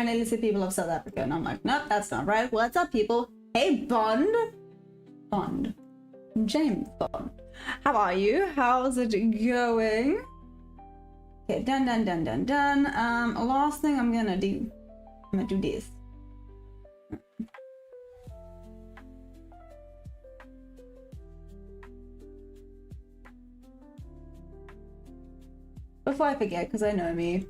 finally see people of South Africa. And I'm like, nope, that's not right. What's up, people? Hey, Bond. Bond. James Bond. How are you? How's it going? Okay, done. Last thing I'm gonna do this. Before I forget, because I know me.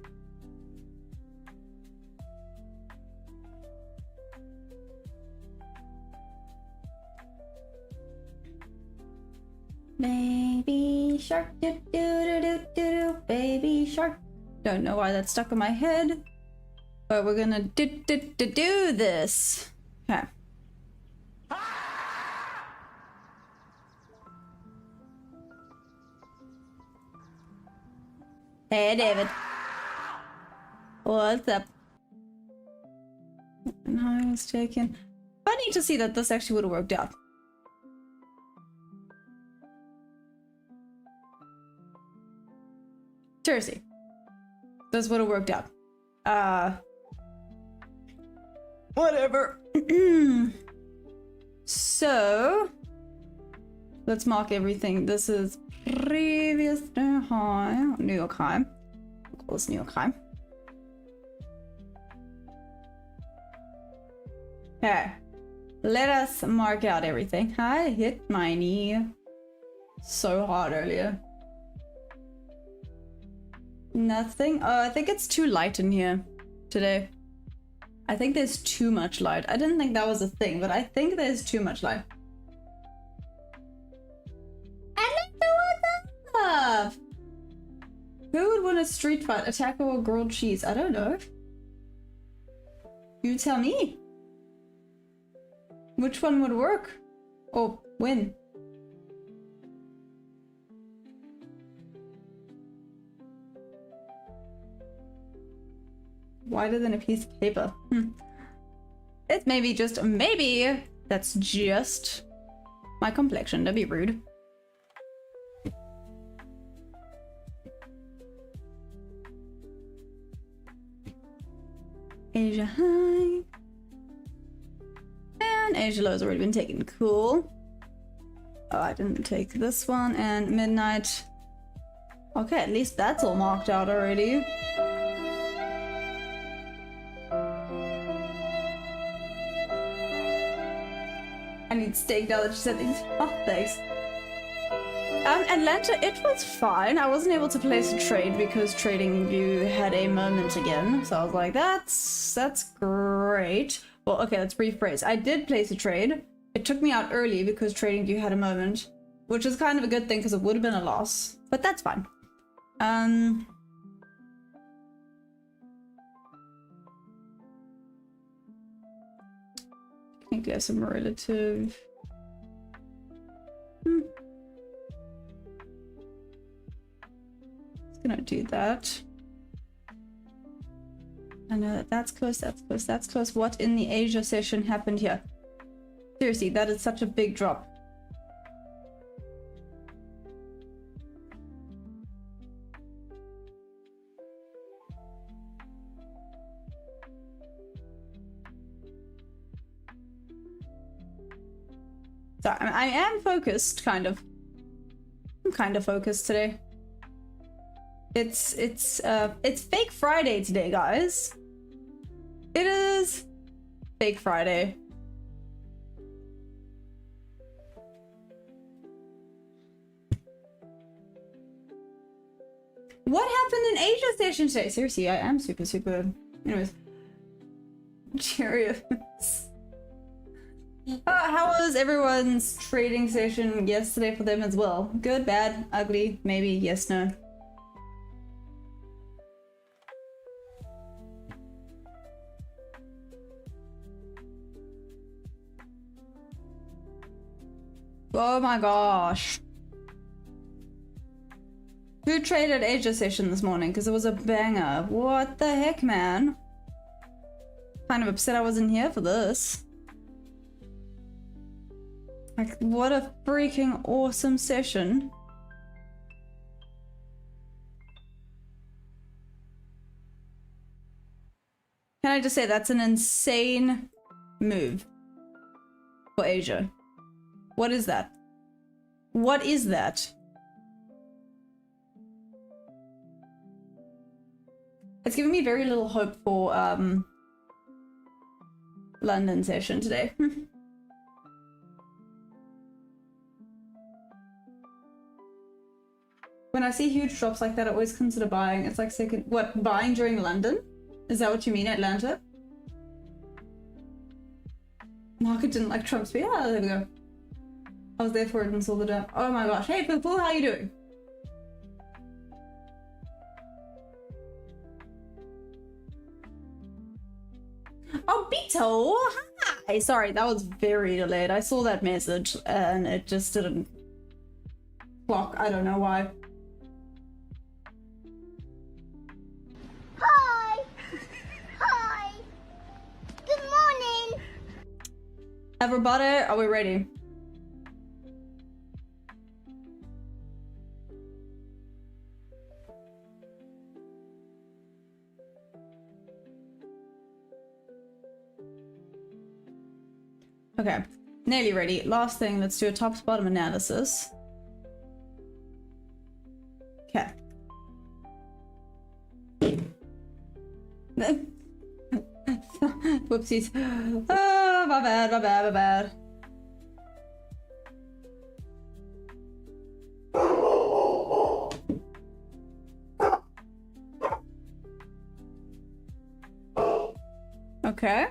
Baby shark, do do do do do, baby shark. Don't know why that's stuck in my head, but we're gonna do this. Okay. Hey, David. What's up? And I was taken. Funny to see that this actually would have worked out. Seriously. This would have worked out. Whatever. So, let's mark everything. This is previous high, New York high. We'll call this New York high. Okay. Let us mark out everything. I hit my knee so hard earlier. Nothing. Oh, I think it's too light in here today. I think there's too much light. I didn't think that was a thing, but I think there's too much light. What's up? Who would win a street fight, a taco or grilled cheese? I don't know. You tell me. Which one would work? Or win? Wider than a piece of paper. It's maybe that's just my complexion. That'd be rude. Asia high. And Asia low has already been taken. Cool. Oh, I didn't take this one. And midnight. Okay, at least that's all marked out already. I need steak now that you said things. Oh, thanks. Atlanta, it was fine. I wasn't able to place a trade because TradingView had a moment again. So I was like, that's great. Well, okay, let's rephrase. I did place a trade. It took me out early because TradingView had a moment, which is kind of a good thing because it would have been a loss, but that's fine. I think there's some relative. Just gonna do that. I know that that's close, that's close, that's close. What in the Asia session happened here? Seriously, that is such a big drop. So I am focused, kind of. I'm kind of focused today. It's Fake Friday today, guys. It is Fake Friday. What happened in Asia session today? Seriously, I am super. Anyways, curious. How was everyone's trading session yesterday for them as well? Good, bad, ugly, maybe, yes, no. Oh my gosh. Who traded Asia session this morning? Because it was a banger. What the heck, man? Kind of upset I wasn't here for this. Like, what a freaking awesome session. Can I just say that's an insane move for Asia? What is that? What is that? It's giving me very little hope for London session today. When I see huge drops like that, I always consider buying. It's like second, what, buying during London? Is that what you mean, Atlanta? Market didn't like Trump's speech. Yeah, there we go. I was there for it and saw the dump. Oh my gosh. Hey people, how you doing? Oh, Beto! Hi! Sorry, that was very delayed. I saw that message and it just didn't clock. I don't know why. Hi! Hi! Good morning! Everybody, are we ready? Okay, nearly ready. Last thing, let's do a top to bottom analysis. Okay. Whoopsies. Oh, my bad, my bad, my bad. Okay.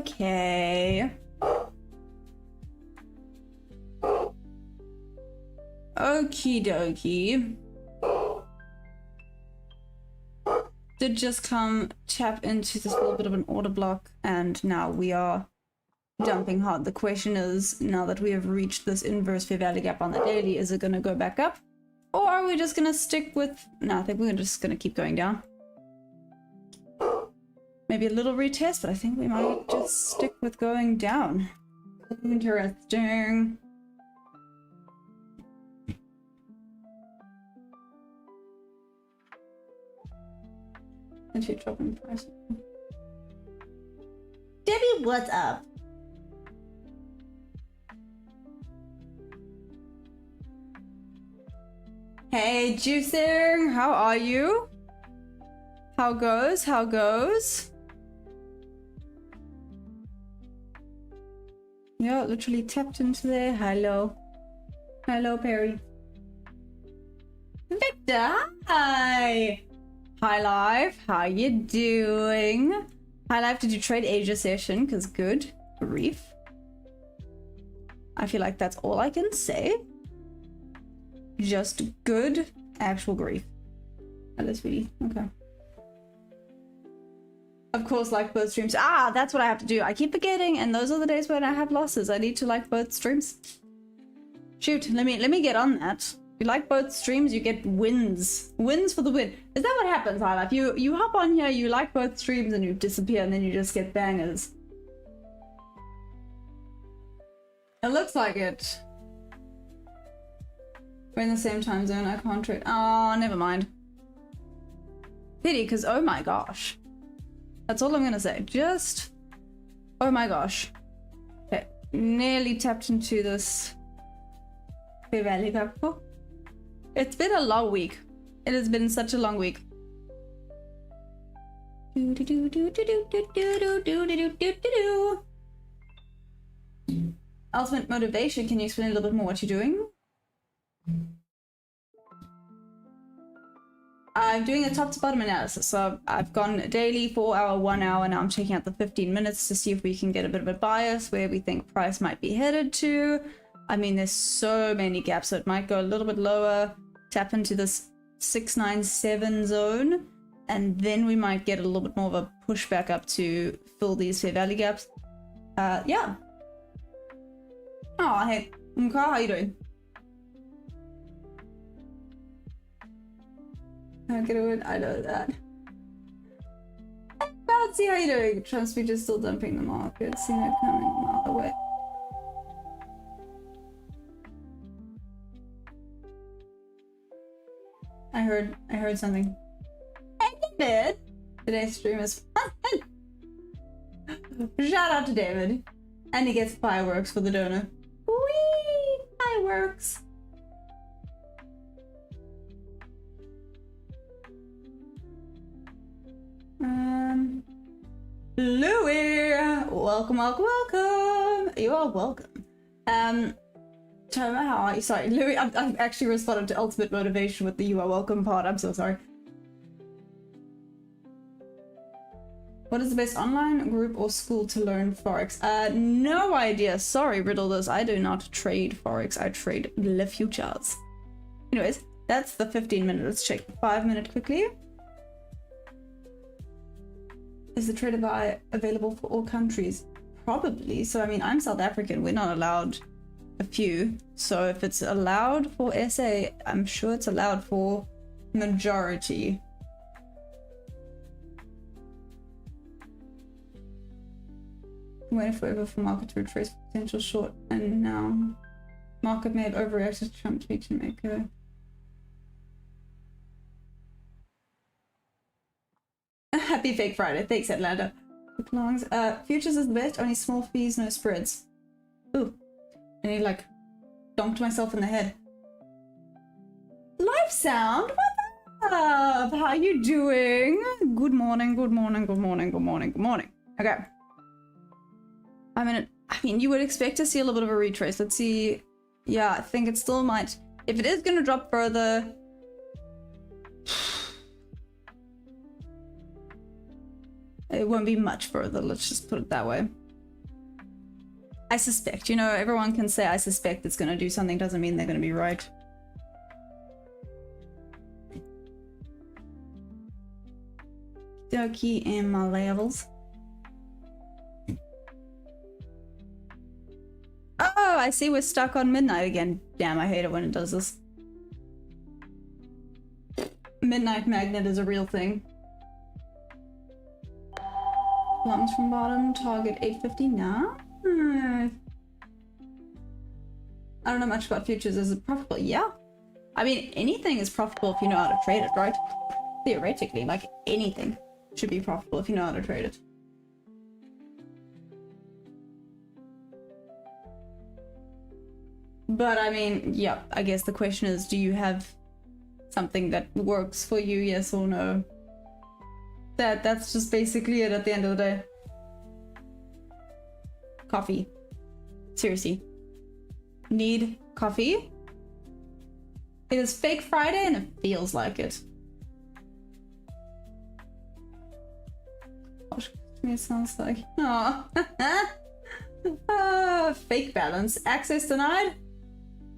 Okay. Okie dokie. Did just come tap into this little bit of an order block, and now we are dumping hard. The question is, now that we have reached this inverse fair value gap on the daily, is it going to go back up? Or are we just going to stick with... No, I think we're just going to keep going down. Maybe a little retest, but I think we might just stick with going down. Interesting. And she dropped in price. Debbie, what's up? Hey, Juicing, how are you? How goes? How goes? Yeah, literally tapped into there. Hello. Hello, Perry. Victor, hi. Hi, Live. How you doing? Hi, Live. Did you trade Asia session? Because good grief. I feel like that's all I can say. Just good actual grief. Oh, that's really okay. Of course, like both streams. Ah, that's what I have to do. I keep forgetting, and those are the days when I have losses. I need to like both streams. Shoot, let me get on that. If you like both streams, you get wins. Wins for the win. Is that what happens, High Life? You hop on here, you like both streams, and you disappear, and then you just get bangers. It looks like it. We're in the same time zone. I can't trade. Oh, never mind. Pity, because oh my gosh. That's all I'm gonna say. Just, oh my gosh. Okay, nearly tapped into this fair value gap. Oh. It's been a long week. It has been such a long week. Ultimate motivation. Can you explain a little bit more what you're doing? I'm doing a top to bottom analysis. So I've gone daily, 4 hour, 1 hour. Now I'm checking out the 15 minutes to see if we can get a bit of a bias where we think price might be headed to. I mean, there's so many gaps, so it might go a little bit lower, tap into this 697 zone, and then we might get a little bit more of a push back up to fill these fair value gaps. Yeah. Oh, hey, okay, how you doing? I get it. I know that. Bouncy, how you doing? Trust me, just still dumping the market. Seen it coming a mile away. I heard something. David. Today's stream is fun. Shout out to David. And he gets fireworks for the donor. Whee! Fireworks. Louis! Welcome, welcome, welcome! You are welcome. Toma, how are you? Sorry, Louis, I've actually responded to Ultimate Motivation with the you are welcome part. I'm so sorry. What is the best online group or school to learn Forex? No idea. Sorry, Riddlers. I do not trade Forex. I trade the futures. Anyways, that's the 15-minute. Let's check the 5-minute quickly. Is the trader buy available for all countries? Probably. So, I mean, I'm South African. We're not allowed a few. So if it's allowed for SA, I'm sure it's allowed for majority. I'm waiting forever for market to retrace potential short, and now market may have overreacted to Trump tweet to make a... Happy Fake Friday. Thanks, Atlanta. Longs. Futures is the best, only small fees, no spreads. Ooh. I need like donked myself in the head. Live sound? What's up? How you doing? Good morning, good morning, good morning, good morning, good morning. Okay. I mean, you would expect to see a little bit of a retrace. Let's see. Yeah, I think it still might. If it is going to drop further... It won't be much further, let's just put it that way. I suspect, you know, everyone can say I suspect it's going to do something, doesn't mean they're going to be right. Dokie and my levels. Oh, I see we're stuck on midnight again. Damn, I hate it when it does this. Midnight magnet is a real thing. Longs from bottom, target 859. I don't know much about futures. Is it profitable? Yeah. I mean, anything is profitable if you know how to trade it, right? Theoretically, like anything should be profitable if you know how to trade it. But I mean, yeah, I guess the question is, do you have something that works for you, yes or no? That's just basically it at the end of the day. Coffee. Seriously. Need coffee? It is Fake Friday and it feels like it. Gosh, to me it sounds like... Oh. Fake balance. Access denied?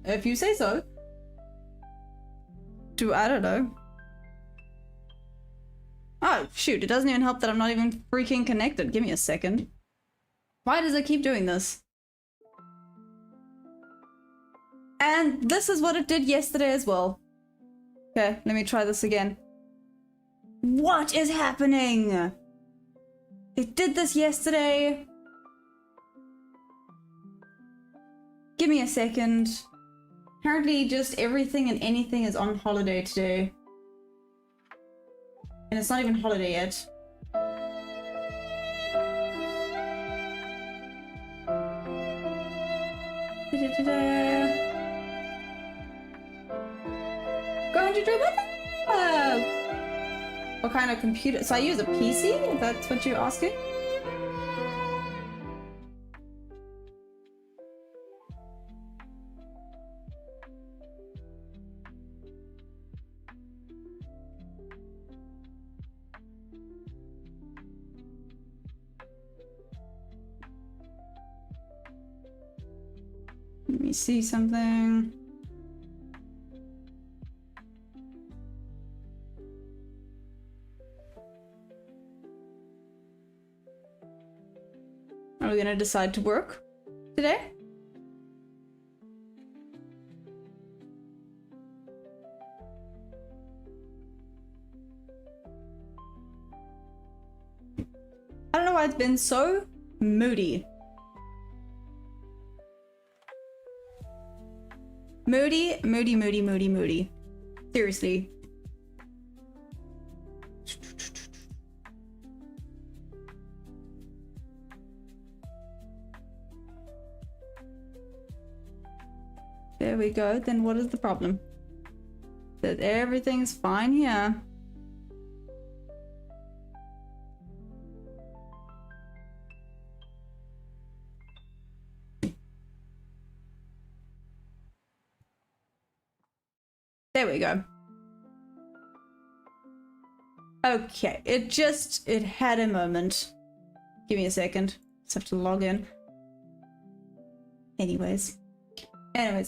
If you say so. I don't know. Oh, shoot, it doesn't even help that I'm not even freaking connected. Give me a second. Why does it keep doing this? And this is what it did yesterday as well. Okay, let me try this again. What is happening? It did this yesterday. Give me a second. Apparently just everything and anything is on holiday today. And it's not even holiday yet. Going to dribble? What kind of computer? So I use a PC? If that's what you're asking? Let me see something. Are we gonna decide to work today? I don't know why it's been so moody. Moody, moody, moody, moody, moody. Seriously. There we go. Then what is the problem? That everything's fine here. There we go. Okay, it had a moment. Give me a second. Just have to log in. Anyways,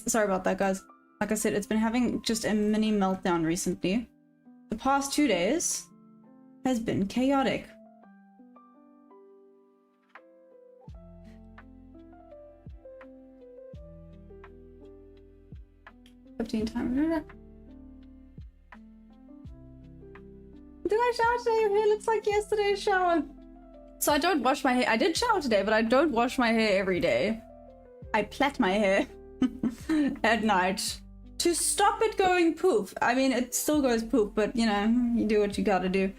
sorry about that, guys. Like I said, it's been having just a mini meltdown recently. The past 2 days has been chaotic. Times. Did I shower today? Your hair looks like yesterday's shower. So I don't wash my hair. I did shower today, but I don't wash my hair every day. I plait my hair at night to stop it going poof. I mean, it still goes poof, but you know, you do what you gotta do.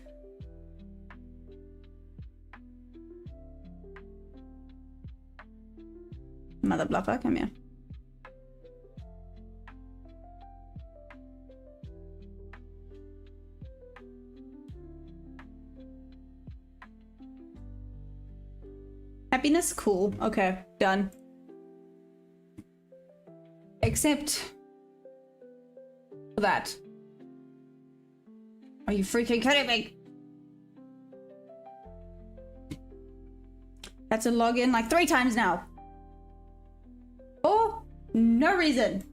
Mother bluffer, come here. Happiness? Cool. Okay, done. Except for that. Are you freaking kidding me? Had to log in like 3 times now. For no reason.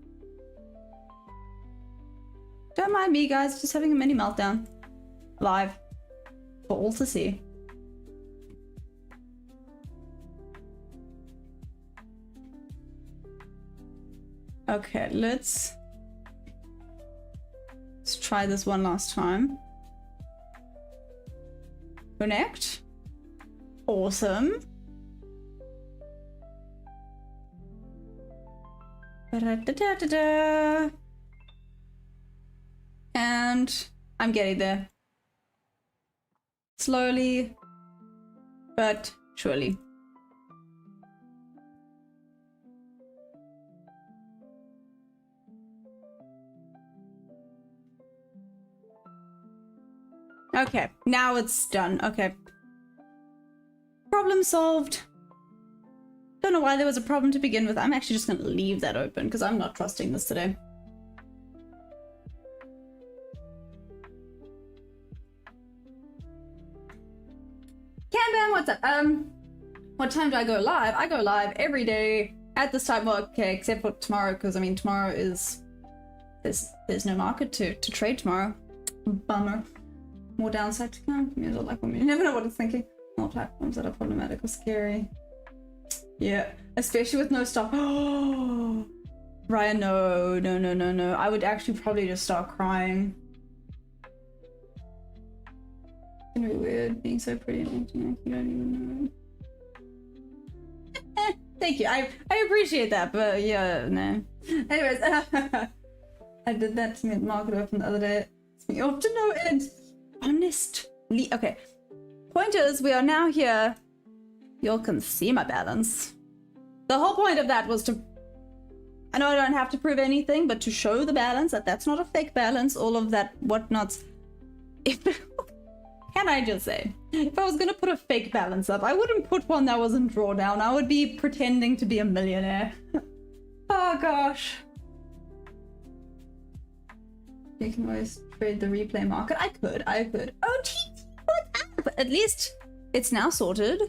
Don't mind me, guys. Just having a mini meltdown. Live. For all to see. Okay, let's try this one last time. Connect. Awesome. Ba-da-da-da-da-da. And I'm getting there. Slowly, but surely. Okay, now it's done. Okay. Problem solved. Don't know why there was a problem to begin with. I'm actually just gonna leave that open because I'm not trusting this today. Kanban, what's up? What time do I go live? I go live every day at this time. Well, okay, except for tomorrow, because I mean tomorrow is there's no market to trade tomorrow. Bummer. More downside to come. You never know what it's thinking. More platforms that are problematic or scary. Yeah, especially with no stock. Oh, Ryan, no. I would actually probably just start crying. It's gonna be weird being so pretty and acting like you don't even know. Thank you. I appreciate that, but yeah, no. Anyways, I did that to me at market open the other day. It's me off to no end. Honestly, okay. Point is, we are now here. You all can see my balance. The whole point of that was to, I know I don't have to prove anything, but to show the balance, that that's not a fake balance, all of that whatnots. If, can I just say, if I was gonna put a fake balance up, I wouldn't put one that was in drawdown. I would be pretending to be a millionaire. Oh gosh. You can always trade the replay market. I could. Oh, TT, what's up? At least it's now sorted.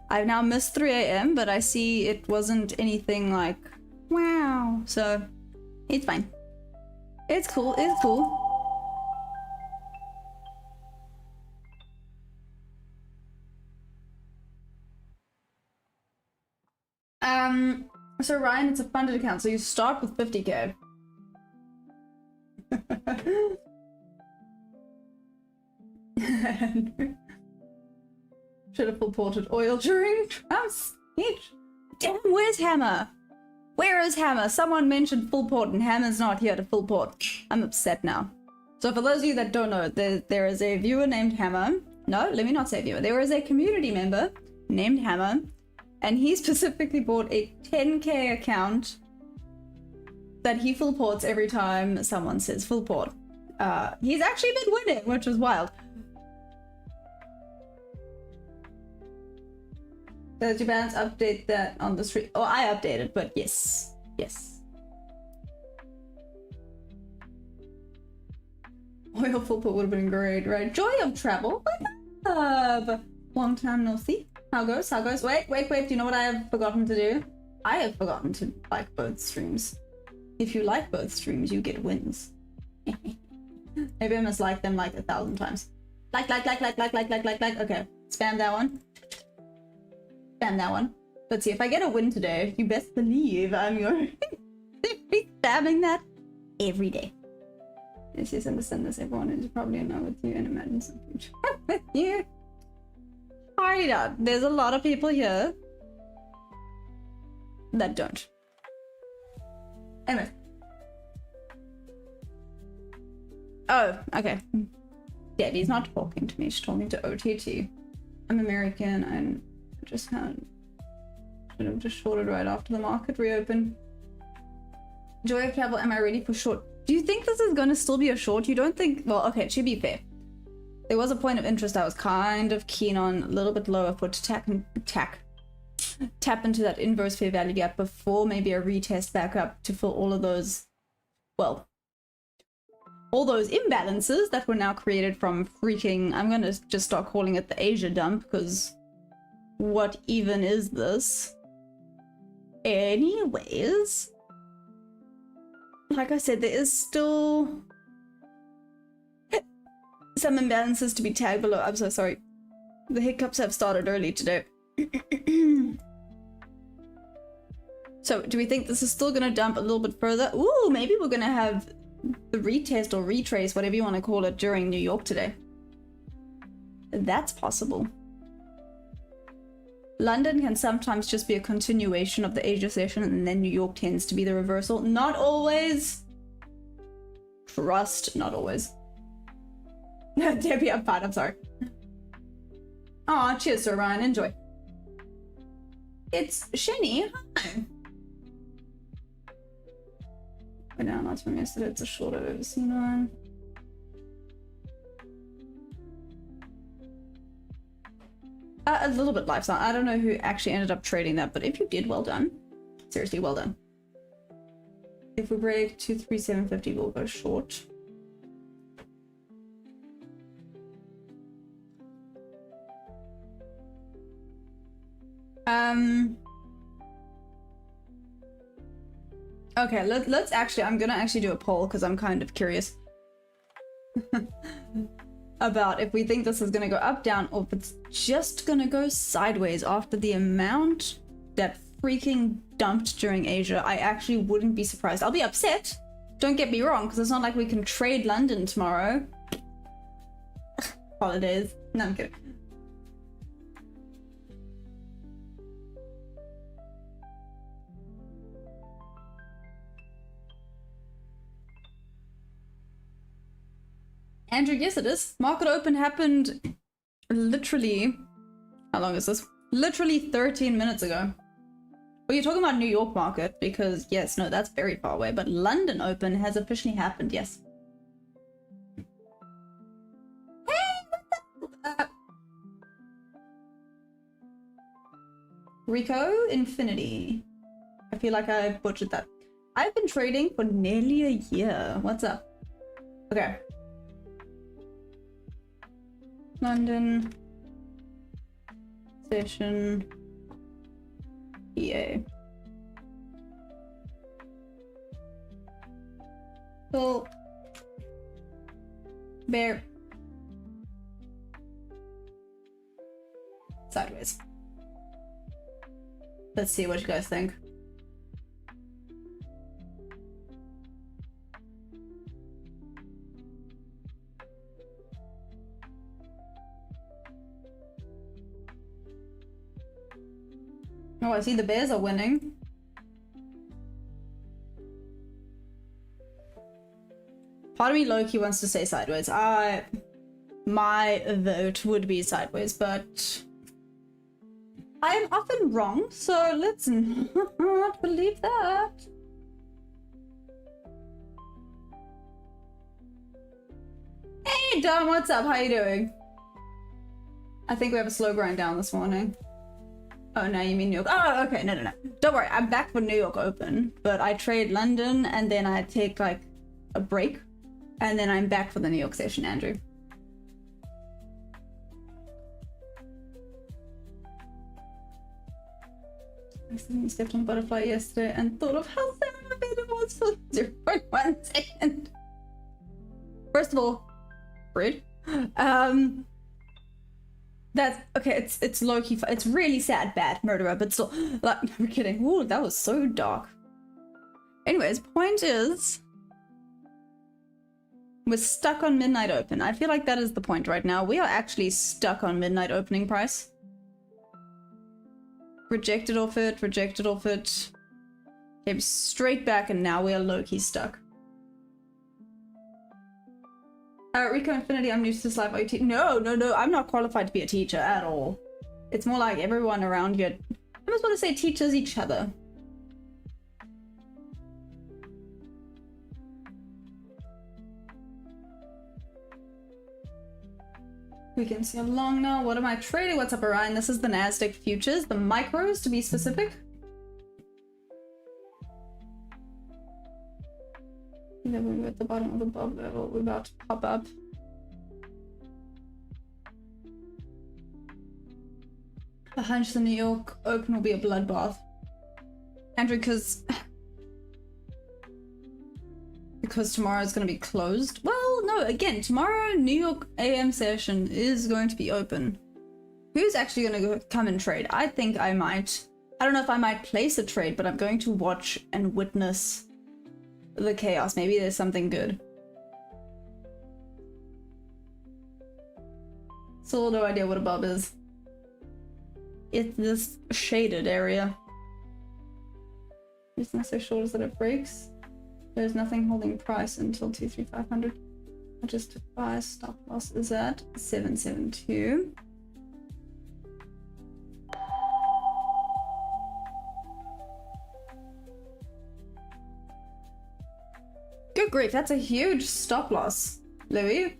I've now missed 3 AM, but I see it wasn't anything like, wow. So, it's fine. It's cool, it's cool. So Ryan, it's a funded account, so you start with 50k. Should have full ported oil during Trump's speech. Damn, where's Hammer? Where is Hammer? Someone mentioned full port and Hammer's not here to full port. I'm upset now. So for those of you that don't know, there is a viewer named Hammer. No, let me not say viewer. There is a community member named Hammer, and he specifically bought a 10k account that he full ports every time someone says full port. He's actually been winning, which is wild. Does your balance update that on the street? Oh, I updated, but yes. Yes. Oil full port would have been great, right? Joy of travel. What's up? Long time no see. How goes? How goes? Wait. Do you know what I have forgotten to do? I have forgotten to like both streams. If you like both streams, you get wins. Maybe I must like them like 1,000 times. Like. Okay, spam that one. Spam that one. Let's see, if I get a win today, you best believe I'm going to be spamming that every day. Yes, understand this. Everyone is probably in love with you and imagine some future with you. Alright, there's a lot of people here that don't. Anyway. Oh, okay. Debbie's not talking to me, she's talking to OTT. I'm American and just should have just shorted right after the market reopened. Joy of travel, am I ready for short? Do you think this is gonna still be a short? You don't think, well, okay, to be fair. There was a point of interest I was kind of keen on, a little bit lower for to tap into that inverse fair value gap before maybe a retest back up to fill all of those, well, all those imbalances that were now created from freaking, I'm gonna just start calling it the Asia dump, because what even is this? Anyways, like I said, there is still some imbalances to be tagged below. I'm so sorry. The hiccups have started early today. So, do we think this is still gonna dump a little bit further? Ooh, maybe we're gonna have the retest or retrace, whatever you want to call it, during New York today. That's possible. London can sometimes just be a continuation of the Asia session, and then New York tends to be the reversal. Not always. Trust, not always. Debbie, I'm fine, I'm sorry. Aw, cheers, Sir Ryan, enjoy. It's Shenny, hi. But now, not from yesterday, it's a short I've ever seen one. A little bit lifestyle. I don't know who actually ended up trading that, but if you did, well done. Seriously, well done. If we break 23750, we'll go short. Okay, let's actually, I'm gonna actually do a poll because I'm kind of curious about if we think this is gonna go up, down, or if it's just gonna go sideways after the amount that freaking dumped during Asia. I actually wouldn't be surprised. I'll be upset, don't get me wrong, because it's not like we can trade London tomorrow. Holidays. No, I'm kidding. Andrew, yes it is. Market open happened literally, how long is this? Literally 13 minutes ago. Well, you're talking about New York market because yes, no, that's very far away, but London open has officially happened, yes. Hey, Rico Infinity. I feel like I butchered that. I've been trading for nearly a year. What's up? Okay. London session EA. Well, bear sideways. Let's see what you guys think. Oh, I see the bears are winning. Part of me low-key wants to say sideways. My vote would be sideways, but I am often wrong, so let's not believe that. Hey Don, what's up? How you doing? I think we have a slow grind down this morning. Oh, no, you mean New York. Oh, okay, no. Don't worry, I'm back for New York Open, but I trade London and then I take like a break and then I'm back for the New York session, Andrew. I accidentally stepped on a butterfly yesterday and thought of how sad my bed it was for 0.1 second. First of all, rude. That's okay. It's low key. It's really sad, bad murderer, but still, like, I'm kidding. Ooh, that was so dark. Anyways, point is, we're stuck on midnight open. I feel like that is the point right now. We are actually stuck on midnight opening price. Rejected off it, rejected off it. Came straight back, and now we are low key stuck. Rico Infinity, I'm new to this live. Are you No, I'm not qualified to be a teacher at all. It's more like everyone around here. I just want to say teachers each other. We can see along now. What am I trading? What's up, Orion? This is the Nasdaq futures, the micros to be specific. Then we're at the bottom of the bob level. We're about to pop up. A hunch the New York Open will be a bloodbath. Andrew, because tomorrow is going to be closed. Well, no, again, tomorrow New York AM session is going to be open. Who's actually going to come and trade? I think I might. I don't know if I might place a trade, but I'm going to watch and witness the chaos. Maybe there's something good. Still no idea what a bob is. It's this shaded area. It's not so short as that it breaks. There's nothing holding price until 23500. I just took buy. Stop loss is at 772. Good grief, that's a huge stop loss, Louis.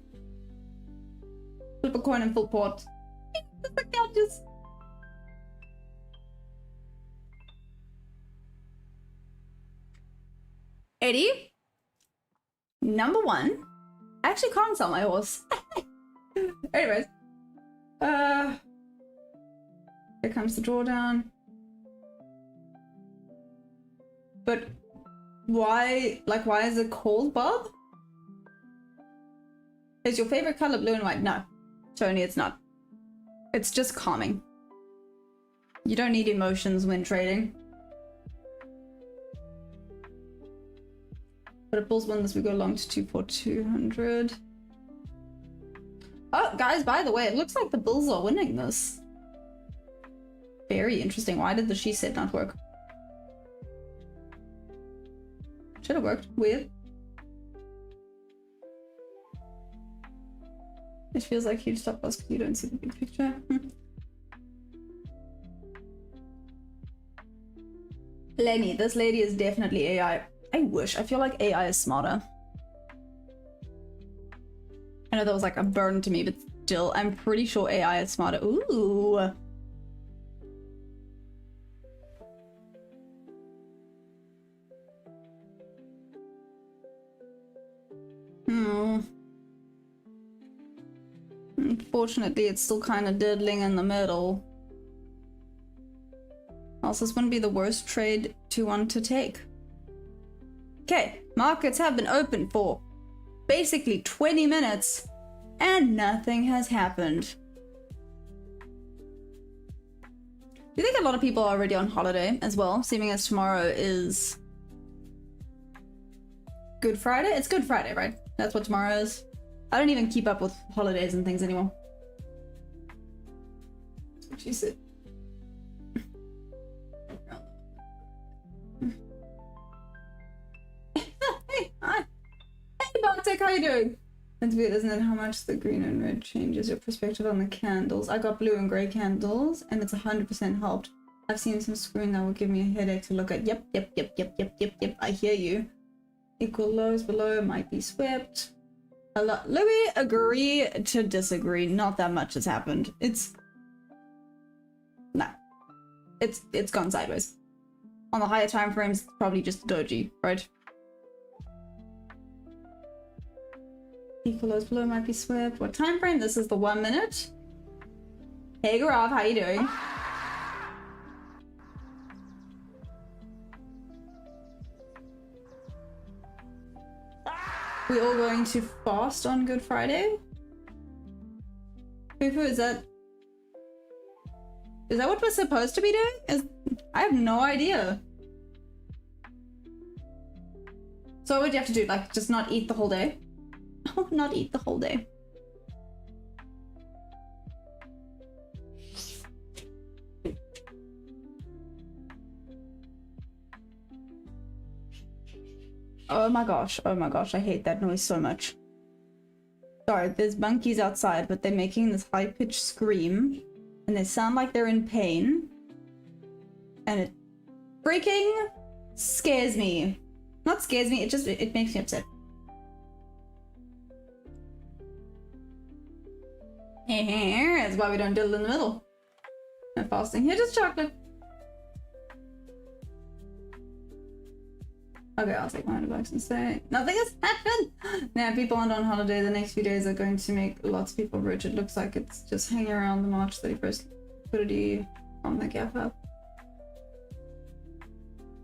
Flip a coin in full port. The couches. Eddie, number one. I actually can't sell my horse. Anyways, here comes the drawdown. But why is it called Bob? Is your favorite color blue and white? No, Tony, it's not. It's just calming. You don't need emotions when trading. But if bulls win this, we go long to 24200. Oh, guys, by the way, it looks like the bulls are winning this. Very interesting. Why did the she set not work? Should have worked. Weird. It feels like huge stop loss because you don't see the big picture. Lenny, this lady is definitely AI. I wish. I feel like AI is smarter. I know that was like a burden to me, but still, I'm pretty sure AI is smarter. Ooh. Unfortunately, it's still kind of diddling in the middle. Also, this wouldn't be the worst trade to want to take. Okay, markets have been open for basically 20 minutes and nothing has happened. Do you think a lot of people are already on holiday as well, seeming as tomorrow is Good Friday? It's Good Friday, right? That's what tomorrow is. I don't even keep up with holidays and things anymore. That's what she said. Hey, hi. Hey, Bartek, how you doing? It's weird, isn't it, how much the green and red changes your perspective on the candles. I got blue and grey candles, and it's 100% helped. I've seen some screen that will give me a headache to look at. Yep. I hear you. Equal lows below might be swept. Louis, agree to disagree. Not that much has happened. No. It's gone sideways. On the higher time frames, it's probably just doji, right? Equal lows below might be swept. What time frame? This is the 1 minute. Hey Gaurav, how you doing? We all going to fast on Good Friday? Fufu, is that what we're supposed to be doing? I have no idea. So what would you have to do? Like, just not eat the whole day? Oh, not eat the whole day. Oh my gosh, I hate that noise so much. Sorry, there's monkeys outside, but they're making this high-pitched scream, and they sound like they're in pain. And it freaking scares me. Not scares me, it makes me upset. That's why we don't diddle in the middle. No fasting. Here, just chocolate. Okay, I'll take my $100 and say nothing has happened. Now, people aren't on holiday. The next few days are going to make lots of people rich. It looks like it's just hanging around the March 31st liquidity on the gap up.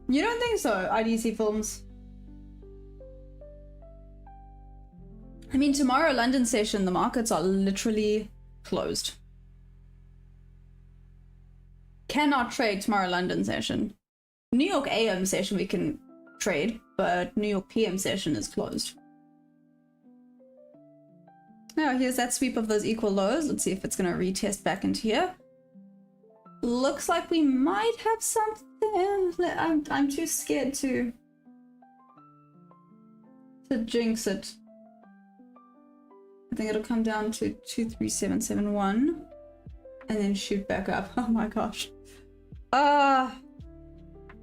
You don't think so, IDC Films? I mean, tomorrow London session, the markets are literally closed. Cannot trade tomorrow London session. New York AM session we can trade, but New York PM session is closed. Now here's that sweep of those equal lows. Let's see if it's going to retest back into here. Looks like we might have something. I'm too scared to jinx it. I think it'll come down to 23771 and then shoot back up. Oh my gosh.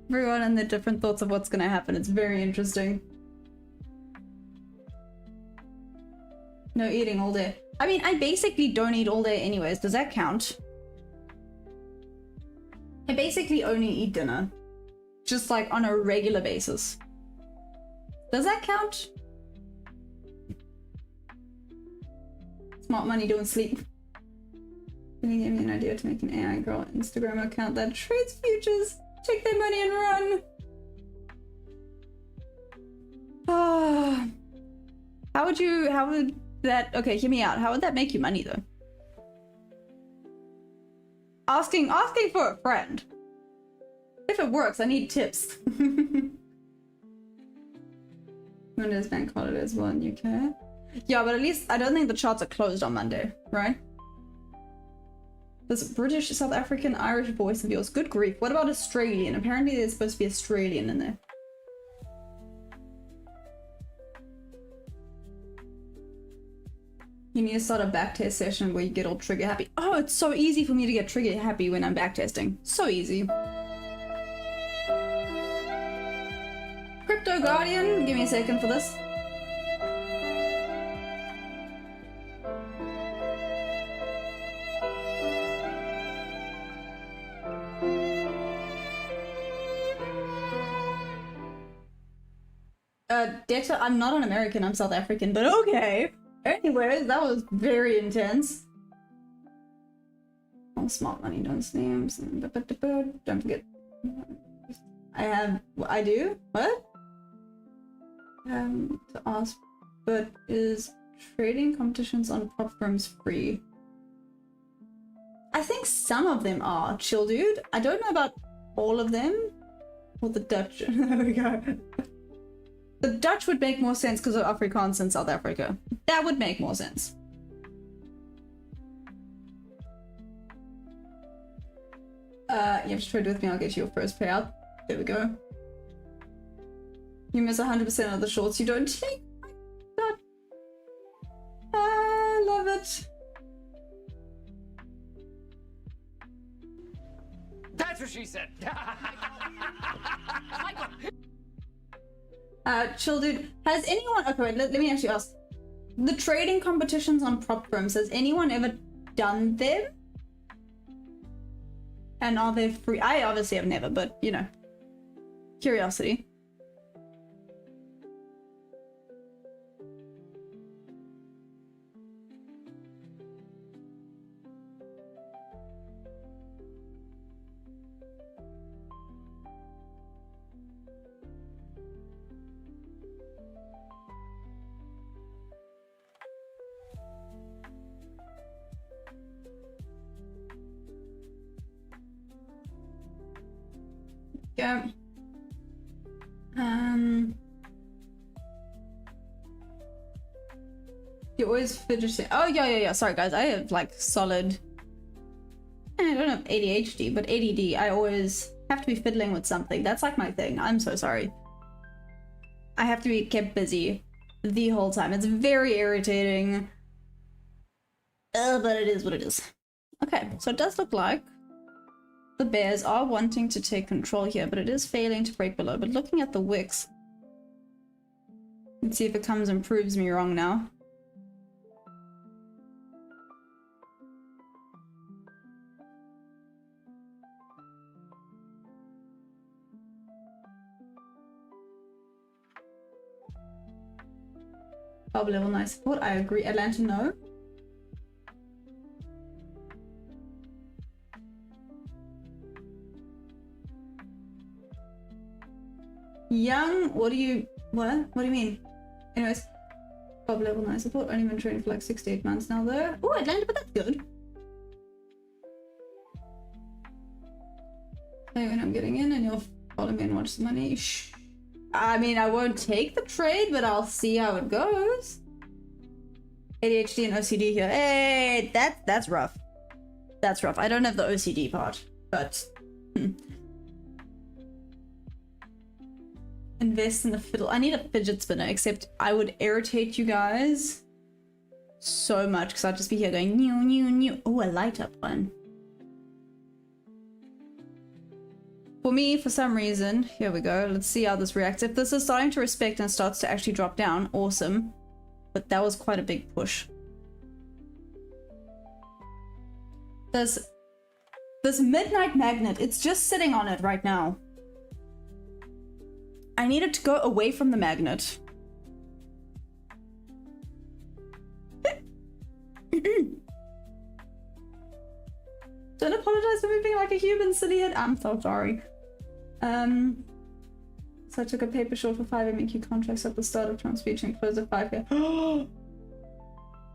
Everyone and their different thoughts of what's gonna happen. It's very interesting. No eating all day. I mean, I basically don't eat all day anyways. Does that count? I basically only eat dinner. Just like on a regular basis. Does that count? Smart money, don't sleep. Can you give me an idea to make an AI girl Instagram account that trades futures? Take their money and run. How would that, okay, hear me out. How would that make you money though? Asking for a friend. If it works, I need tips. Monday's bank holiday as well in UK. Yeah, but at least I don't think the charts are closed on Monday, right? This British, South African, Irish voice of yours. Good grief. What about Australian? Apparently there's supposed to be Australian in there. You need to start a backtest session where you get all trigger happy. Oh, it's so easy for me to get trigger happy when I'm backtesting. So easy. Crypto Guardian, give me a second for this. Dexter, I'm not an American, I'm South African, but okay. Anyways, that was very intense. Oh, smart money, don't sleep. Don't forget. I do? What? To ask, but is trading competitions on prop firms free? I think some of them are, chill dude. I don't know about all of them. Or the Dutch. There we go. The Dutch would make more sense because of Afrikaans in South Africa. That would make more sense. You have to trade with me, I'll get you your first payout. There we go. You miss 100% of the shorts you don't take. God. I love it. That's what she said. Chill dude, has anyone, okay wait, let me actually ask. the trading competitions on prop firms, has anyone ever done them? And are they free? I obviously have never, but you know, curiosity. Yeah. You're always fidgeting. Oh yeah. Sorry guys, I have like solid. I don't have ADHD, but ADD. I always have to be fiddling with something. That's like my thing. I'm so sorry. I have to be kept busy the whole time. It's very irritating. But it is what it is. Okay, so it does look like the bears are wanting to take control here, but it is failing to break below. But looking at the wicks, let's see if it comes and proves me wrong now. Top level nice support. I agree. Atlanta, no. Young, what do you mean? Anyways, top level nice support. Only been trading for like 6 to 8 months now though. Oh, Atlanta, but that's good. So when I'm getting in and you'll follow me and watch the money. Shh. I mean, I won't take the trade, but I'll see how it goes. ADHD and OCD here. Hey, that's rough. That's rough. I don't have the OCD part, but invest in the fiddle. I need a fidget spinner, except I would irritate you guys so much because I'd just be here going new new new. Oh, a light up one. For me, for some reason, here we go. Let's see how this reacts. If this is starting to respect and starts to actually drop down, awesome. But that was quite a big push. This midnight magnet, it's just sitting on it right now. I need it to go away from the magnet. Don't apologize for moving like a human, silly head. I'm so sorry. So I took a paper short for 5 MEQ contracts at the start of Trump's speech and closed at 5 here.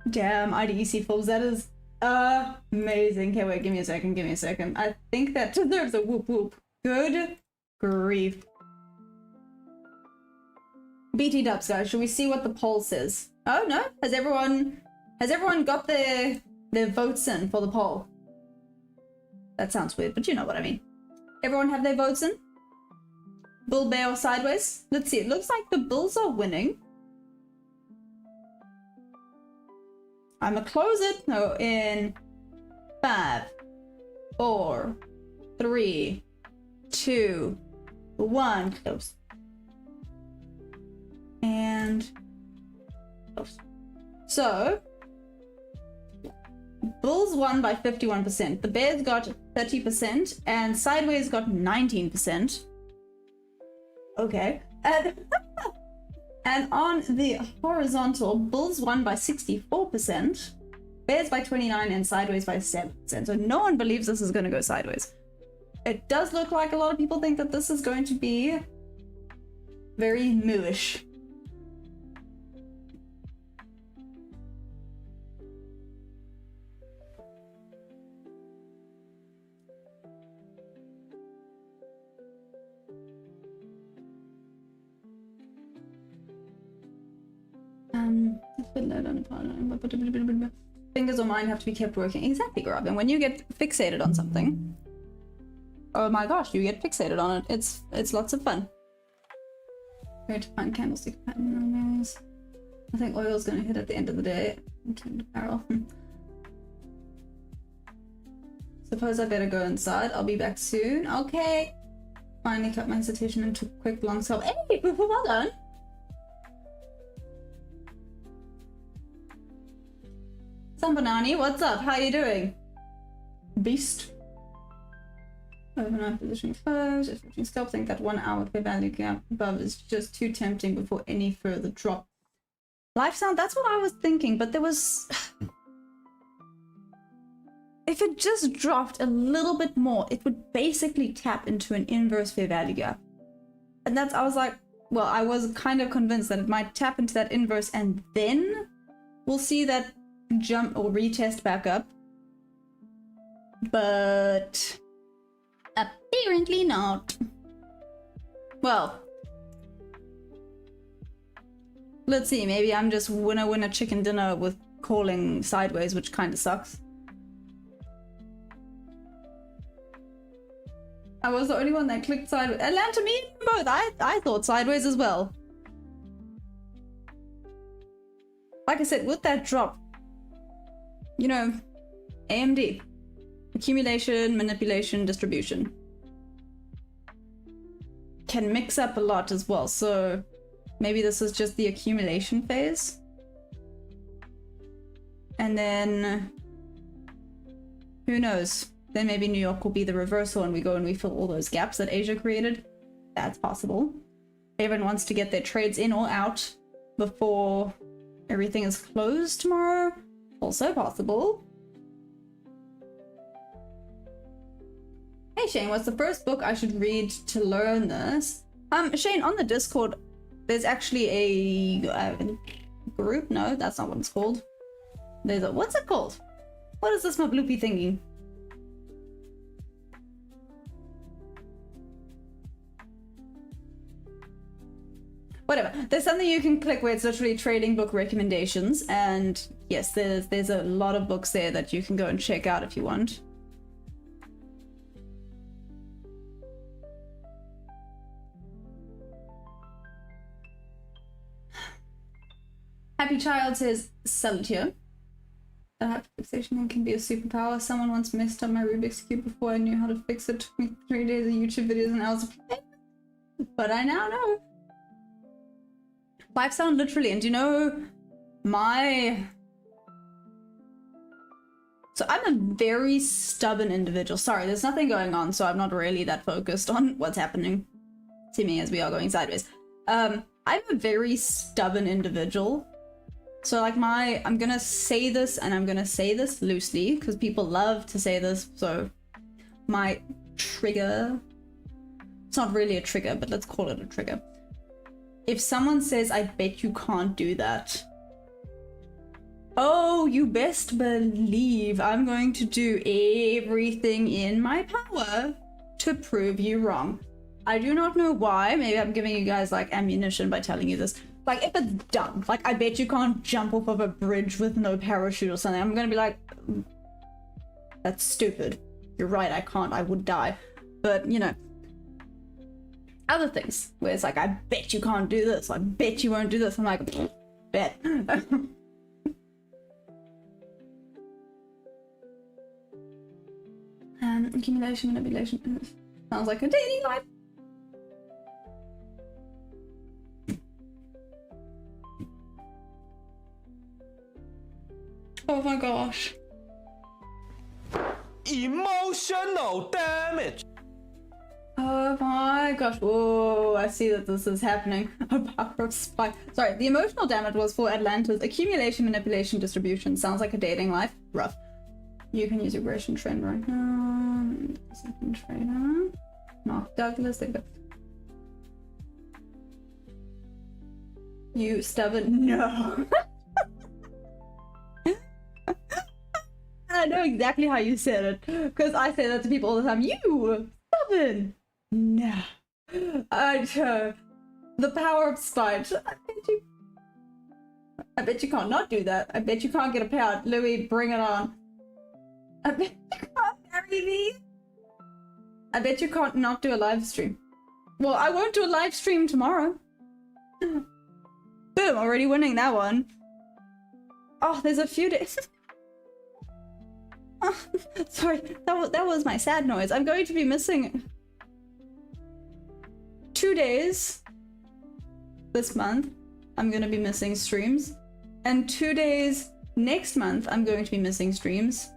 Damn, IDEC films, that is amazing. Okay, wait, give me a second. I think that deserves a whoop whoop. Good grief. BT dubs, guys, should we see what the poll says? Oh no, has everyone got their votes in for the poll? That sounds weird, but you know what I mean. Everyone have their votes in? Bull, bear, or sideways? Let's see. It looks like the bulls are winning. I'm gonna close it. No, in 5, 4, 3, 2, 1. Close. And close. So bulls won by 51%. The bears got 30%, and sideways got 19%. Okay. And on the horizontal, bulls won by 64%, bears by 29%, and sideways by 7%. So no one believes this is going to go sideways. It does look like a lot of people think that this is going to be very mooish. Fingers or mine have to be kept working. Exactly, Grub. And when you get fixated on something, oh my gosh, you get fixated on it. It's lots of fun. Where to find candlestick pattern on those? I think oil's gonna hit at the end of the day. Barrel. Suppose I better go inside. I'll be back soon. Okay. Finally cut my institution into quick long sell. Hey, well done. Sambanani, what's up? How you doing? Beast. Overnight position close. If watching scalp, think that 1 hour fair value gap above is just too tempting before any further drop. Life sound, that's what I was thinking, but there was... If it just dropped a little bit more, it would basically tap into an inverse fair value gap. And that's, I was like, well, I was kind of convinced that it might tap into that inverse and then we'll see that jump or retest back up. But apparently not. Well, let's see, maybe I'm just winner chicken dinner with calling sideways, which kind of sucks. I was the only one that clicked sideways. Atlanta, me and both. I thought sideways as well. Like I said, with that drop, you know, AMD. Accumulation, manipulation, distribution. Can mix up a lot as well, so maybe this is just the accumulation phase. And then, who knows? Then maybe New York will be the reversal and we go and we fill all those gaps that Asia created. That's possible. Everyone wants to get their trades in or out before everything is closed tomorrow. Also possible. Hey Shane, what's the first book I should read to learn this? Shane, on the Discord, there's actually a group. No, that's not what it's called. There's a, what's it called? What is this mabloopy thingy? Whatever. There's something you can click where it's literally trading book recommendations, and yes, there's a lot of books there that you can go and check out if you want. Happy Child says Solitaire. That hyperfixation can be a superpower. Someone once messed up my Rubik's Cube before I knew how to fix it. It took me 3 days of YouTube videos and hours of play. But I now know. Life sound literally, and you know, so I'm a very stubborn individual. Sorry, there's nothing going on, so I'm not really that focused on what's happening to me as we are going sideways. I'm a very stubborn individual. So like I'm gonna say this, and I'm gonna say this loosely because people love to say this. So my trigger, it's not really a trigger, but let's call it a trigger. If someone says, I bet you can't do that. Oh, you best believe I'm going to do everything in my power to prove you wrong. I do not know why. Maybe I'm giving you guys like ammunition by telling you this. Like if it's dumb, like I bet you can't jump off of a bridge with no parachute or something, I'm gonna be like, that's stupid. You're right, I can't, I would die. But you know, other things where it's like, I bet you can't do this, I bet you won't do this. I'm like, bet. Accumulation, manipulation. Sounds like a dating life. Oh my gosh. Emotional damage. Oh my gosh. Oh, I see that this is happening. A power of spy. Sorry, the emotional damage was for Atlanta's accumulation, manipulation, distribution. Sounds like a dating life. Rough. You can use aggression trend right now. Second trader. Mark Douglas. There we go. You stubborn. No. I know exactly how you said it, because I say that to people all the time. You stubborn. No. The power of spite. I bet you can't not do that. I bet you can't get a payout. Louis, bring it on. I bet you can't marry me. I bet you can't not do a live stream. Well, I won't do a live stream tomorrow. Boom, already winning that one. Oh, there's a few days. Oh, sorry, that was my sad noise. I'm going to be missing 2 days this month. I'm going to be missing streams, and 2 days Next month, I'm going to be missing streams.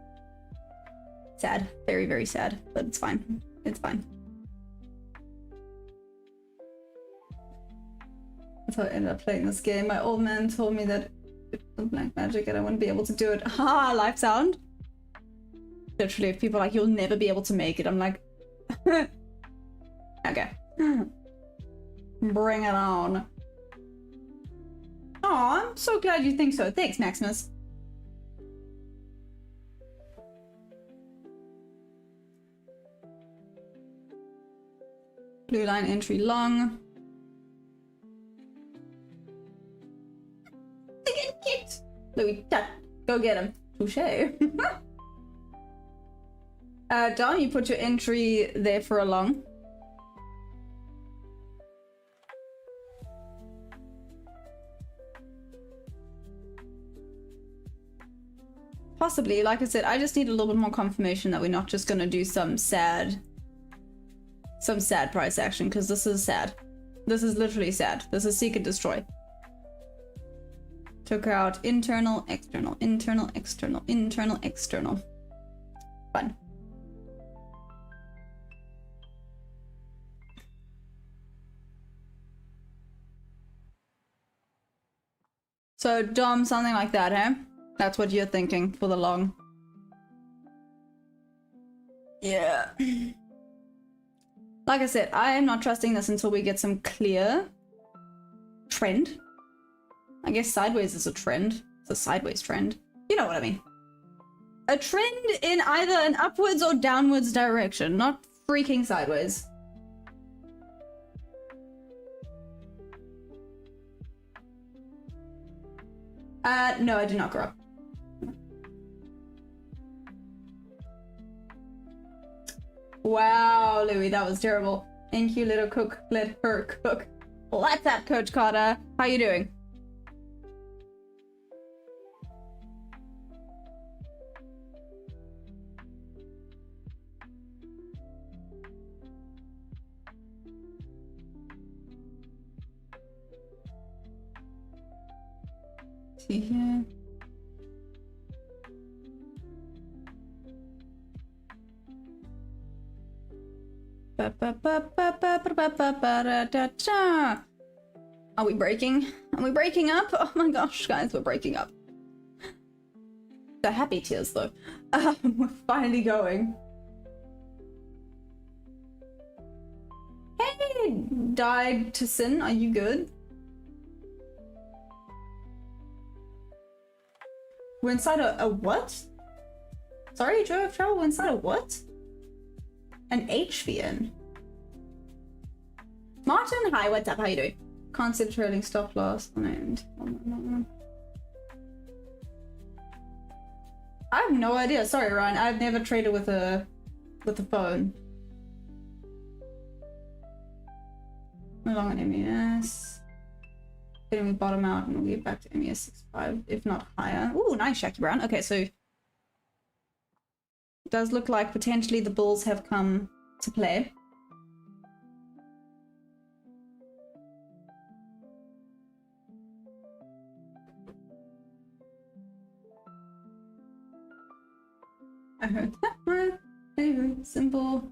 Sad. Very, very sad. But it's fine. It's fine. That's how I ended up playing this game. My old man told me that it's black magic and I wouldn't be able to do it. Ha! Live sound? Literally, if people are like, you'll never be able to make it, I'm like... okay. Bring it on. Aw, I'm so glad you think so. Thanks, Maximus. Blue line entry long. I get kicked. Louis, go get him. Touche. Dom, you put your entry there for a long. Possibly, like I said, I just need a little bit more confirmation that we're not just gonna do some sad price action, because this is sad. This is literally sad. This is seek and destroy. Took out internal, external, internal, external, internal, external. Fun. So, Dom, something like that, eh? That's what you're thinking for the long. Yeah. Like I said, I am not trusting this until we get some clear trend. I guess sideways is a trend. It's a sideways trend. You know what I mean. A trend in either an upwards or downwards direction, not freaking sideways. No, I did not grow up. Wow, Louis, that was terrible. Thank you, little cook. Let her cook. What's up, Coach Carter? How you doing? See here. Are we breaking? Are we breaking up? Oh my gosh, guys, we're breaking up. The happy tears, though. We're finally going. Hey, died to sin. Are you good? We're inside a what? Sorry, Joe of Travel, we're inside a what? An HVN. Martin, hi, what's up? How you doing? Concentrating stop loss on end. I have no idea. Sorry, Ryan. I've never traded with a phone. We're long on MES. Then we bottom out and we'll get back to MES 65, if not higher. Ooh, nice, Shaki Brown. Okay, so it does look like potentially the bulls have come to play. I heard that right. Very simple.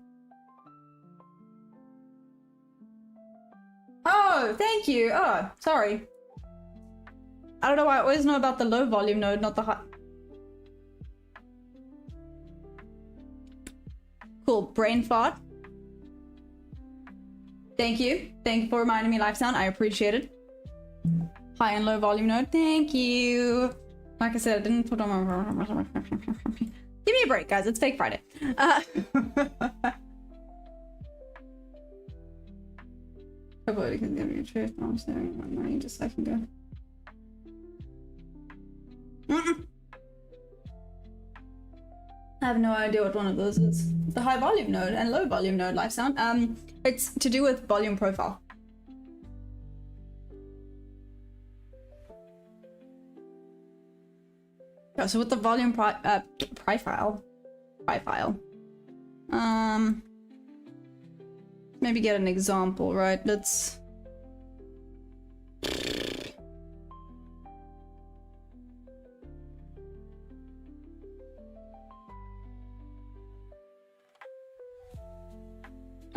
Oh, thank you. Oh, sorry. I don't know why I always know about the low volume node, not the high. Cool. Brain fart. Thank you. Thank you for reminding me, Life Sound. I appreciate it. High and low volume node. Thank you. Like I said, I didn't put on my... Give me a break, guys. It's Fake Friday. Nobody can give me a truth. I'm saving my money just a second ago. I have no idea what one of those is. The high volume node and low volume node, Life Sound. It's to do with volume profile. Yeah, so with the volume profile, maybe get an example, right? Let's.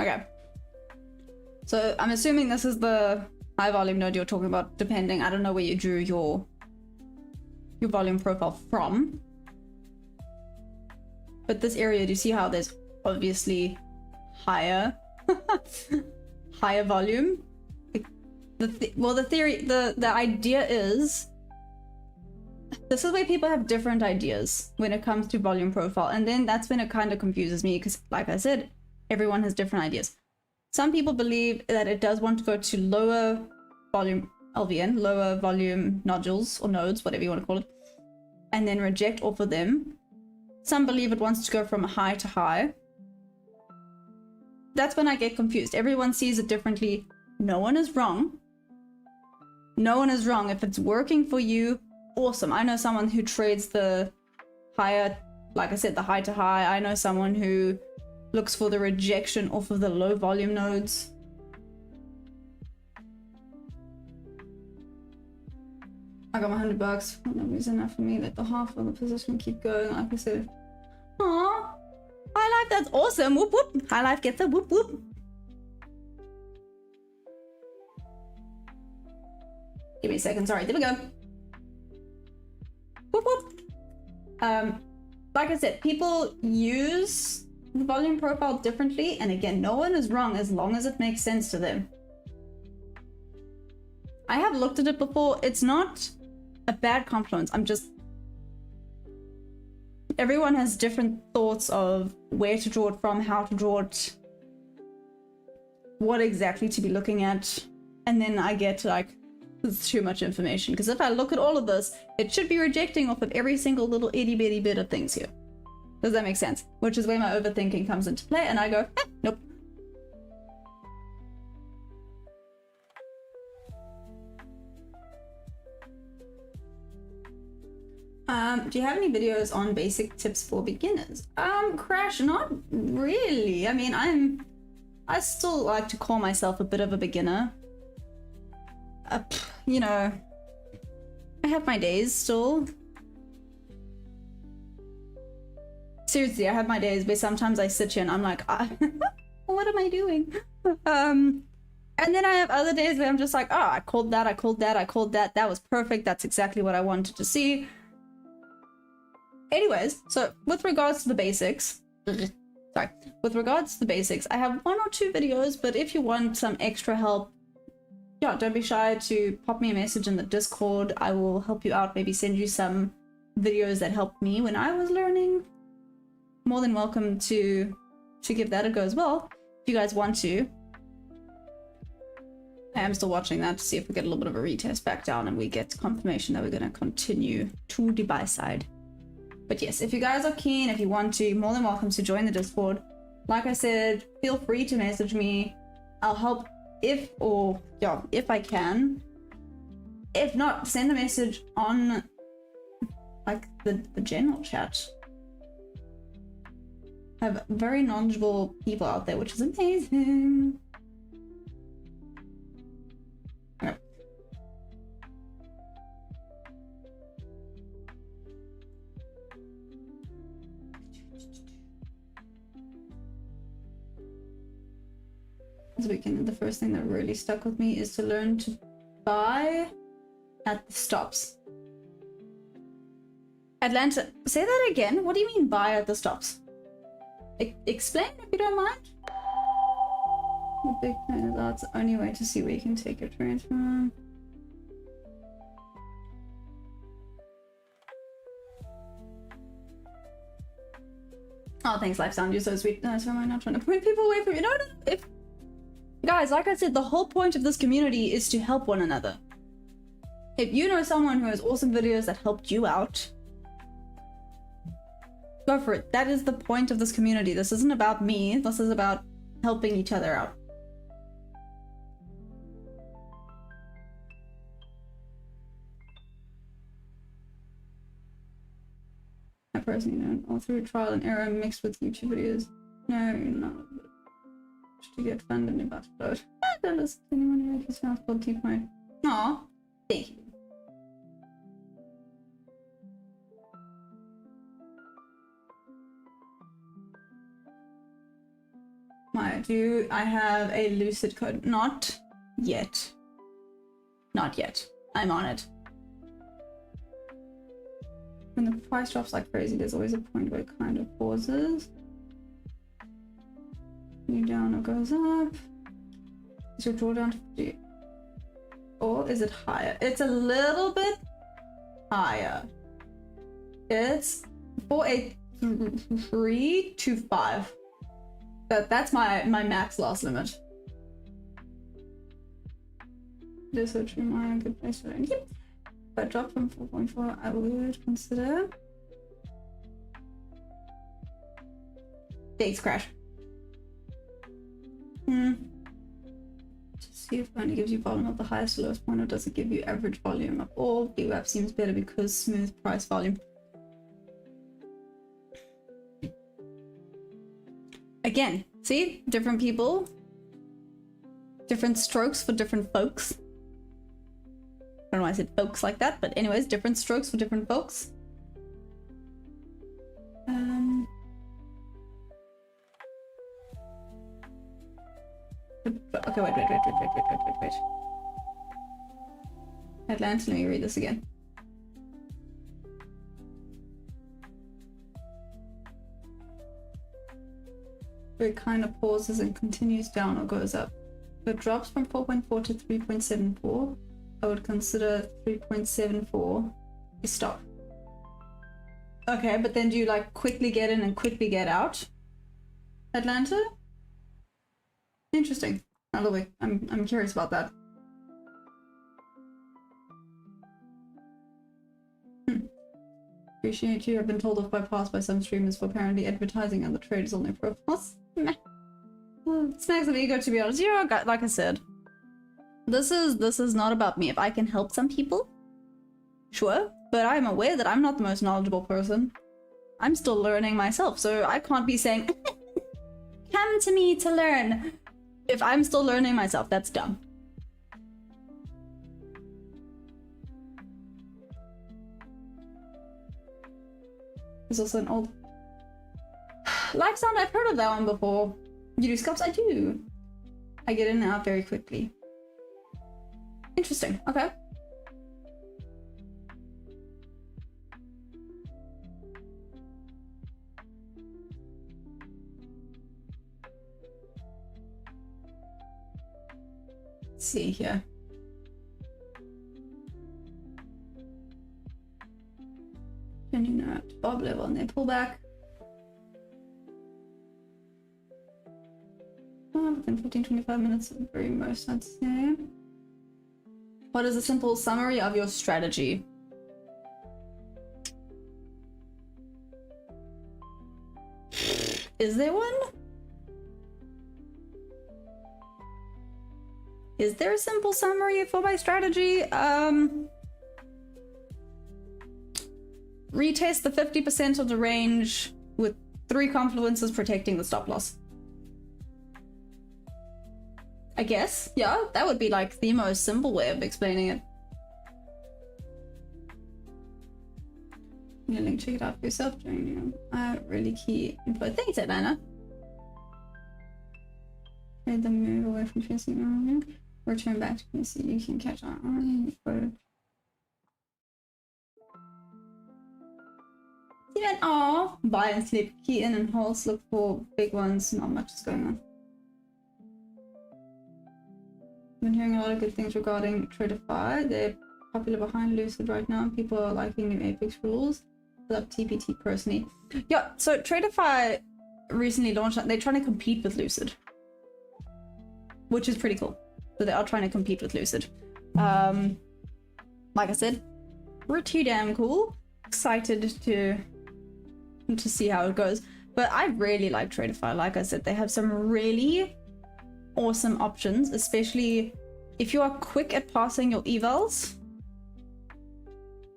Okay. So I'm assuming this is the high volume node you're talking about, depending, I don't know where you drew your volume profile from. But this area, do you see how there's obviously higher higher volume? The idea is, this is where people have different ideas when it comes to volume profile, and then that's when it kind of confuses me, because like I said, everyone has different ideas. Some people believe that it does want to go to lower volume LVN, lower volume nodules or nodes, whatever you want to call it, and then reject off of them. Some believe it wants to go from high to high. That's when I get confused. Everyone sees it differently. No one is wrong. No one is wrong. If it's working for you, awesome. I know someone who trades the higher, like I said, the high to high. I know someone who looks for the rejection off of the low volume nodes. I got my $100. Nobody's enough for me. Let the half of the position keep going, like I said. Aww. High life, that's awesome. Whoop whoop. High life gets a whoop whoop. Give me a second, sorry. There we go. Whoop whoop. Like I said, people use the volume profile differently, and again, no one is wrong as long as it makes sense to them. I have looked at it before. It's not a bad confluence. I'm just... Everyone has different thoughts of where to draw it from, how to draw it, what exactly to be looking at, and then I get like, there's too much information, because if I look at all of this, it should be rejecting off of every single little itty bitty bit of things here. Does that make sense? Which is where my overthinking comes into play, and I go, nope. Do you have any videos on basic tips for beginners? Crash, not really. I mean, I still like to call myself a bit of a beginner. You know, I have my days still. Seriously, I have my days where sometimes I sit here and I'm like, what am I doing? And then I have other days where I'm just like, oh, I called that, I called that, I called that. That was perfect. That's exactly what I wanted to see. Anyways, so with regards to the basics, I have 1 or 2 videos, but if you want some extra help, yeah, don't be shy to pop me a message in the Discord. I will help you out, maybe send you some videos that helped me when I was learning. More than welcome to give that a go as well, if you guys want to. I am still watching that to see if we get a little bit of a retest back down and we get confirmation that we're going to continue to the buy side. But yes, if you guys are keen, if you want to, more than welcome to join the Discord. Like I said, feel free to message me. I'll help if I can. If not, send a message on like the general chat. I have very knowledgeable people out there, which is amazing. Okay. This weekend, the first thing that really stuck with me is to learn to buy at the stops. Atlanta, say that again. What do you mean buy at the stops? Explain if you don't mind. The big thing is that's the only way to see where you can take your trades from. Oh, thanks, Life Sound. You're so sweet. No, so I'm not trying to point people away from you. No, if guys, like I said, the whole point of this community is to help one another. If you know someone who has awesome videos that helped you out, go for it. That is the point of this community. This isn't about me. This is about helping each other out. I personally don't. All through trial and error mixed with YouTube videos. No, not to get funded about to upload. Don't listen to anyone who makes sounds called T-Point. Aw, thank you. Do I have a Lucid code? Not yet. Not yet. I'm on it. When the price drops like crazy, there's always a point where it kind of pauses. New down or goes up. Is your drawdown to 50? Or is it higher? It's a little bit higher. It's 48325. That's my max loss limit. This would be my good place for it. Yep. If I drop from 4.4, I would consider dates crash. Just see if it only gives you volume at the highest or lowest point, or does it give you average volume of all? VWAP seems better because smooth price volume. Again, see? Different people. Different strokes for different folks. I don't know why I said folks like that, but anyways, different strokes for different folks. Okay, wait. Atlanta, let me read this again. It kind of pauses and continues down or goes up. If it drops from 4.4 to 3.74, I would consider 3.74 a stop. Okay, but then do you like quickly get in and quickly get out? Atlanta? Interesting. I love it. I'm curious about that. Appreciate you. I've been told off by past by some streamers for apparently advertising other traders on their profiles. Meh. Well, it smacks of ego, to be honest. Yeah, like I said, this is not about me. If I can help some people, sure, but I'm aware that I'm not the most knowledgeable person. I'm still learning myself, so I can't be saying, come to me to learn. If I'm still learning myself, that's dumb. There's also an old live sound. I've heard of that one before. You do scalps? I do. I get in and out very quickly. Interesting. Okay. Let's see here. Continuing at bob level and then pull back. Within 15-25 minutes at the very most, I'd say. What is a simple summary of your strategy? Is there one? Is there a simple summary for my strategy? Retest the 50% of the range with 3 confluences protecting the stop loss. I guess, yeah, that would be like the most simple way of explaining it. You link, check it out for yourself during your really key info. Thanks, Atlanta. Made them move away from chasing. Return back to PC. You can catch on. Even aw, buy and sleep. Key in and holds. Look for big ones. Not much is going on. I've been hearing a lot of good things regarding Tradify. They're popular behind Lucid right now. People are liking new Apex rules. I love TPT personally. Yeah, so Tradify recently launched. They're trying to compete with Lucid, which is pretty cool. So they are trying to compete with Lucid. Like I said, pretty damn cool. Excited to see how it goes. But I really like Tradify. Like I said, they have some really awesome options, especially if you are quick at passing your evals.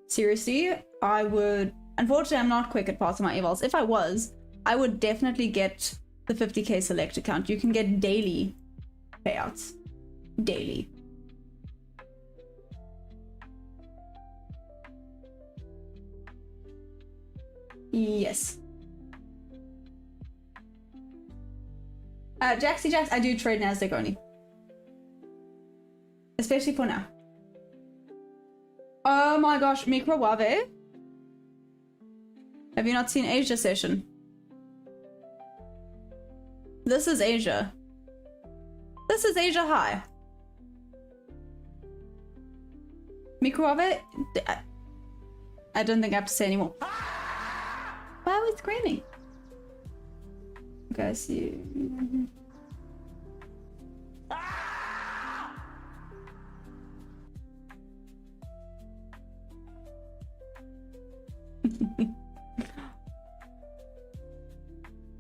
Seriously, I would. Unfortunately, I'm not quick at passing my evals. If I was, I would definitely get the 50k select account. You can get daily payouts. Daily. Yes. Jaxie Jax, I do trade Nasdaq only. Especially for now. Oh my gosh, Microwave. Have you not seen Asia session? This is Asia. This is Asia High. Microwave? I don't think I have to say anymore. Why are we screaming? Okay, I see you.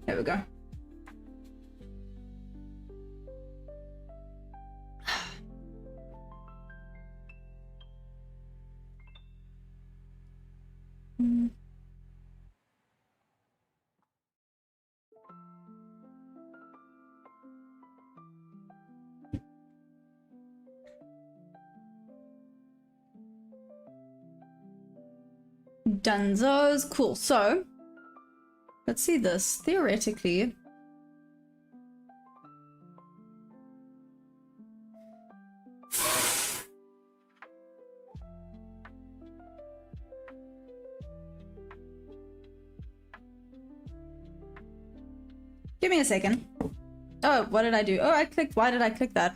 Here we go. Dunzos. Cool. So, let's see this. Theoretically, give me a second. Oh, what did I do? Oh, I clicked. Why did I click that?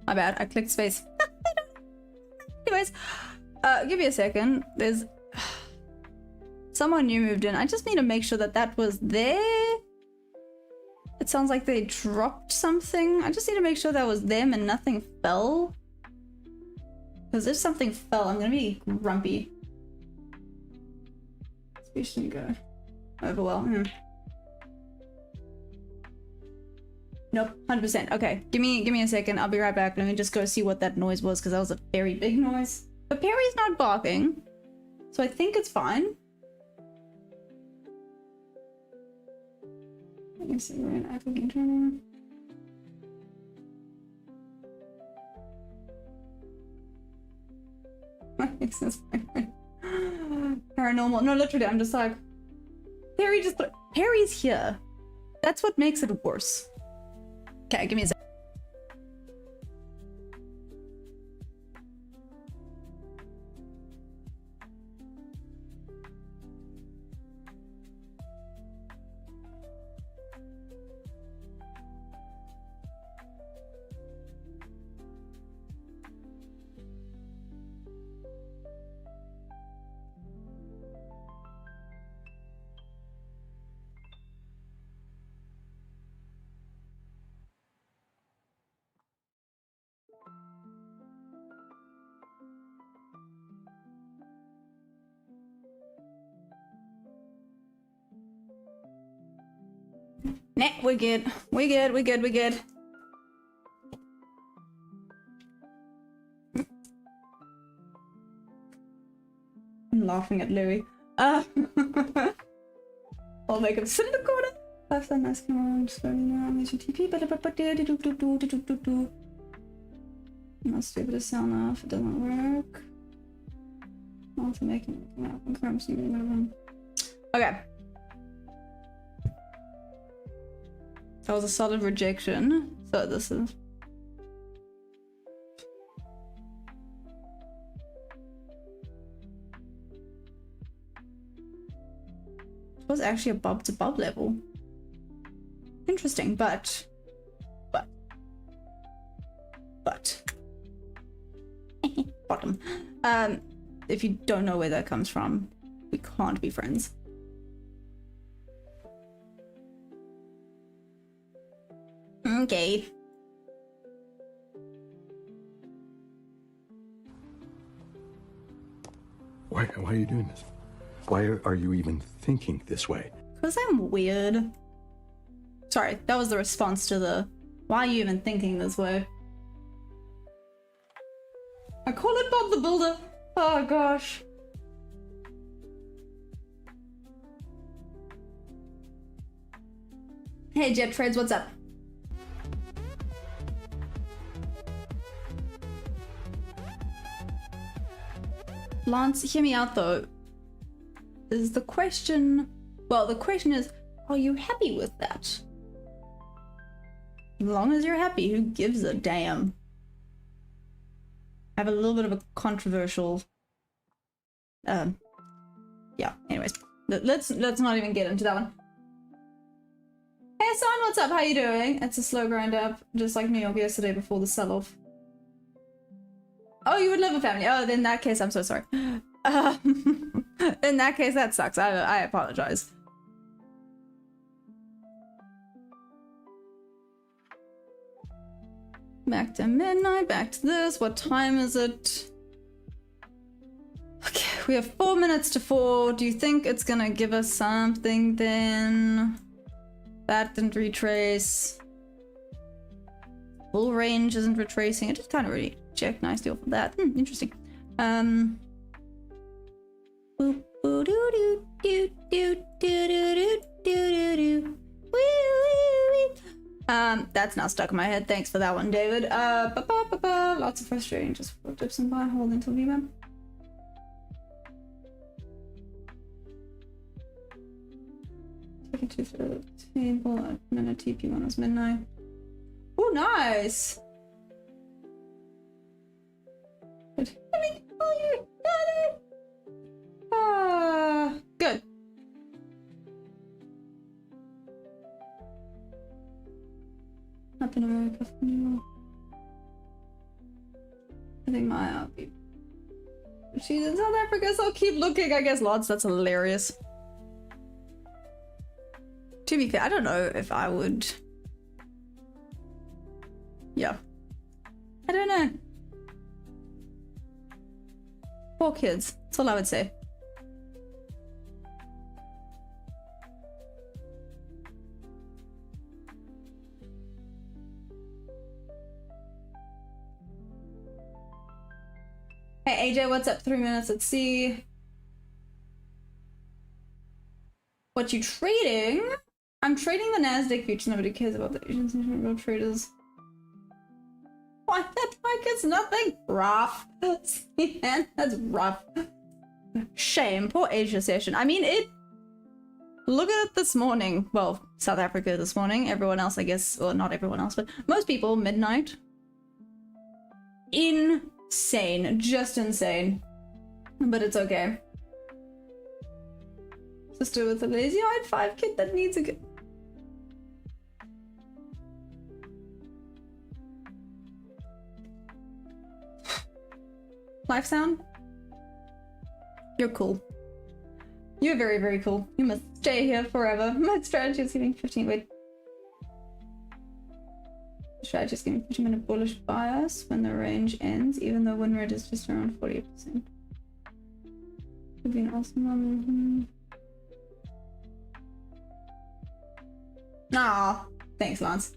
My bad. I clicked space. Anyways, give me a second. There's someone new moved in. I just need to make sure that that was there. It sounds like they dropped something. I just need to make sure that was them and nothing fell. Because if something fell, I'm gonna be grumpy. Especially go overwhelm. Nope, 100%. Okay, give me a second. I'll be right back. Let me just go see what that noise was, because that was a very big noise. But Perry's not barking, so I think it's fine. Let me see, we're in active internal. Paranormal. No, literally, I'm just like, Perry's here. That's what makes it worse. Okay, give me a second. Nah, we're good. We're good, we're good, we're good. I'm laughing at Louis. I'll make him sit in the corner. Left side nice camera, slowly now, I'm using TP, but must give it a sound now if it doesn't work. Also making it happen. Okay. That was a solid rejection. So this is... It was actually a bob to bob level. Interesting, but... Bottom. If you don't know where that comes from, we can't be friends. Okay. Why are you doing this? Why are you even thinking this way? Because I'm weird. Sorry, that was the response to the why are you even thinking this way? I call it Bob the Builder. Oh gosh. Hey Jet Trades, what's up? Lance, hear me out though. Is the question... Well, the question is, are you happy with that? As long as you're happy, who gives a damn? I have a little bit of a controversial yeah, anyways. Let's not even get into that one. Hey son, what's up? How you doing? It's a slow grind up, just like New York yesterday before the sell-off. Oh, you would love a family. Oh, in that case, I'm so sorry. In that case, that sucks. I apologize. Back to midnight, back to this. What time is it? Okay, we have 4 minutes to 4. Do you think it's gonna give us something then? That didn't retrace. Full range isn't retracing. It just kind of really checked nicely off of that. Interesting. Boop, boo, doo, doo, doo, doo, doo, doo, doo, doo. That's now stuck in my head. Thanks for that one, David. Lots of frustrating. Just for dips and buy, hold until V-man. Taking two through the table. And then a TP1 was midnight. Oh, nice. Good. Good. Up in America for New York. I think my she's in South Africa, so I'll keep looking. I guess lots. That's hilarious. To be fair, I don't know if I would. Yeah. I don't know. Poor kids. That's all I would say. Hey AJ, what's up? 3 minutes. Let's see. What you trading? I'm trading the Nasdaq futures. Nobody cares about the Asians and real traders. Why that market's nothing rough. Man, that's rough. Shame. Poor Asia session. I mean, it. Look at it this morning. Well, South Africa this morning. Everyone else, I guess. Well, not everyone else, but most people, midnight. Insane. Just insane. But it's okay. Sister with a lazy-eyed 5 kid that needs a good. Life sound? You're cool. You're very, very cool. You must stay here forever. My strategy is giving 15. Wait. Strategy is giving 15-minute bullish bias when the range ends, even though win rate is just around 48%. Could be an awesome one. Aw, thanks, Lance.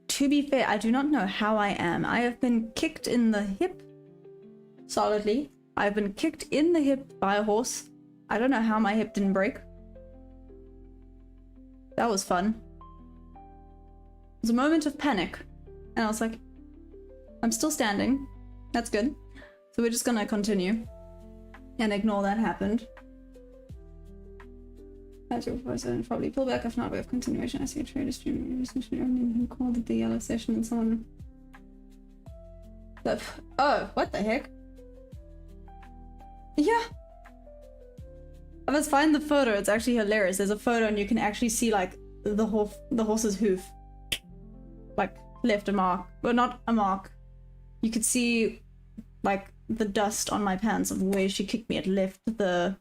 To be fair, I do not know how I am. I have been kicked in the hip solidly. I've been kicked in the hip by a horse. I don't know how my hip didn't break. That was fun. It was a moment of panic. And I was like, I'm still standing. That's good. So we're just gonna continue and ignore that happened. As your voice and probably pull back. If not, we have continuation. I see a trader stream who called it the yellow session and someone. Oh, what the heck? Yeah. I must find the photo. It's actually hilarious. There's a photo and you can actually see like the horse's hoof. Like left a mark. Well, not a mark. You could see like the dust on my pants of where she kicked me. It left the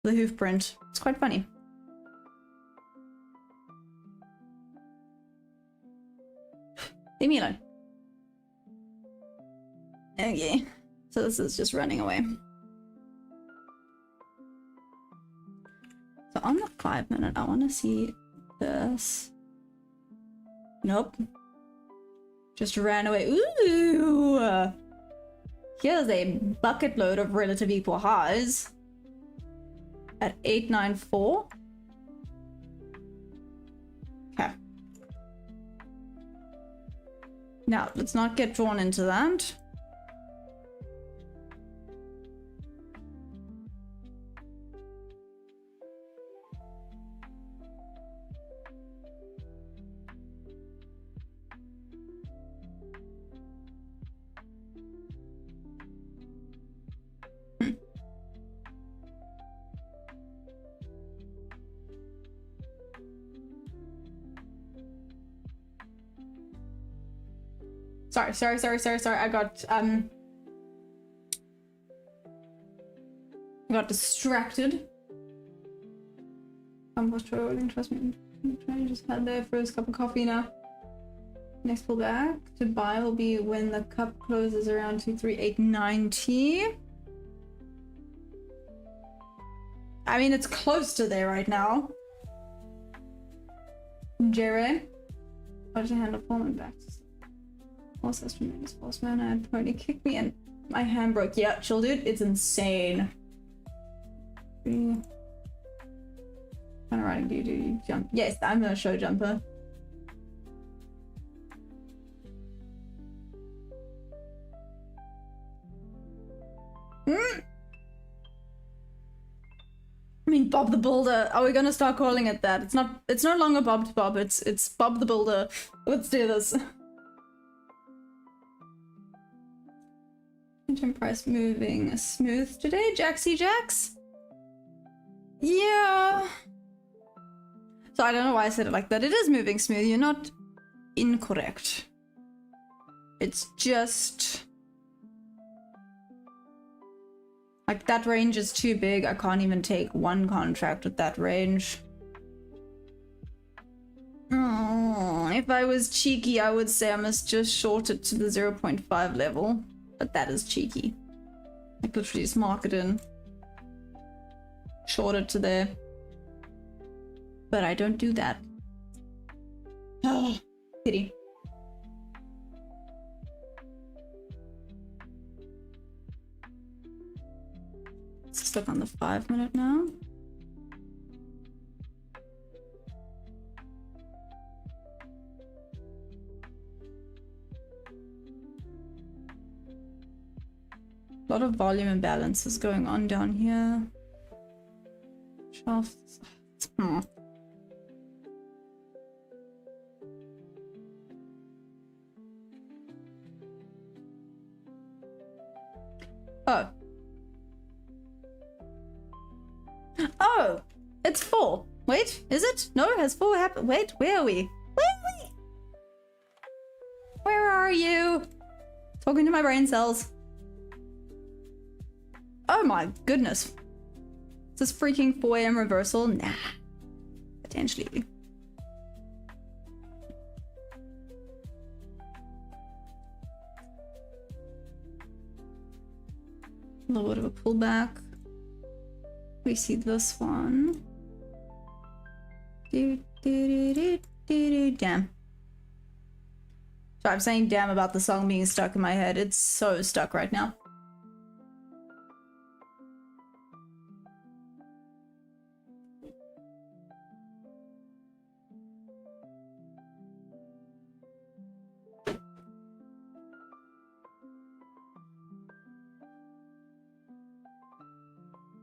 hoof print. It's quite funny. Leave me alone. Okay. So this is just running away. So on the 5 minute, I want to see this. Nope. Just ran away. Ooh! Here's a bucket load of relative equal highs. At 894. Okay. Now, let's not get drawn into that. Sorry. I got distracted. Was trolling, trust me. I just had their first cup of coffee now. Next pullback to buy will be when the cup closes around 238.90. I mean, it's close to there right now. Jerry, I just handle Pullman back. False that's tremendous. False man, I had pony kicked me and my hand broke. Yeah, chill, dude. It's insane. What kind of riding do you do? You jump? Yes, I'm a show jumper. I mean, Bob the Builder. Are we gonna start calling it that? It's not. It's no longer Bob to Bob. It's Bob the Builder. Let's do this. Interim price moving smooth today, Jaxie Jax. Yeah. So I don't know why I said it like that. It is moving smooth. You're not incorrect. It's just like that range is too big. I can't even take one contract with that range. Oh, if I was cheeky, I would say I must just short it to the 0.5 level. But that is cheeky. Like literally just mark it in. Short it to there. But I don't do that. Oh, pity. Stuck on the 5 minute now. A lot of volume imbalances going on down here. Shafts. Oh. Oh, it's 4. Wait, is it? No, has 4 happened? Wait, where are we? Where are we? Where are you? Talking to my brain cells. Oh my goodness. Is this freaking 4 AM reversal? Nah. Potentially. A little bit of a pullback. We see this one. Damn. So I'm saying damn about the song being stuck in my head. It's so stuck right now.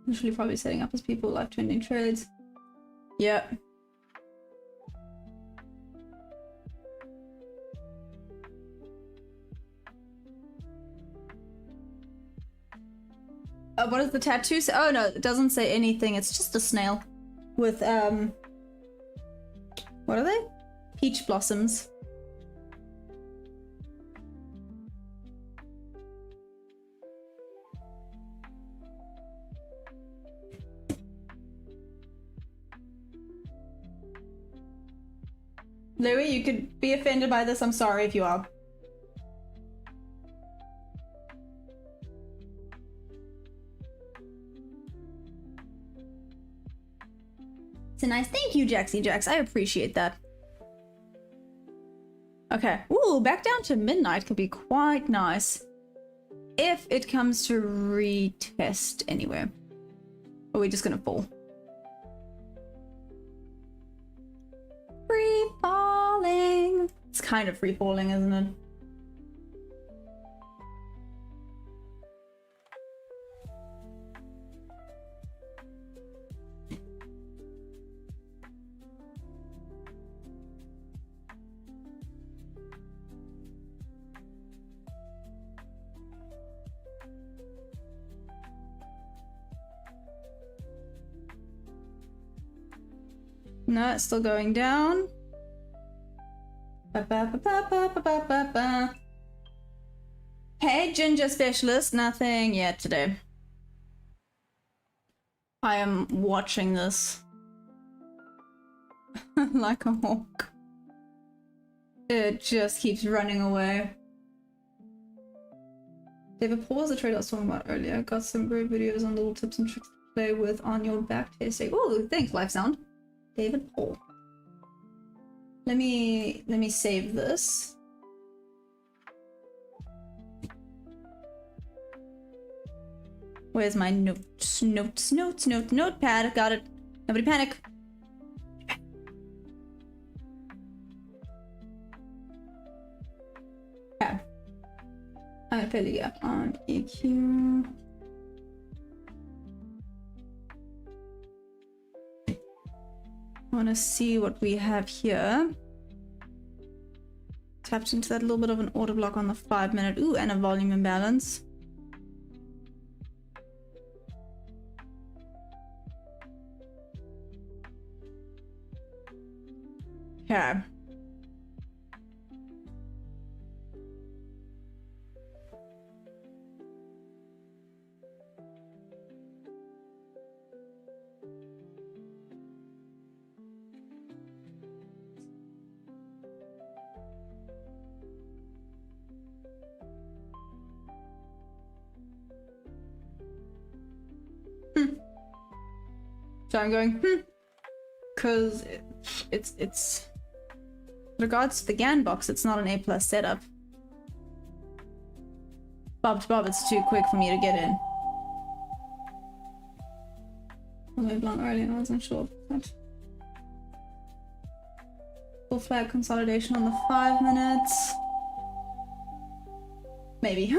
Usually probably setting up as people live trending trades. Yep. What does the tattoo say? Oh no, it doesn't say anything. It's just a snail with what are they? Peach blossoms. Louis, you could be offended by this. I'm sorry if you are. It's a nice thank you, Jaxie Jax. I appreciate that. Okay. Ooh, back down to midnight could be quite nice. If it comes to retest anywhere. Or are we just gonna fall? Free falling. It's kind of free falling, isn't it? No, it's still going down. Ba, ba, ba, ba, ba, ba, ba, ba. Hey, ginger specialist, nothing yet today. I am watching this like a hawk. It just keeps running away. David, Paul was the trade I was talking about earlier. Got some great videos on little tips and tricks to play with on your back testing. Oh, thanks, Live Sound. David Paul. Let me save this. Where's my notepad? Got it. Nobody panic. Okay. I'm gonna play the gap on EQ. I wanna see what we have here. Tapped into that little bit of an order block on the 5-minute. Ooh, and a volume imbalance. Okay. So I'm going, because it's with regards to the GAN box, it's not an A+ setup. Bob to Bob, it's too quick for me to get in. Maybe long early, I wasn't sure. Full flag consolidation on the 5 minutes. Maybe.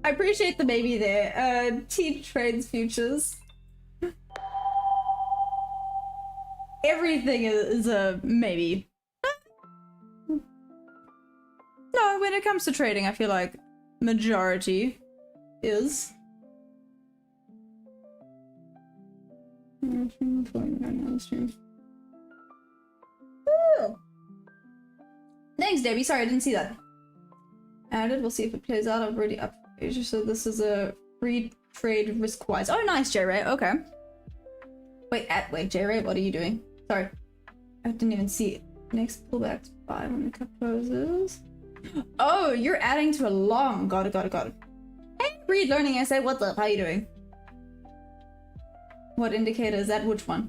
I appreciate the maybe there. T trades futures. Everything is a maybe. No, when it comes to trading, I feel like majority is. Ooh. Thanks, Debbie. Sorry, I didn't see that. Added. We'll see if it plays out. I've already up. So this is a free trade risk-wise. Oh, nice, J-Ray. Okay. Wait, J-Ray, what are you doing? Sorry. I didn't even see it. Next pullback to 5 when the cup closes. Oh, you're adding to a long. Got it. Hey, Reed Learning Essay, what's up? How you doing? What indicator is that? Which one?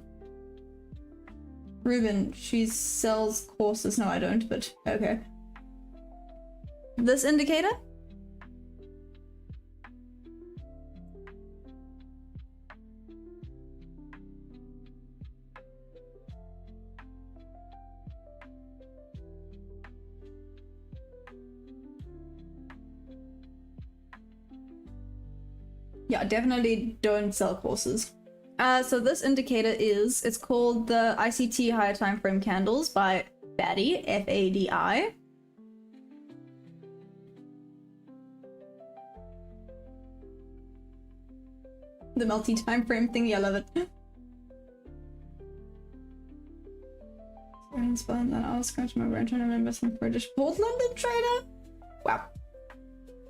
Ruben, she sells courses. No, I don't, but okay. This indicator? Yeah, definitely don't sell courses. So this indicator it's called the ICT Higher Time Frame Candles by Fadi, F-A-D-I. The multi-time frame thingy, I love it. Sorry, spelling that. I'll scratch my brain trying to remember some British Portland trader. Wow.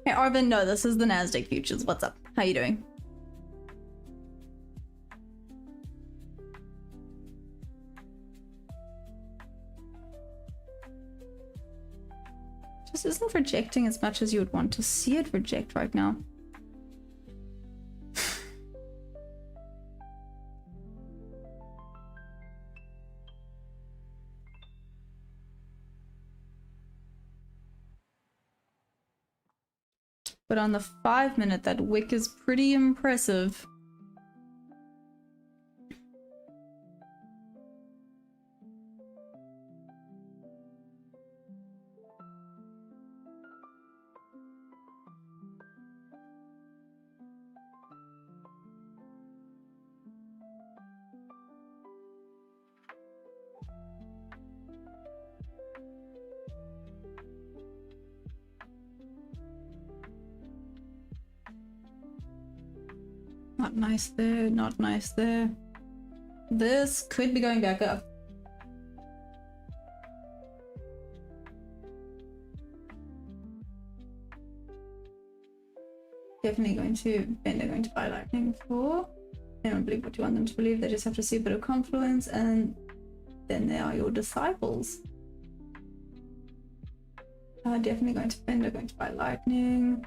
Hey Arvin, no, this is the Nasdaq futures. What's up? How you doing? Just isn't rejecting as much as you would want to see it reject right now. But on the 5 minute, that wick is pretty impressive. Not nice there, not nice there. This could be going back up. Definitely going to bend. They're going to buy lightning for. They don't believe what you want them to believe. They just have to see a bit of confluence, and then they are your disciples. Definitely going to bend. They're going to buy lightning.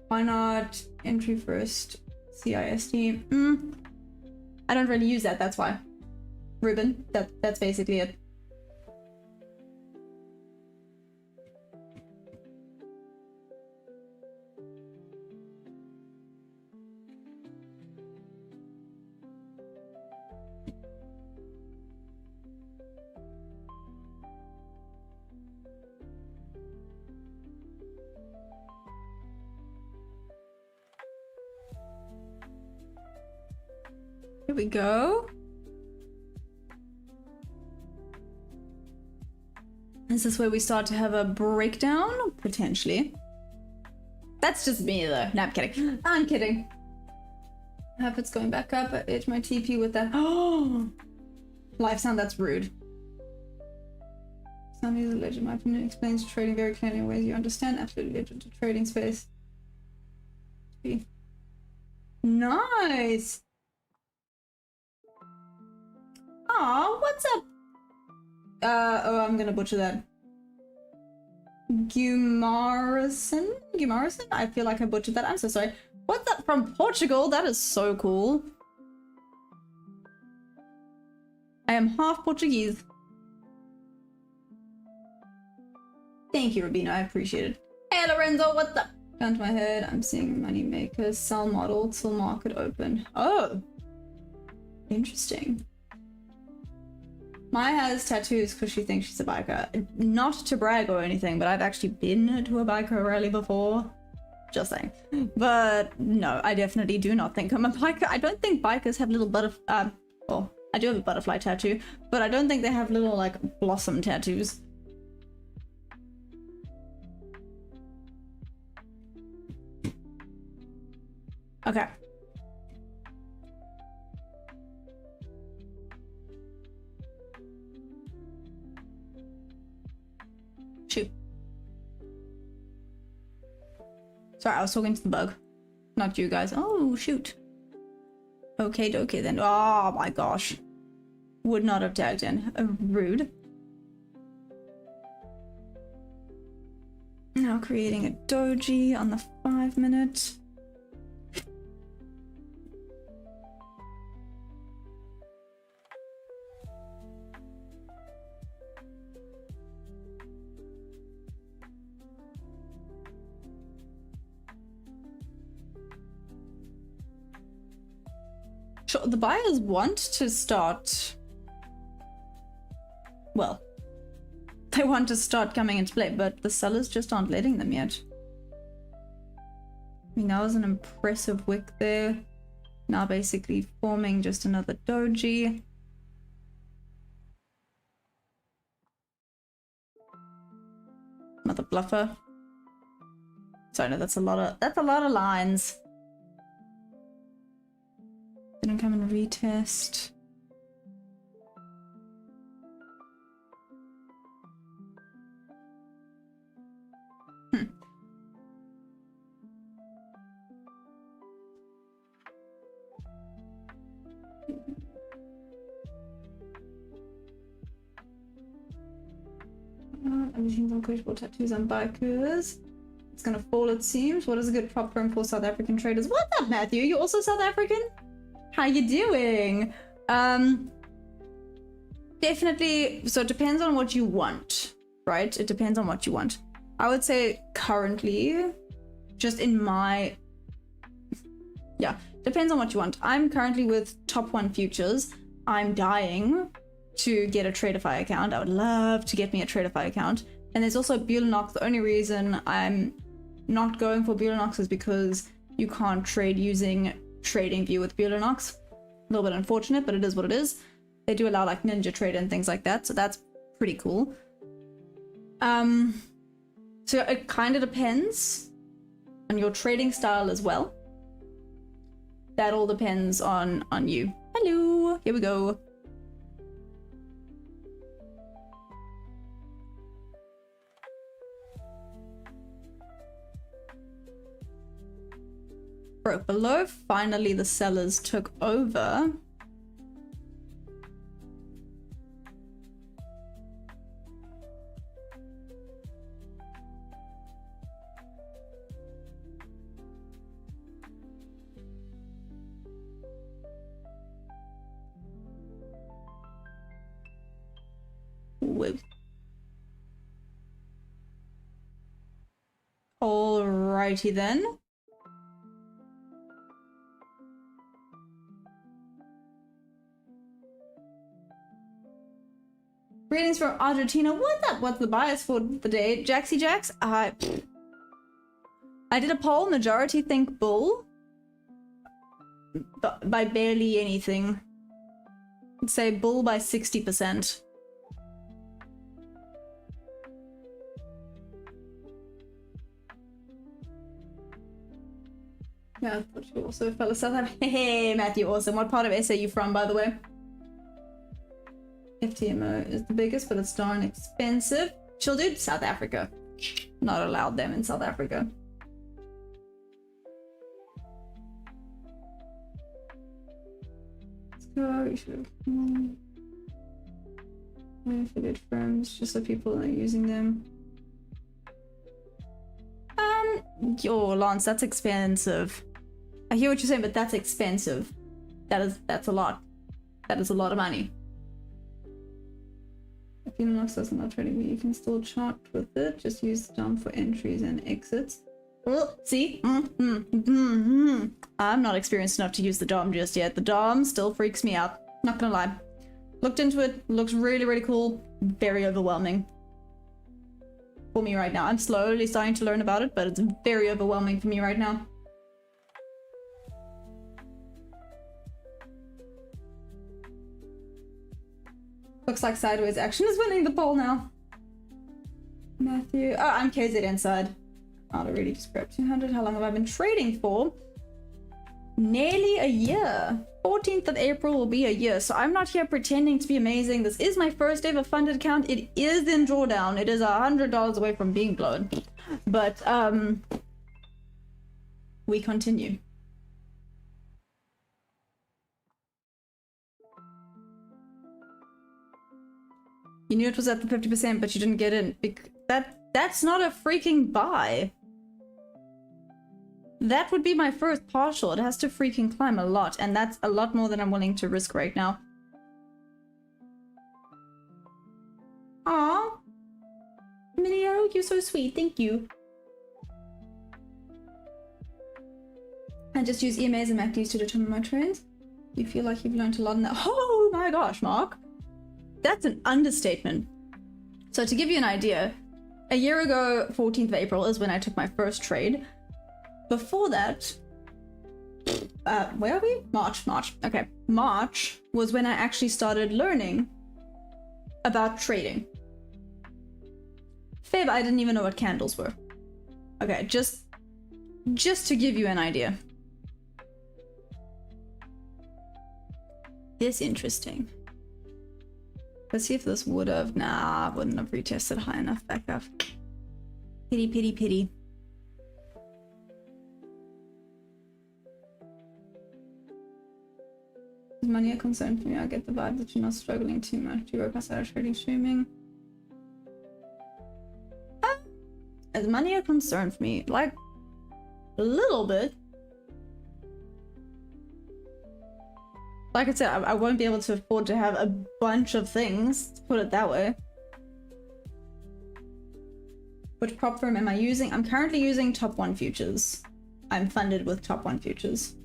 Why not entry first? CISD. I don't really use that. That's why. Ribbon. That's basically it. Here we go. Is this where we start to have a breakdown? Potentially. That's just me though. No, I'm kidding. I'm kidding. I hope it's going back up. I edge my TP with that. Oh! Live sound, that's rude. Some user legend, in my opinion, explains trading very clearly in ways you understand. Absolutely legend to trading space. Nice! Aw, what's up? Oh, I'm gonna butcher that. Gumarison? Gumarison? I feel like I butchered that. I'm so sorry. What's up from Portugal? That is so cool. I am half Portuguese. Thank you, Rubino. I appreciate it. Hey, Lorenzo, what's up? Down to my head. I'm seeing money makers, sell model till market open. Oh, interesting. Maya has tattoos because she thinks she's a biker. Not to brag or anything, but I've actually been to a biker rally before. Just saying. But no, I definitely do not think I'm a biker. I don't think bikers have little well, I do have a butterfly tattoo, but I don't think they have little, like, blossom tattoos. Okay. Shoot. Sorry, I was talking to the bug. Not you guys. Oh, shoot. Okay, dokie then. Oh my gosh. Would not have tagged in. Rude. Now creating a doji on the 5-minute. Sure, the buyers want to start... Well, they want to start coming into play, but the sellers just aren't letting them yet. I mean, that was an impressive wick there. Now basically forming just another doji. Another bluffer. Sorry, no, that's a lot of lines. Didn't come and retest. Everything's unquestionable tattoos on bikers. It's gonna fall, it seems. What is a good prop firm for South African traders? What's up, Matthew? You also South African? How you doing? Definitely. So it depends on what you want, right? It depends on what you want. I would say currently, just in my... Yeah, depends on what you want. I'm currently with Top 1 Futures. I'm dying to get a Traderfy account. I would love to get me a Traderfy account. And there's also Bullenox. The only reason I'm not going for Bullenox is because you can't trade using TradingView with Bullenox. A little bit unfortunate, but it is what it is. They do allow like NinjaTrader and things like that, so that's pretty cool. So it kind of depends on your trading style as well. That all depends on you. Hello, here we go. broke below. Finally, the sellers took over. Whoa. Alrighty then. Greetings from Argentina. What up? What's the bias for the day? Jaxie Jax? I did a poll. Majority think bull. But by barely anything. I'd say bull by 60%. Yeah, I thought you also fellow South Africa. Hey, Matthew, awesome. What part of SA are you from, by the way? FTMO is the biggest, but it's darn expensive. Chill, dude. South Africa. Not allowed them in South Africa. Let's go. You should have affiliate firms just so people are using them. Yo, Lance, that's expensive. I hear what you're saying, but that's expensive. That's a lot. That is a lot of money. If you don't know not trading, but you can still chart with it. Just use the DOM for entries and exits. Well, see? I'm not experienced enough to use the DOM just yet. The DOM still freaks me out. Not gonna lie. Looked into it. Looks really, really cool. Very overwhelming. For me right now. I'm slowly starting to learn about it, but it's very overwhelming for me right now. Looks like Sideways Action is winning the poll now. Matthew. Oh, I'm KZ inside. I'd already just grabbed 200. How long have I been trading for? Nearly a year. 14th of April will be a year. So I'm not here pretending to be amazing. This is my first ever funded account. It is in drawdown. It is $100 away from being blown. But we continue. You knew it was at the 50%, but you didn't get in. That's not a freaking buy. That would be my first partial. It has to freaking climb a lot, and that's a lot more than I'm willing to risk right now. Aww. Minio, you're so sweet. Thank you. I just use EMAs and MACDs to determine my trades. You feel like you've learned a lot in that. Oh my gosh, Mark. That's an understatement. So to give you an idea, a year ago, 14th of April is when I took my first trade. Before that, where are we? March. Okay. March was when I actually started learning about trading. Feb, I didn't even know what candles were. Okay, just to give you an idea. It's interesting. Let's see if this would have. Nah, I wouldn't have retested high enough back up. Pity, pity, pity. Is money a concern for me? I get the vibe that you're not struggling too much. Do you work outside of trading streaming? Is money a concern for me? Like, a little bit. Like I said, I won't be able to afford to have a bunch of things, to put it that way. Which prop firm am I using? I'm currently using Top 1 Futures. I'm funded with Top 1 Futures.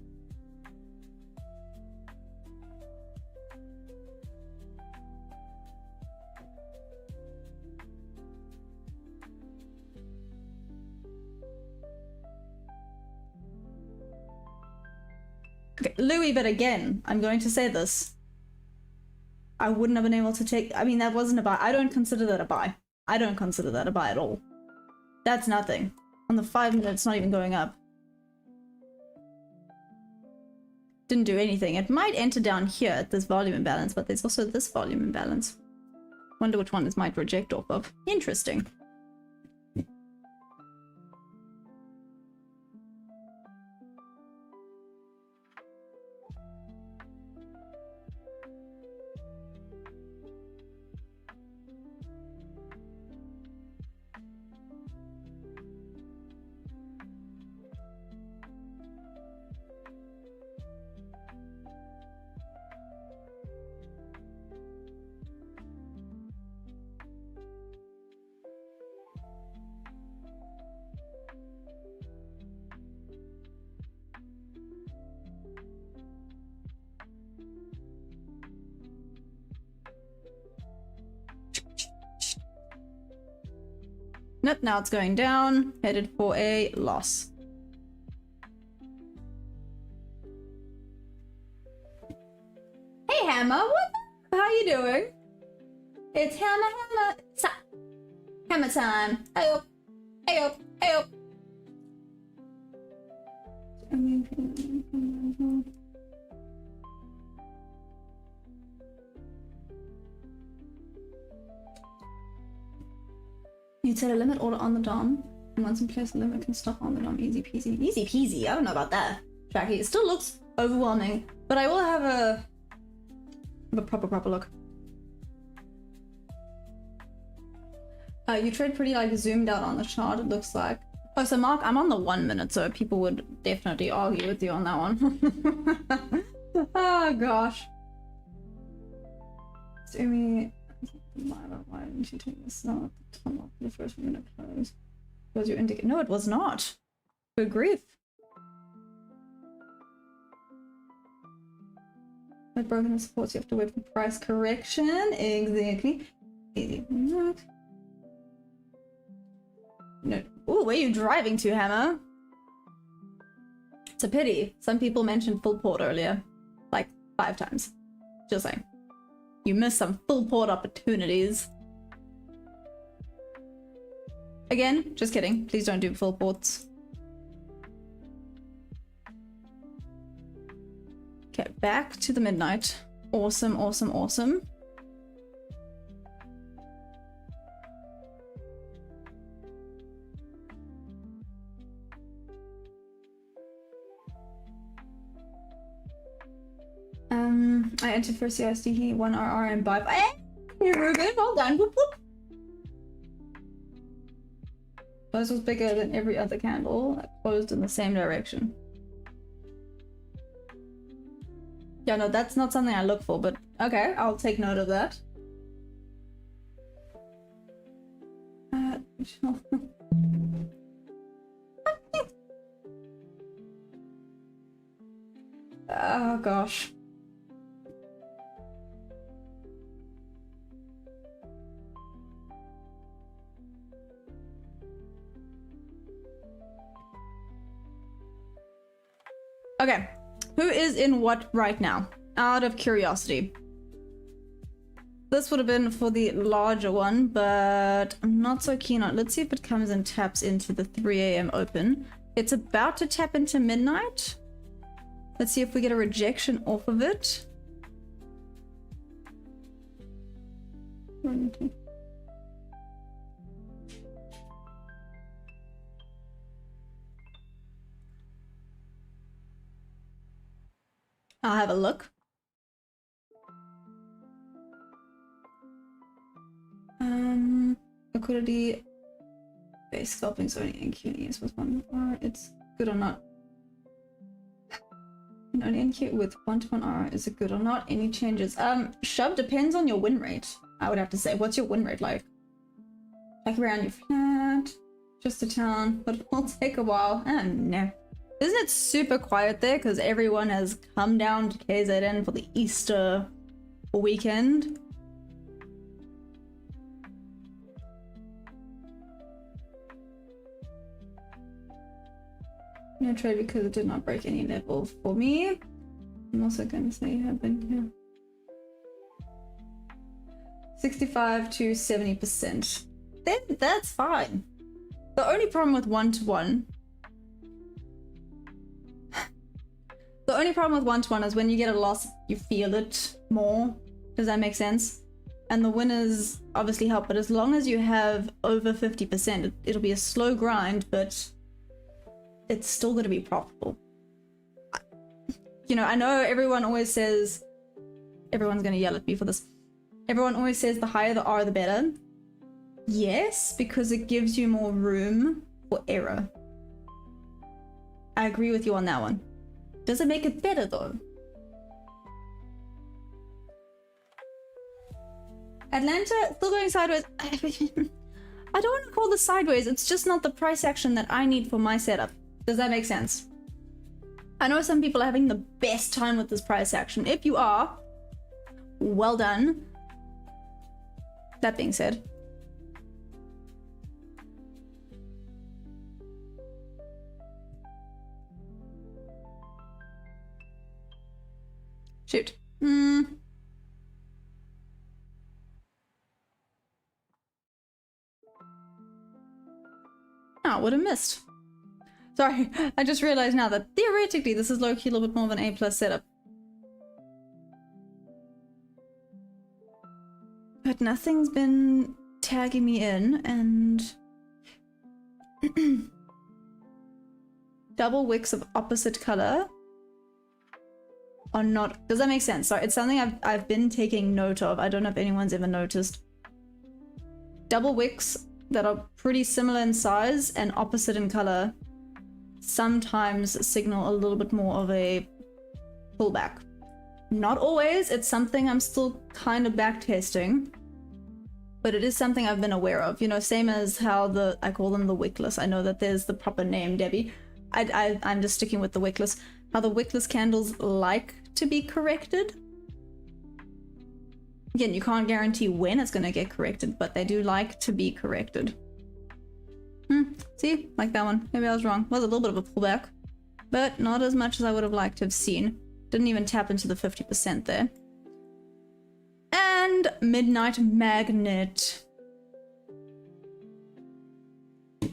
Okay, Louis, but again, I'm going to say this. I wouldn't have been able to take... I mean, that wasn't a buy. I don't consider that a buy. I don't consider that a buy at all. That's nothing. On the 5 minute, it's not even going up. Didn't do anything. It might enter down here at this volume imbalance, but there's also this volume imbalance. Wonder which one this might reject off of. Interesting. Nope, now it's going down. Headed for a loss. Hey Hammer, what? How you doing? It's Hammer. Hammer time. Hey up. Hey up. Hey up. You'd set a limit order on the DOM, and once in place, the limit can stop on the DOM. Easy peasy. Easy peasy. I don't know about that, Jackie. It still looks overwhelming, but I will have a proper look. You trade pretty like zoomed out on the chart, it looks like. Oh, so Mark, I'm on the 1 minute, so people would definitely argue with you on that one. Oh gosh. Amy, why didn't you take this out? Turn off the first minute close. Was your indicator? No, it was not. Good grief. With broken supports, you have to wait for price correction. Exactly. Easy. No. Ooh, where are you driving to, Hammer? It's a pity. Some people mentioned full port earlier. Like 5 times. Just saying. You missed some full port opportunities. Again, just kidding. Please don't do full ports. Okay, back to the midnight. Awesome, awesome, awesome. I entered for CSD 1 RR and buy. Hey, Ruben, well done. Whoop, whoop. This was bigger than every other candle that closed in the same direction. Yeah, no, that's not something I look for, but okay, I'll take note of that. Oh gosh. Okay, who is in what right now? Out of curiosity. This would have been for the larger one, but I'm not so keen on it. Let's see if it comes and taps into the 3 AM open. It's about to tap into midnight. Let's see if we get a rejection off of it. I'll have a look. Liquidity base scalping is only NQ with 1 R. It's good or not. And only NQ with 1-to-1 R. Is it good or not? Any changes? Shove depends on your win rate. I would have to say. What's your win rate like? Back around your flat. Just a town, but it will take a while. Oh no. Isn't it super quiet there because everyone has come down to KZN for the Easter weekend? No trade because it did not break any level for me. I'm also going to say you have been here. 65 to 70%. Then that's fine. The only problem with 1-to-1 is when you get a loss, you feel it more. Does that make sense? And the winners obviously help, but as long as you have over 50%, it'll be a slow grind, but it's still going to be profitable. You know, I know everyone always says, everyone's going to yell at me for this. Everyone always says the higher the R, the better. Yes, because it gives you more room for error. I agree with you on that one. Does it make it better though? Atlanta still going sideways. I don't want to call this sideways. It's just not the price action that I need for my setup. Does that make sense? I know some people are having the best time with this price action. If you are, well done. That being said, Shoot. Oh, would have missed. Sorry, I just realized now that theoretically this is low-key a little bit more of an A+ setup. But nothing's been tagging me in, and double wicks of opposite color are not... Does that make sense? Sorry, it's something I've been taking note of. I don't know if anyone's ever noticed. Double wicks that are pretty similar in size and opposite in color sometimes signal a little bit more of a pullback. Not always. It's something I'm still kind of back testing, but it is something I've been aware of. You know, same as how I call them the wickless. I know that there's the proper name, Debbie. I'm just sticking with the wickless. How the wickless candles like to be corrected. Again, you can't guarantee when it's going to get corrected, but they do like to be corrected. See? Like that one. Maybe I was wrong. Was a little bit of a pullback, but not as much as I would have liked to have seen. Didn't even tap into the 50% there. And Midnight Magnet. Ooh,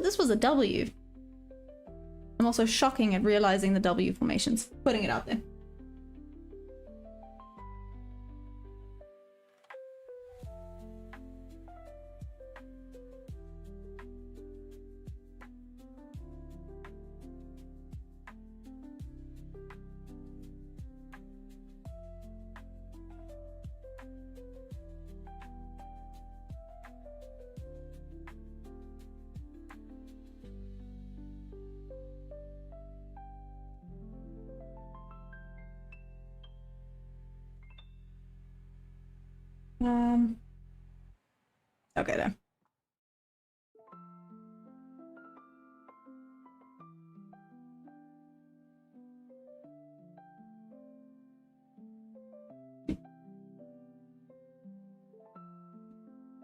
this was a W. I'm also shocking at realizing the W formations. Putting it out there. Okay then.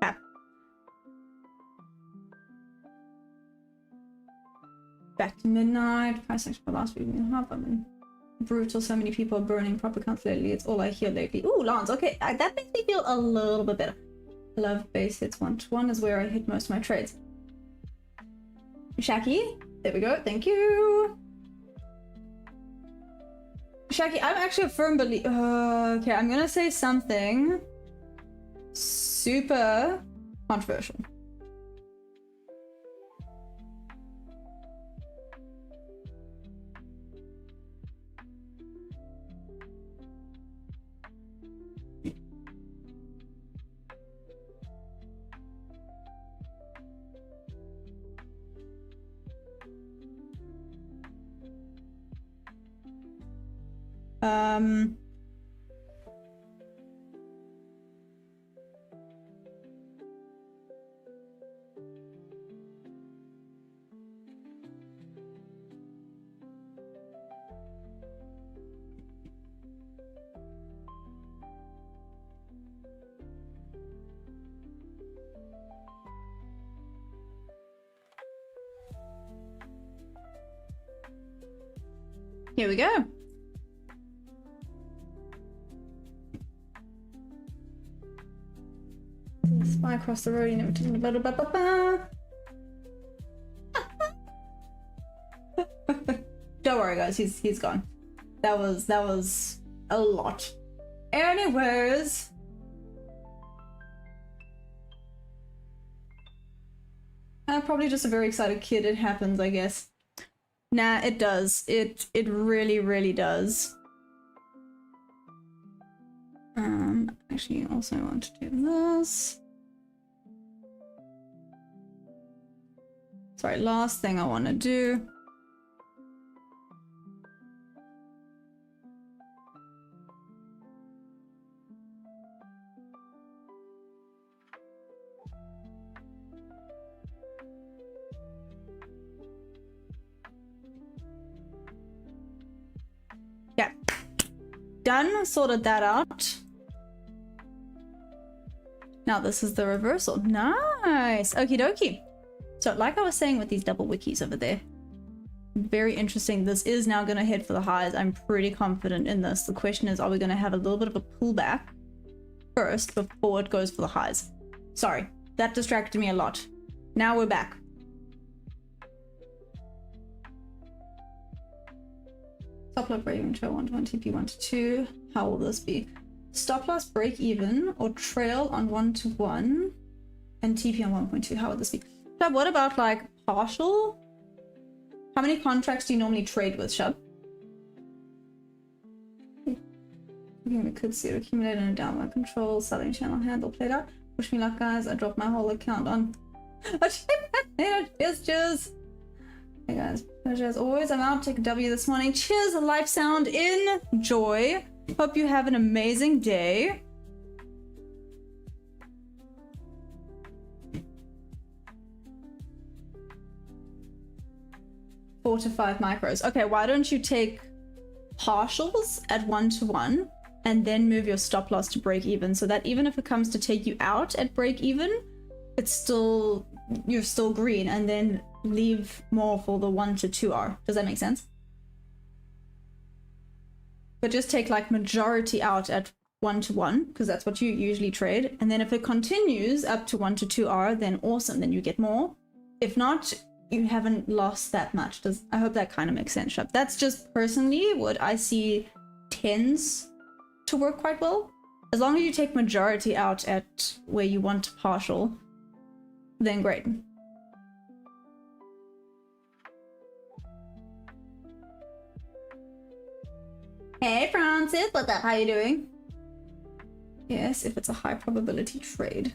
Ah. Back to midnight. Price action for last week and a half. I mean, brutal. So many people are burning proper accounts lately. It's all I hear lately. Ooh, Lance. Okay, that makes me feel a little bit better. I love base hits 1-to-1 is where I hit most of my trades. Shaki, there we go. Thank you. Shaki, I'm actually a firm believer. Okay, I'm gonna say something super controversial. Here we go. Spy across the road, you never told me blah, blah, blah, blah. Don't worry guys, he's gone. That was a lot. Anyways. I'm probably just a very excited kid. It happens, I guess. Nah, it does. It really, really does. Actually, also I want to do this. Sorry, last thing I want to do. Yeah. Done, sorted that out. Now this is the reversal. Nice. Okie dokie. So like I was saying with these double wikis over there, Very interesting. This is now going to head for the highs. I'm pretty confident in this. The question is, are we going to have a little bit of a pullback first before it goes for the highs? Sorry, that distracted me a lot. Now we're back. Stop loss break even, trail 1 to 1, TP 1 to 2. How will this be? Stop loss break even or trail on 1 to 1 and TP on 1.2. How would this be? Shub, what about like partial? How many contracts do you normally trade with, Shub? We could see it accumulate in a downward control, selling channel handle played out. Push me luck, guys. I dropped my whole account on. Cheers. Hey guys, pleasure as always. I'm out. Take a W this morning. Cheers, life sound. Enjoy. Hope you have an amazing day. Four to 5 micros. Okay, why don't you take partials at 1 to 1 and then move your stop loss to break even, so that even if it comes to take you out at break even, it's still, you're still green, and then leave more for the 1 to 2R. Does that make sense? But just take like majority out at 1 to 1, because that's what you usually trade. And then if it continues up to 1 to 2R, then awesome, then you get more. If not, you haven't lost that much. I hope that kind of makes sense, Shub. That's just personally what I see tends to work quite well. As long as you take majority out at where you want partial, then great. Hey Francis, what's up? How you doing? Yes, if it's a high probability trade.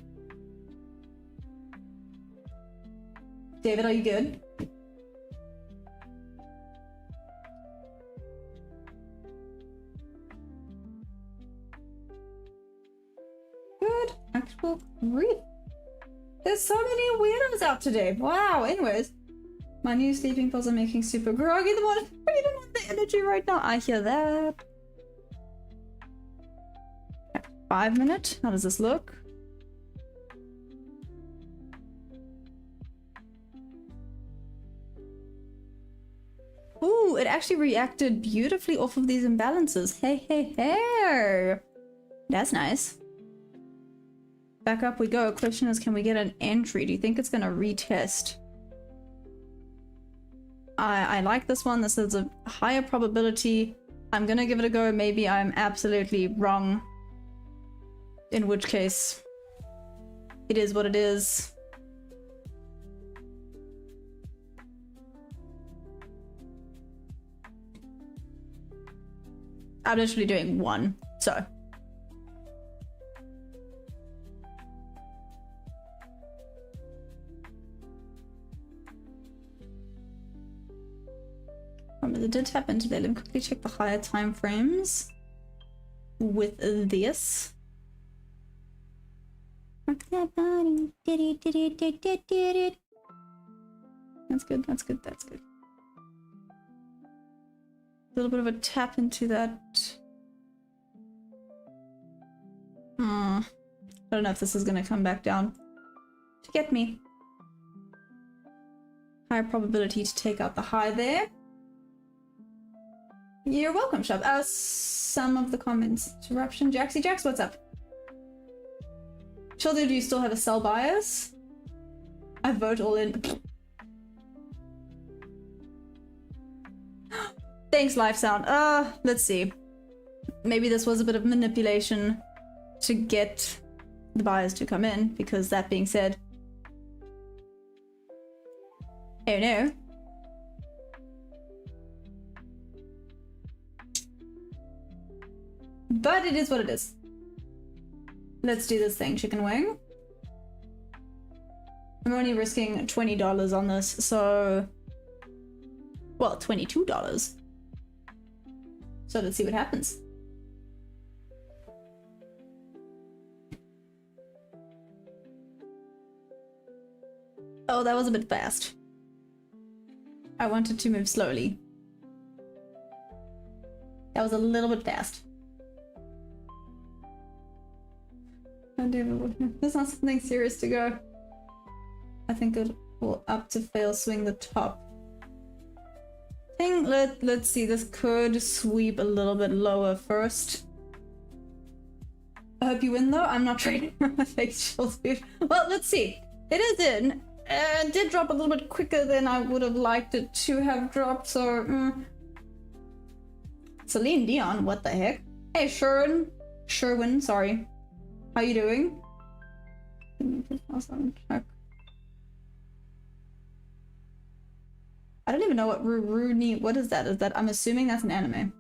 David, are you good? Good. Actual grief. There's so many weirdos out today. Wow. Anyways, my new sleeping pills are making super groggy in the morning. I don't have the energy right now. I hear that. 5 minute. How does this look? Ooh, it actually reacted beautifully off of these imbalances. Hey. That's nice. Back up we go. Question is, can we get an entry? Do you think it's gonna retest? I like this one. This is a higher probability. I'm gonna give it a go. Maybe I'm absolutely wrong. In which case, it is what it is. I'm literally doing one, so. It did tap into there. Let me quickly check the higher time frames with this. Rock that body. That's good, that's good, that's good. A little bit of a tap into that. I don't know if this is going to come back down to get me. Higher probability to take out the high there. You're welcome, Shub. Some of the comments. Interruption. Jaxie Jax, what's up? Childer, do you still have a sell bias? I vote all in. Thanks, Life Sound. Let's see. Maybe this was a bit of manipulation to get the buyers to come in, because that being said... Oh no. But it is what it is. Let's do this thing, chicken wing. I'm only risking $20 on this, so... Well, $22. So let's see what happens. Oh, that was a bit fast. I wanted to move slowly. That was a little bit fast. There's not something serious to go. I think it will up to fail swing the top. think let's see, this could sweep a little bit lower first. I hope you win though. I'm not trading my facial sweep. Well, let's see. It is in. It did drop a little bit quicker than I would have liked it to have dropped, so Celine Dion, what the heck? Hey Sherwin, sorry. How you doing? Check. I don't even know what Runi. What is that? Is that? I'm assuming that's an anime.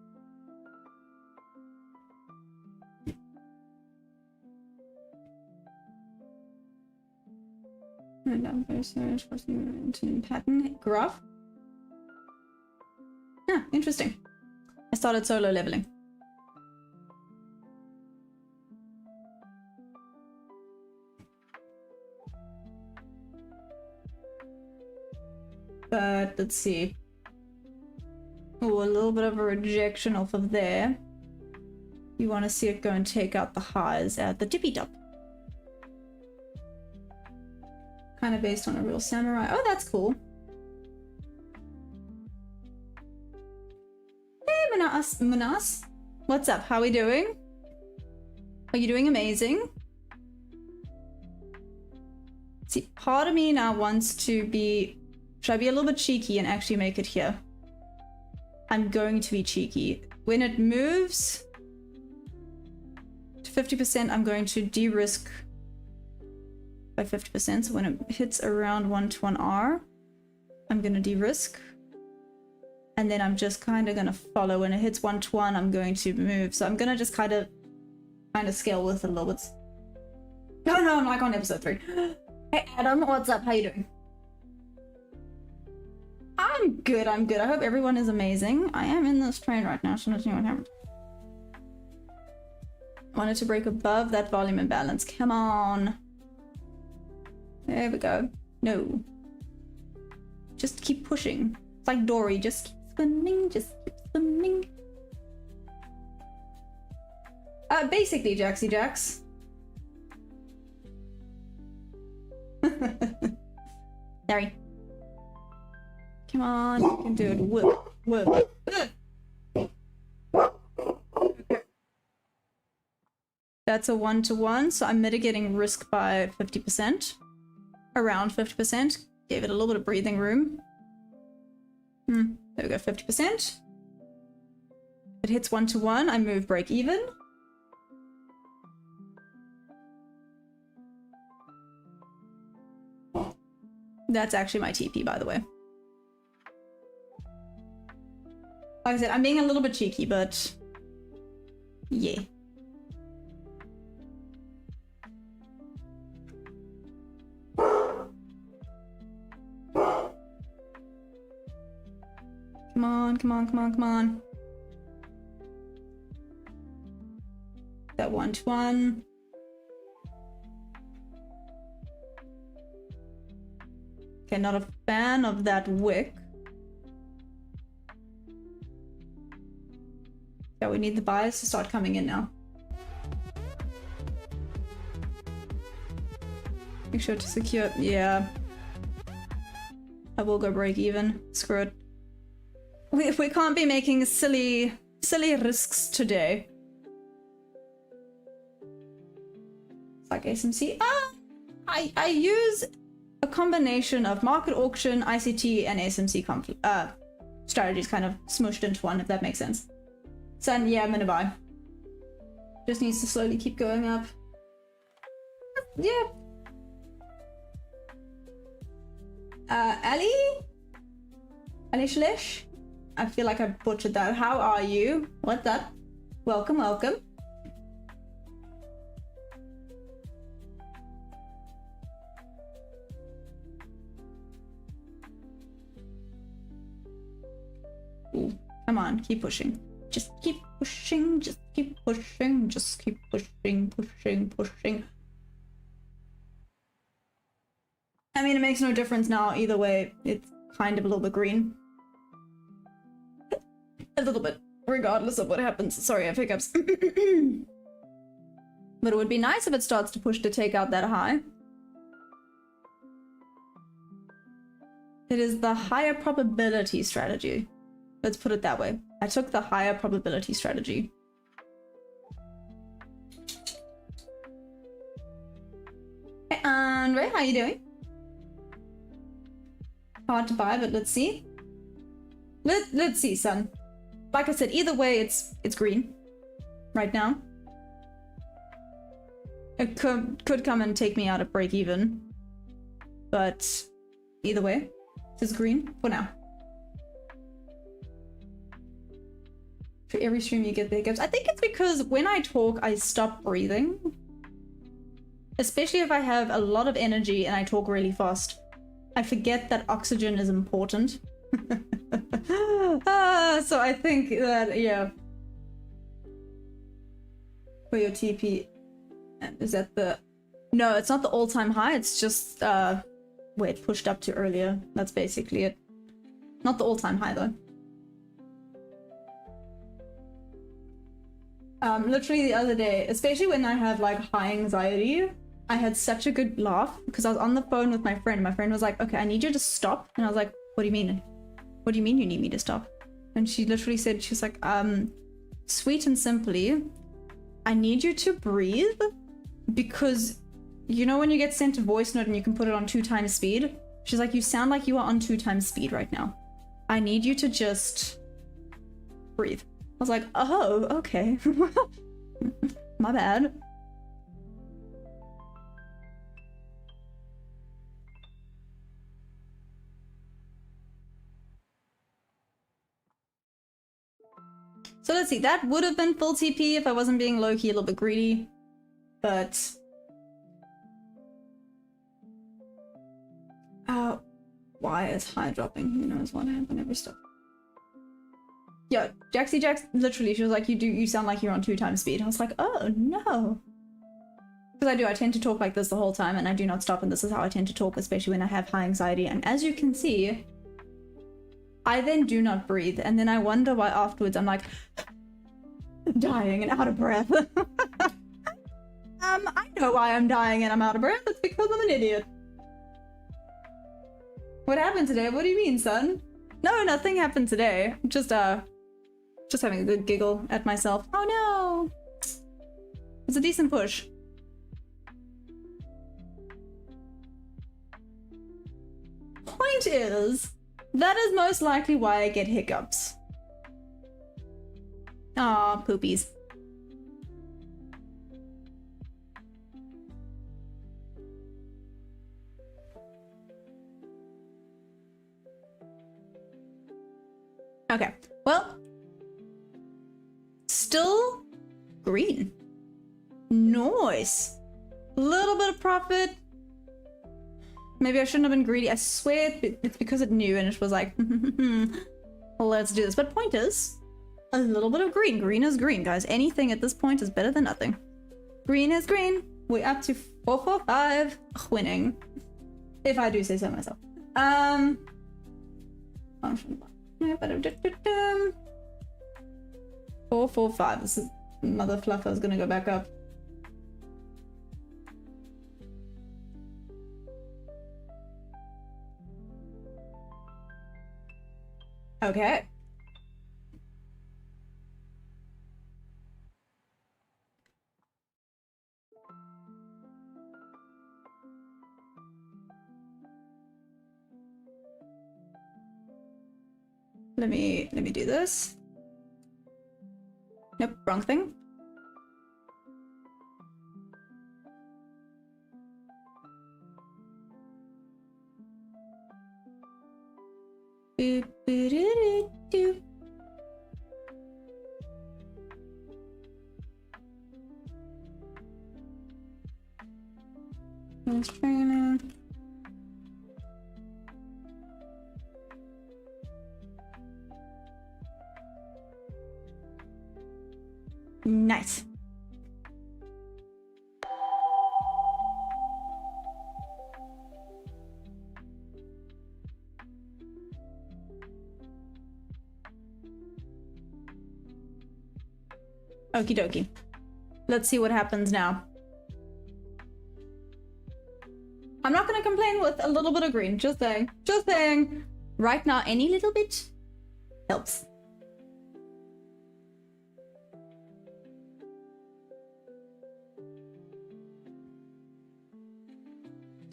Pattern graph. Yeah, interesting. I started solo leveling. But let's see. Oh, a little bit of a rejection off of there. You want to see it go and take out the highs at the tippy top. Kind of based on a real samurai. Oh, that's cool. Hey, Manas. What's up? How are we doing? Are you doing amazing? See, part of me now wants to be... Should I be a little bit cheeky and actually make it here? I'm going to be cheeky. When it moves to 50%, I'm going to de-risk by 50%. So when it hits around 1 to 1R, I'm going to de-risk. And then I'm just kind of going to follow. When it hits 1 to 1, I'm going to move. So I'm going to just kind of scale with it a little bit. No, I'm like on episode 3. Hey Adam, what's up? How you doing? I'm good. I hope everyone is amazing. I am in this train right now, so let's see what happens. Wanted to break above that volume imbalance. Come on. There we go. No. Just keep pushing. It's like Dory. Just keep spinning. Just keep spinning. Basically, Jaxie Jax. Sorry. Come on, you can do it. Whip, whip. Okay. That's a 1 to 1, so I'm mitigating risk by 50%. Around 50%. Gave it a little bit of breathing room. There we go, 50%. It hits 1 to 1, I move break even. That's actually my TP, by the way. Like I said, I'm being a little bit cheeky, but yeah. Come on, come on, come on, come on. That 1 to 1. Okay, not a fan of that wick. Yeah, we need the buyers to start coming in now. Make sure to secure. Yeah. I will go break even. Screw it. We can't be making silly risks today. It's like SMC. I use a combination of market auction, ICT, and SMC strategies kind of smushed into one, if that makes sense. So yeah, I'm gonna buy. Just needs to slowly keep going up. Yeah. Ali Shlish? I feel like I butchered that. How are you? What's up? Welcome, welcome. Ooh, come on, keep pushing. Just keep pushing, just keep pushing, just keep pushing, pushing, pushing. I mean, it makes no difference now either way. It's kind of a little bit green. A little bit, regardless of what happens. Sorry, I have hiccups. But it would be nice if it starts to push to take out that high. It is the higher probability strategy. Let's put it that way. I took the higher probability strategy. Hey, Andre, how you doing? Hard to buy, but let's see. Let's see, son. Like I said, either way, it's green right now. It could come and take me out at break even, but either way, it's green for now. For every stream you get the hiccups. I think it's because when I talk, I stop breathing. Especially if I have a lot of energy and I talk really fast. I forget that oxygen is important. So I think that, yeah. For your TP, is that the... No, it's not the all-time high, it's just where it pushed up to earlier. That's basically it. Not the all-time high though. Literally the other day, especially when I have like high anxiety, I had such a good laugh because I was on the phone with my friend. My friend was like, okay, I need you to stop. And I was like, what do you mean? What do you mean you need me to stop? And she literally said, she's like, sweet and simply, I need you to breathe because you know when you get sent a voice note and you can put it on 2 times speed? She's like, you sound like you are on 2 times speed right now. I need you to just breathe. I was like, oh, okay. My bad. So let's see, that would have been full TP if I wasn't being low-key a little bit greedy, but... why is high dropping? Who knows what happened whenever stuff. Yeah, Jaxie Jax, literally, she was like, you sound like you're on 2 times speed. I was like, oh no. Because I tend to talk like this the whole time and I do not stop, and this is how I tend to talk, especially when I have high anxiety. And as you can see, I then do not breathe, and then I wonder why afterwards I'm like dying and out of breath. I know why I'm dying and I'm out of breath. It's because I'm an idiot. What happened today? What do you mean, son? No, nothing happened today. Just having a good giggle at myself. Oh no! It's a decent push. Point is, that is most likely why I get hiccups. Aw, poopies. Okay, well, still green. Nice. Little bit of profit. Maybe I shouldn't have been greedy. I swear it's because it knew and it was like, let's do this. But point is, a little bit of green. Green is green, guys. Anything at this point is better than nothing. Green is green. We're up to 445 winning. If I do say so myself. 445. This is mother fluffer is gonna go back up. Okay. Let me do this. Nope, wrong thing. Boo-boo-doo-doo-doo. Training. Nice. Okie dokie. Let's see what happens now. I'm not gonna complain with a little bit of green. Just saying. Just saying. Right now, any little bit helps.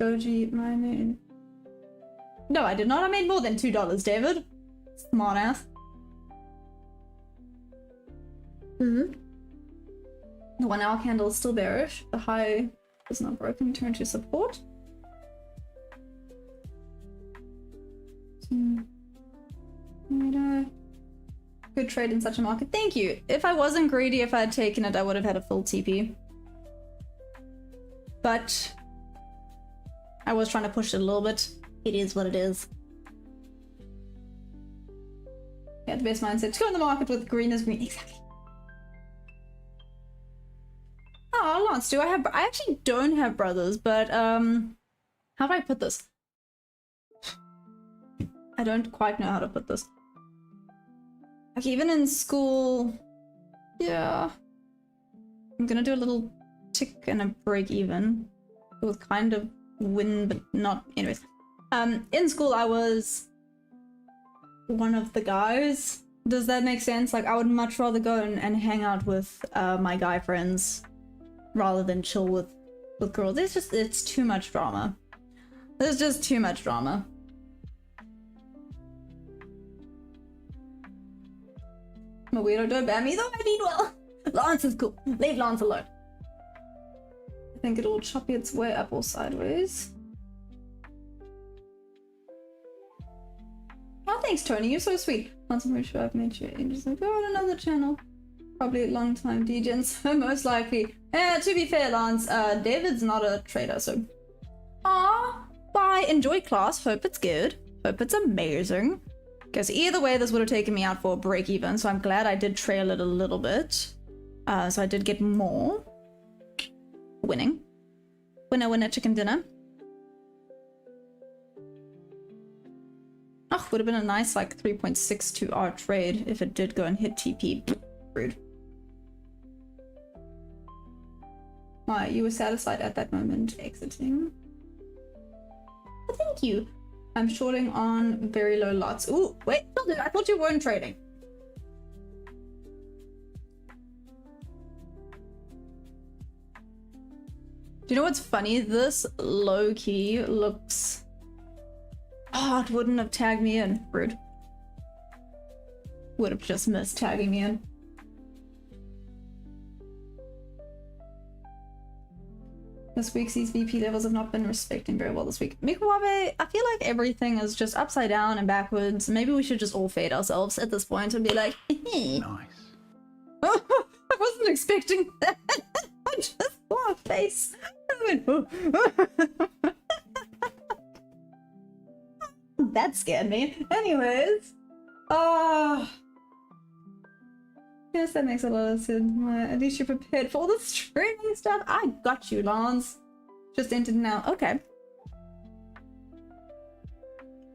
Doji, my name. No, I did not. I made more than $2, David. Smart ass. The 1 hour candle is still bearish. The high is not broken. Turn to support. Good trade in such a market. Thank you. If I wasn't greedy, if I had taken it, I would have had a full TP. But I was trying to push it a little bit. It is what it is. Yeah, the best mindset. To go in the market with green is green. Exactly. Oh, Lance, do I have... I actually don't have brothers, but, how do I put this? I don't quite know how to put this. Like, even in school... Yeah. I'm gonna do a little tick and a break even. It was kind of win, but not... Anyways. In school, I was one of the guys. Does that make sense? Like, I would much rather go and hang out with my guy friends rather than chill with girls. It's too much drama. There's just too much drama. I'm a weirdo, don't ban me though, I mean well. Lance is cool. Leave Lance alone. I think it'll choppy its way up or sideways. Oh, thanks, Tony. You're so sweet. Lance, I'm pretty sure I've made you just like, oh, on another channel. Probably a long time DJing, so most likely. To be fair, Lance, David's not a trader, so. Ah, bye. Enjoy class. Hope it's good. Hope it's amazing. Because either way, this would have taken me out for a break even, so I'm glad I did trail it a little bit. So I did get more. Winning. Winner, winner, chicken dinner. Oh, would have been a nice like 3.62R trade if it did go and hit TP. Rude. Why, you were satisfied at that moment exiting. But thank you. I'm shorting on very low lots. Ooh, wait, I thought you weren't trading. Do you know what's funny? This low-key looks... Oh, it wouldn't have tagged me in. Rude. Would have just missed tagging me in. This week's these VP levels have not been respecting very well this week. Mikuwabe, I feel like everything is just upside down and backwards. Maybe we should just all fade ourselves at this point and be like, Nice. I wasn't expecting that. I just saw a face. I went, oh. That scared me. Anyways. Yes, that makes a lot of sense. At least you're prepared for all the streaming stuff. I got you, Lance. Just entered now. Okay.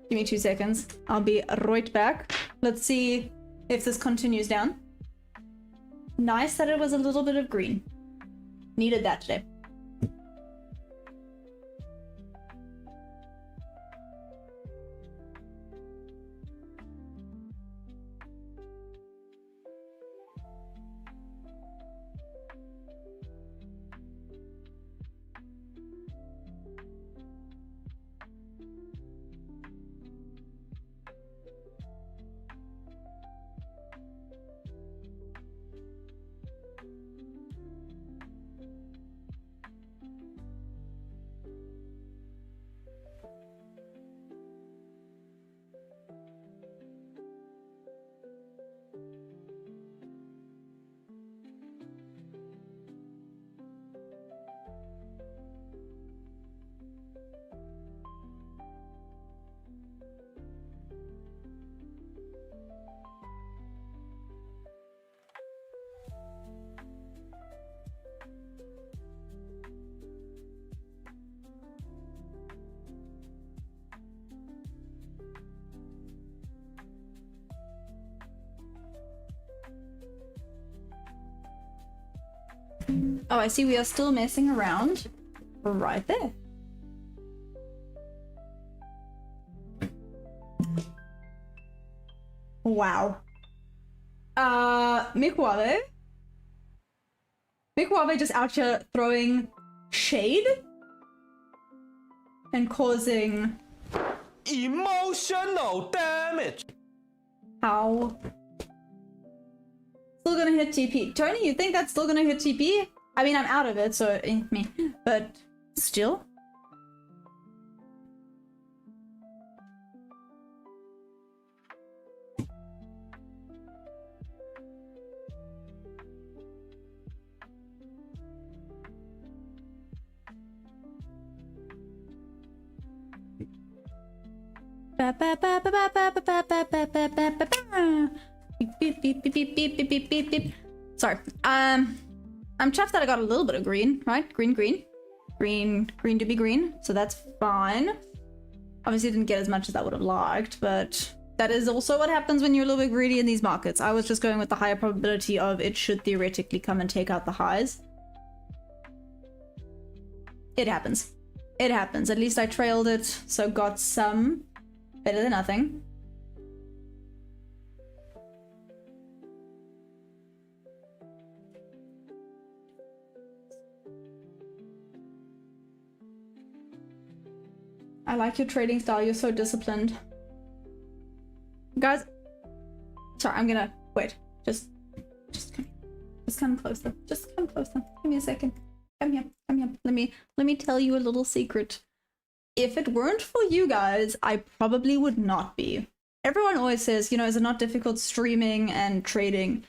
Give me 2 seconds. I'll be right back. Let's see if this continues down. Nice that it was a little bit of green. Needed that today. Oh, I see we are still messing around right there. Wow. Mikuwabe? Mikuwabe just out here throwing shade? and causing emotional damage. how? Still gonna hit TP. Tony, you think that's still gonna hit TP? I mean, I'm out of it, so me, but still. Sorry. I'm chuffed that I got a little bit of green, right? Green to be green, so that's fine. Obviously didn't get as much as I would have liked, but that is also what happens when you're a little bit greedy in these markets. I was just going with the higher probability of it should theoretically come and take out the highs. It happens. It happens. At least I trailed it, so got some. Better than nothing. I like your trading style. You're so disciplined. Guys, sorry, I'm gonna wait. Just come closer. Just come closer. Give me a second. Come here. Come here. Let me tell you a little secret. If it weren't for you guys, I probably would not be. Everyone always says, you know, is it not difficult streaming and trading?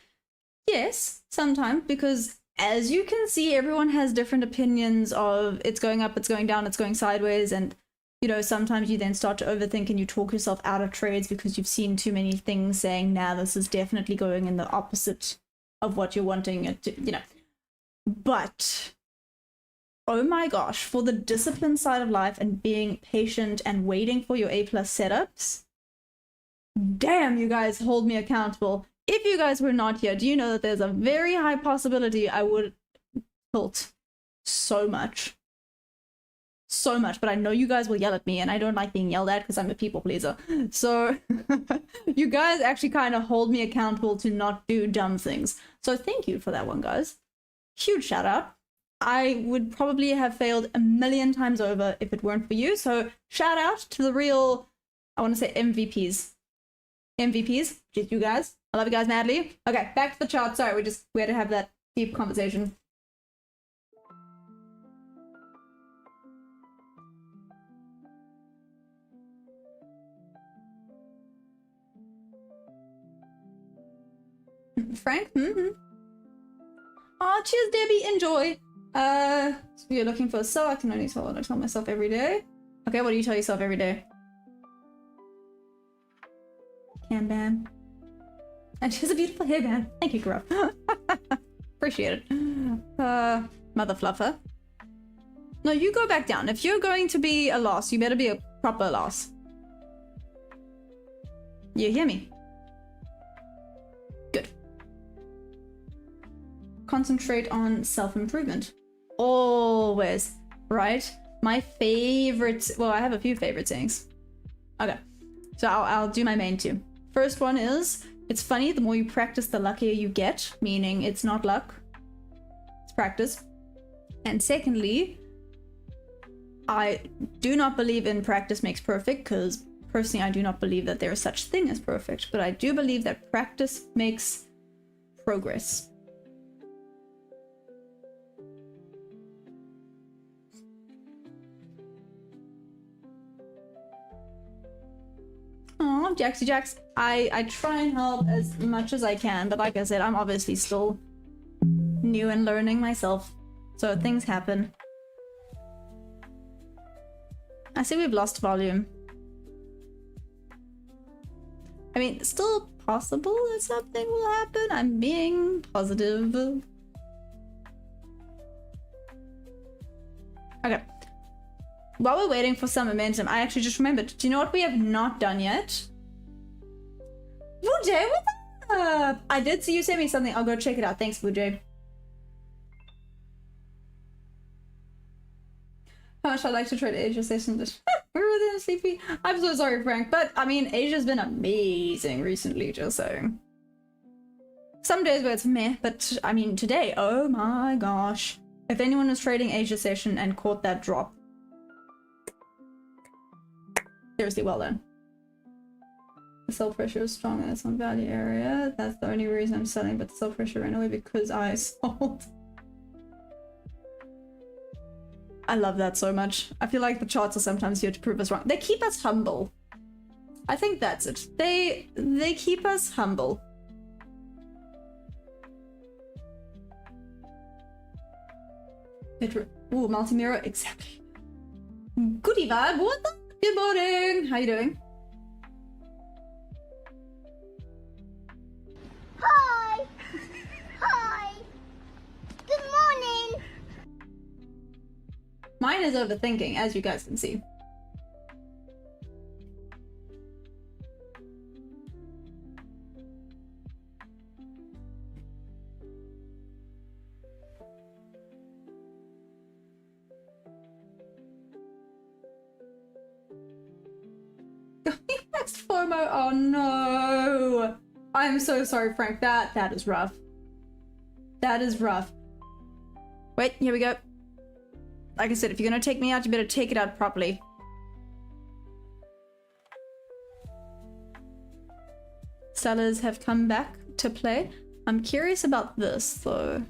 Yes, sometimes, because as you can see, everyone has different opinions of it's going up, it's going down, it's going sideways, and you know, sometimes you then start to overthink and you talk yourself out of trades because you've seen too many things saying, nah, this is definitely going in the opposite of what you're wanting it to, you know. But oh my gosh, for the discipline side of life and being patient and waiting for your A+ setups, damn, you guys hold me accountable. If you guys were not here, do you know that there's a very high possibility I would tilt so much. So much, but I know you guys will yell at me, and I don't like being yelled at because I'm a people pleaser. So you guys actually kind of hold me accountable to not do dumb things. So thank you for that one, guys. Huge shout out. I would probably have failed a million times over if it weren't for you. So shout out to the real, I want to say MVPs. MVPs, just you guys. I love you guys madly. Okay, back to the chart. Sorry, we had to have that deep conversation. Frank? Oh, cheers, Debbie. Enjoy. So you're looking for a sell. I can only tell what I tell myself every day. Okay, what do you tell yourself every day? Cam bam. And she has a beautiful hairband. Thank you, Gruff. Appreciate it. Mother fluffer. No, you go back down. If you're going to be a loss, you better be a proper loss. You hear me? Good. Concentrate on self-improvement. Always, right? My favorite, well, I have a few favorite sayings. Okay, so I'll do my main two. First one is, it's funny, the more you practice, the luckier you get, meaning it's not luck, it's practice. And secondly, I do not believe in practice makes perfect, because personally I do not believe that there is such thing as perfect, but I do believe that practice makes progress. Oh, Jaxie Jax, I try and help as much as I can, but like I said, I'm obviously still new and learning myself, so things happen. I see we've lost volume. I mean, still possible that something will happen. I'm being positive. Okay. While we're waiting for some momentum, I actually just remembered. Do you know what we have not done yet? Vujay, what's up? I did see you send me something. I'll go check it out. Thanks, Vujay. How much I like to trade Asia sessions. We're really sleepy. I'm so sorry, Frank, but I mean, Asia's been amazing recently, just saying. Some days where it's meh, but I mean, today, oh my gosh. If anyone was trading Asia session and caught that drop, Seriously, well done. The sell pressure is strong in some value area. That's the only reason I'm selling, but the sell pressure ran away because I sold. I love that so much. I feel like the charts are sometimes here to prove us wrong. They keep us humble. I think that's it. They keep us humble. Ooh, multi-mirror, exactly. Goodie vibe, what the? Good morning, how you doing? Hi. Hi. Good morning. Mine is overthinking, as you guys can see. Next FOMO, oh no! I'm so sorry, Frank, that is rough. That is rough. Wait, here we go. Like I said, if you're gonna take me out, you better take it out properly. Sellers have come back to play. I'm curious about this, though.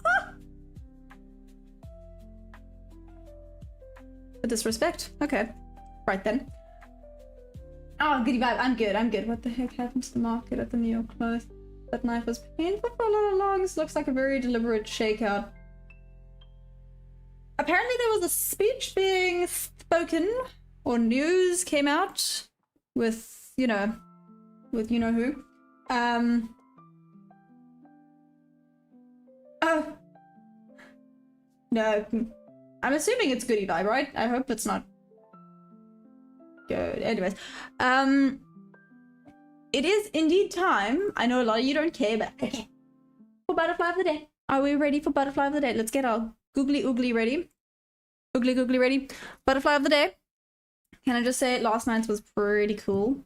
Ah! The disrespect. Okay. Right then. Oh, goodie vibe. I'm good. What the heck happened to the market at the New York close? That knife was painful for a lot of longs. Looks like a very deliberate shakeout. Apparently there was a speech being spoken, or news came out with, you know who. Oh. No. I'm assuming it's goodie vibe, right? I hope it's not good. Anyways. It is indeed time. I know a lot of you don't care, but okay. For butterfly of the day. Are we ready for butterfly of the day? Let's get our googly oogly ready. Oogly googly ready. Butterfly of the day. Can I just say last night's was pretty cool?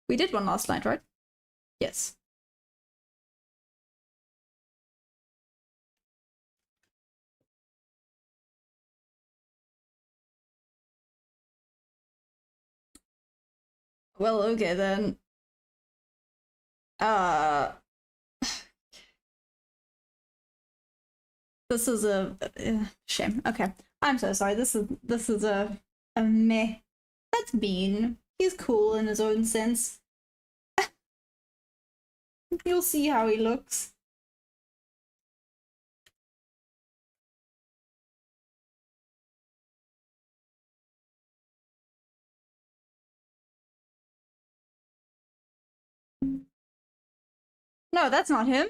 We did one last night, right? Yes. Well, okay then. This is a shame. Okay, I'm so sorry. This is a meh. That's Bean. He's cool in his own sense. You'll see how he looks. No, that's not him.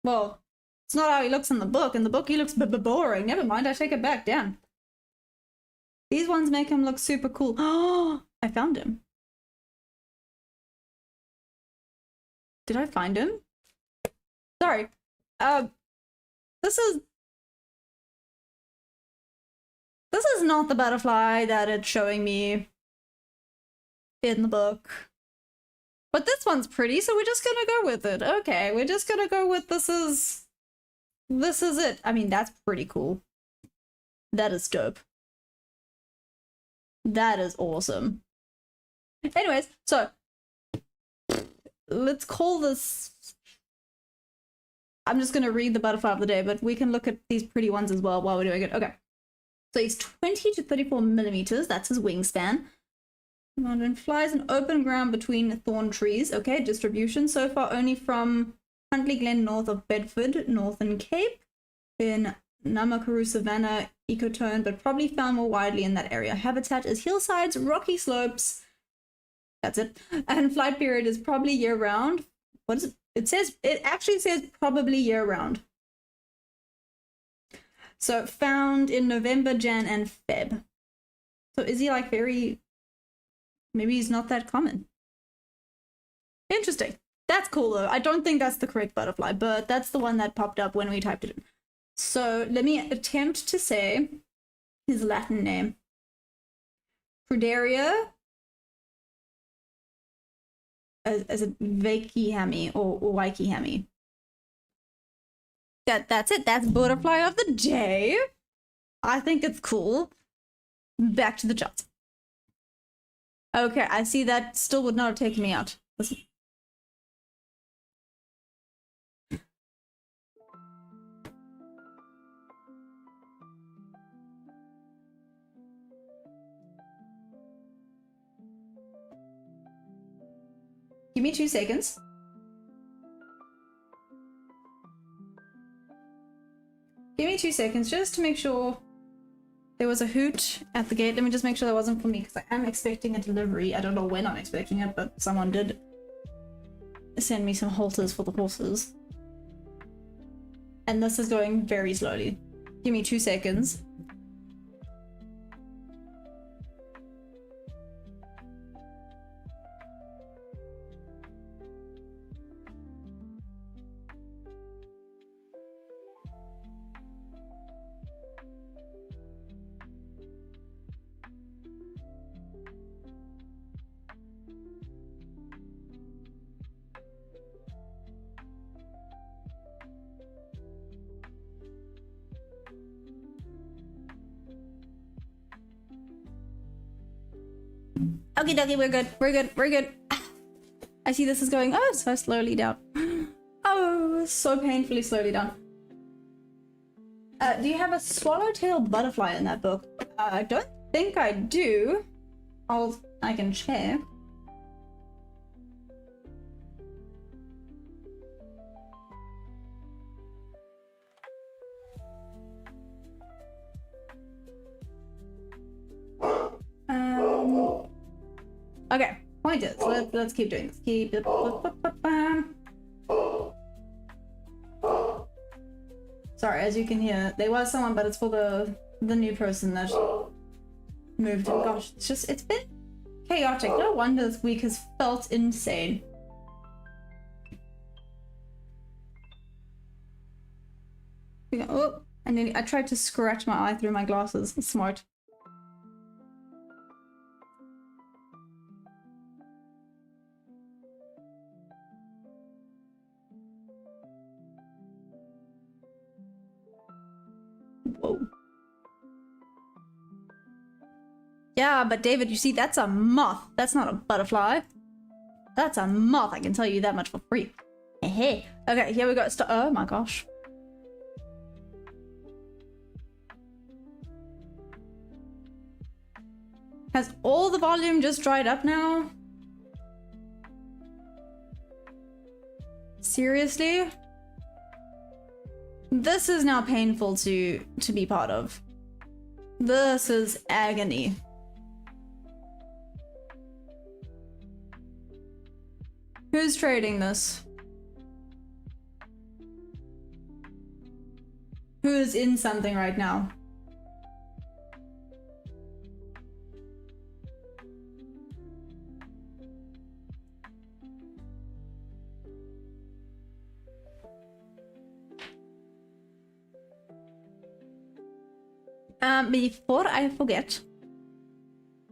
Well, it's not how he looks in the book. In the book, he looks boring. Never mind, I take it back. Damn. These ones make him look super cool. Oh, I found him. Did I find him? Sorry. This is not the butterfly that it's showing me in the book. But this one's pretty, so we're just gonna go with it. Okay, we're just gonna go with this is it. I mean, that's pretty cool. That is dope. That is awesome. Anyways, so let's call this... I'm just gonna read the butterfly of the day, but we can look at these pretty ones as well while we're doing it. Okay. So he's 20 to 34 millimeters. That's his wingspan. And flies in open ground between thorn trees. Okay, distribution so far only from Huntley Glen north of Bedford, Northern Cape, in Namakuru Savannah ecotone, but probably found more widely in that area. Habitat is hillsides, rocky slopes. That's it. And flight period is probably year-round. What is it? It actually says probably year-round. So found in November, Jan, and Feb. So is he like very... Maybe he's not that common. Interesting. That's cool though. I don't think that's the correct butterfly, but that's the one that popped up when we typed it in. So let me attempt to say his Latin name. Pruderia as a Vakihami or Waikihami. That's it. That's butterfly of the day. I think it's cool. Back to the charts. Okay, I see that still would not have taken me out. Listen. Give me 2 seconds. Give me 2 seconds just to make sure there was a hoot at the gate. Let me just make sure that wasn't for me because I am expecting a delivery. I don't know when I'm expecting it, but someone did send me some halters for the horses. And this is going very slowly. Give me 2 seconds. Okay, dokie, we're good. We're good. We're good. I see this is going so slowly down. Oh, so painfully slowly down. Do you have a swallowtail butterfly in that book? I don't think I do. I can check. Okay, point is, let's keep doing this. Keep it. Sorry, as you can hear, there was someone, but it's for the new person that moved. And gosh, it's been chaotic. No wonder this week has felt insane. Oh, and then I tried to scratch my eye through my glasses. Smart. Whoa. Yeah, but David, you see, that's a moth. That's not a butterfly. That's a moth, I can tell you that much for free. Hey. Okay, here we go. Oh my gosh. Has all the volume just dried up now? Seriously? This is now painful to be part of. This is agony. Who's trading this? Who is in something right now? Before I forget.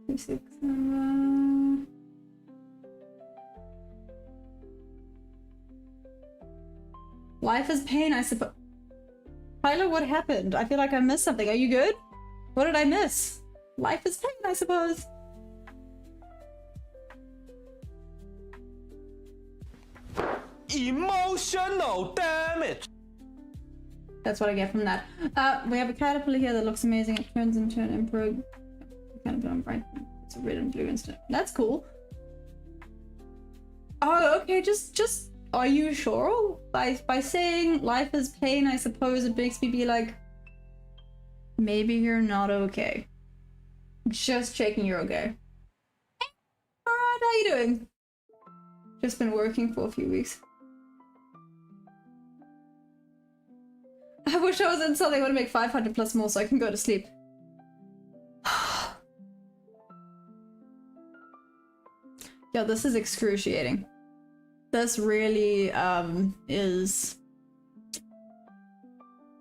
2, 6, Life is pain, I suppose. Tyler, what happened? I feel like I missed something. Are you good? What did I miss? Life is pain, I suppose. Emotional damage. That's what I get from that. We have a caterpillar here that looks amazing. It turns into an emperor. Kind of bright. It's a red and blue instead. That's cool. Oh, okay. Just. Are you sure? By saying life is pain, I suppose it makes me be like, maybe you're not okay. Just checking you're okay. Alright, how you doing? Just been working for a few weeks. I wish I was in something that would make 500 plus more so I can go to sleep. Yo, this is excruciating. This really is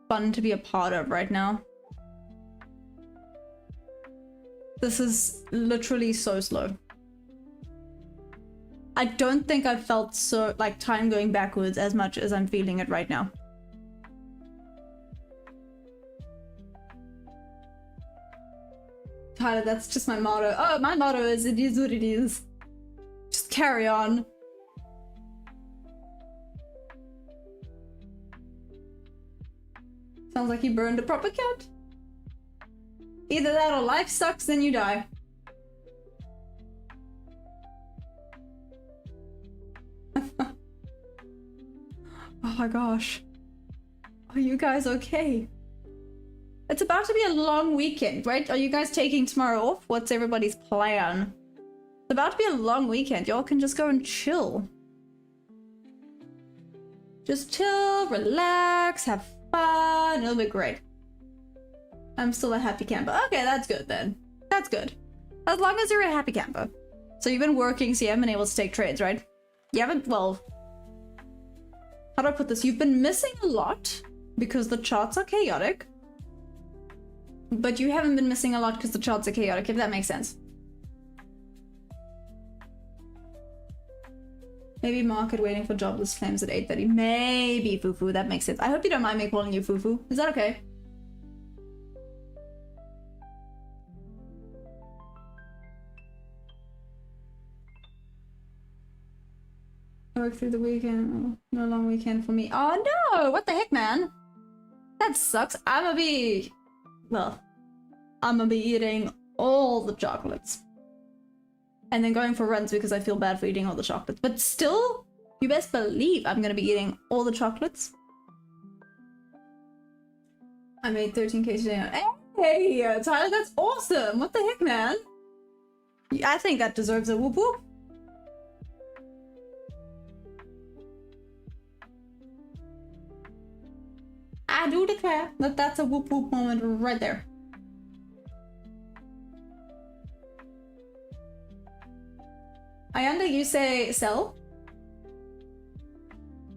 fun to be a part of right now. This is literally so slow. I don't think I've felt so like time going backwards as much as I'm feeling it right now. Tyler, that's just my motto. Oh, my motto is it is what it is. Just carry on. Sounds like you burned a proper cat. Either that or life sucks, then you die. Oh my gosh. Are you guys okay? It's about to be a long weekend, right? Are you guys taking tomorrow off? What's everybody's plan? It's about to be a long weekend. Y'all can just go and chill. Just chill, relax, have fun. It'll be great. I'm still a happy camper. Okay, that's good then. That's good. As long as you're a happy camper. So you've been working, so you haven't been able to take trades, right? You haven't, well... How do I put this? You've been missing a lot because the charts are chaotic. But you haven't been missing a lot because the charts are chaotic, if that makes sense. Maybe market waiting for jobless claims at 8:30. Maybe, Fufu, that makes sense. I hope you don't mind me calling you Fufu. Is that okay? Work through the weekend. No long weekend for me. Oh no! What the heck, man? That sucks. I'm gonna be eating all the chocolates. And then going for runs because I feel bad for eating all the chocolates. But still, you best believe I'm gonna be eating all the chocolates. I made 13k today. Hey, Tyler, that's awesome! What the heck, man? I think that deserves a whoop whoop. I do declare that that's a whoop whoop moment right there. Ayanda, you say sell?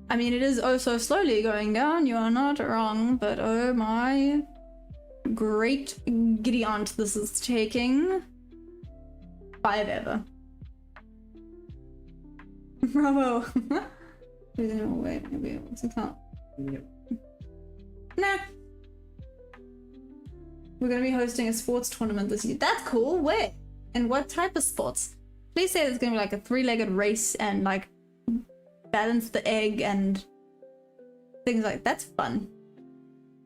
I mean, it is oh so slowly going down, you are not wrong, but oh my great giddy aunt, this is taking 5 ever. Bravo. Wait, maybe it's a count. Nah. We're gonna be hosting a sports tournament this year. That's cool. Where? And what type of sports? Please say there's gonna be like a 3-legged race and like balance the egg and things like that's fun.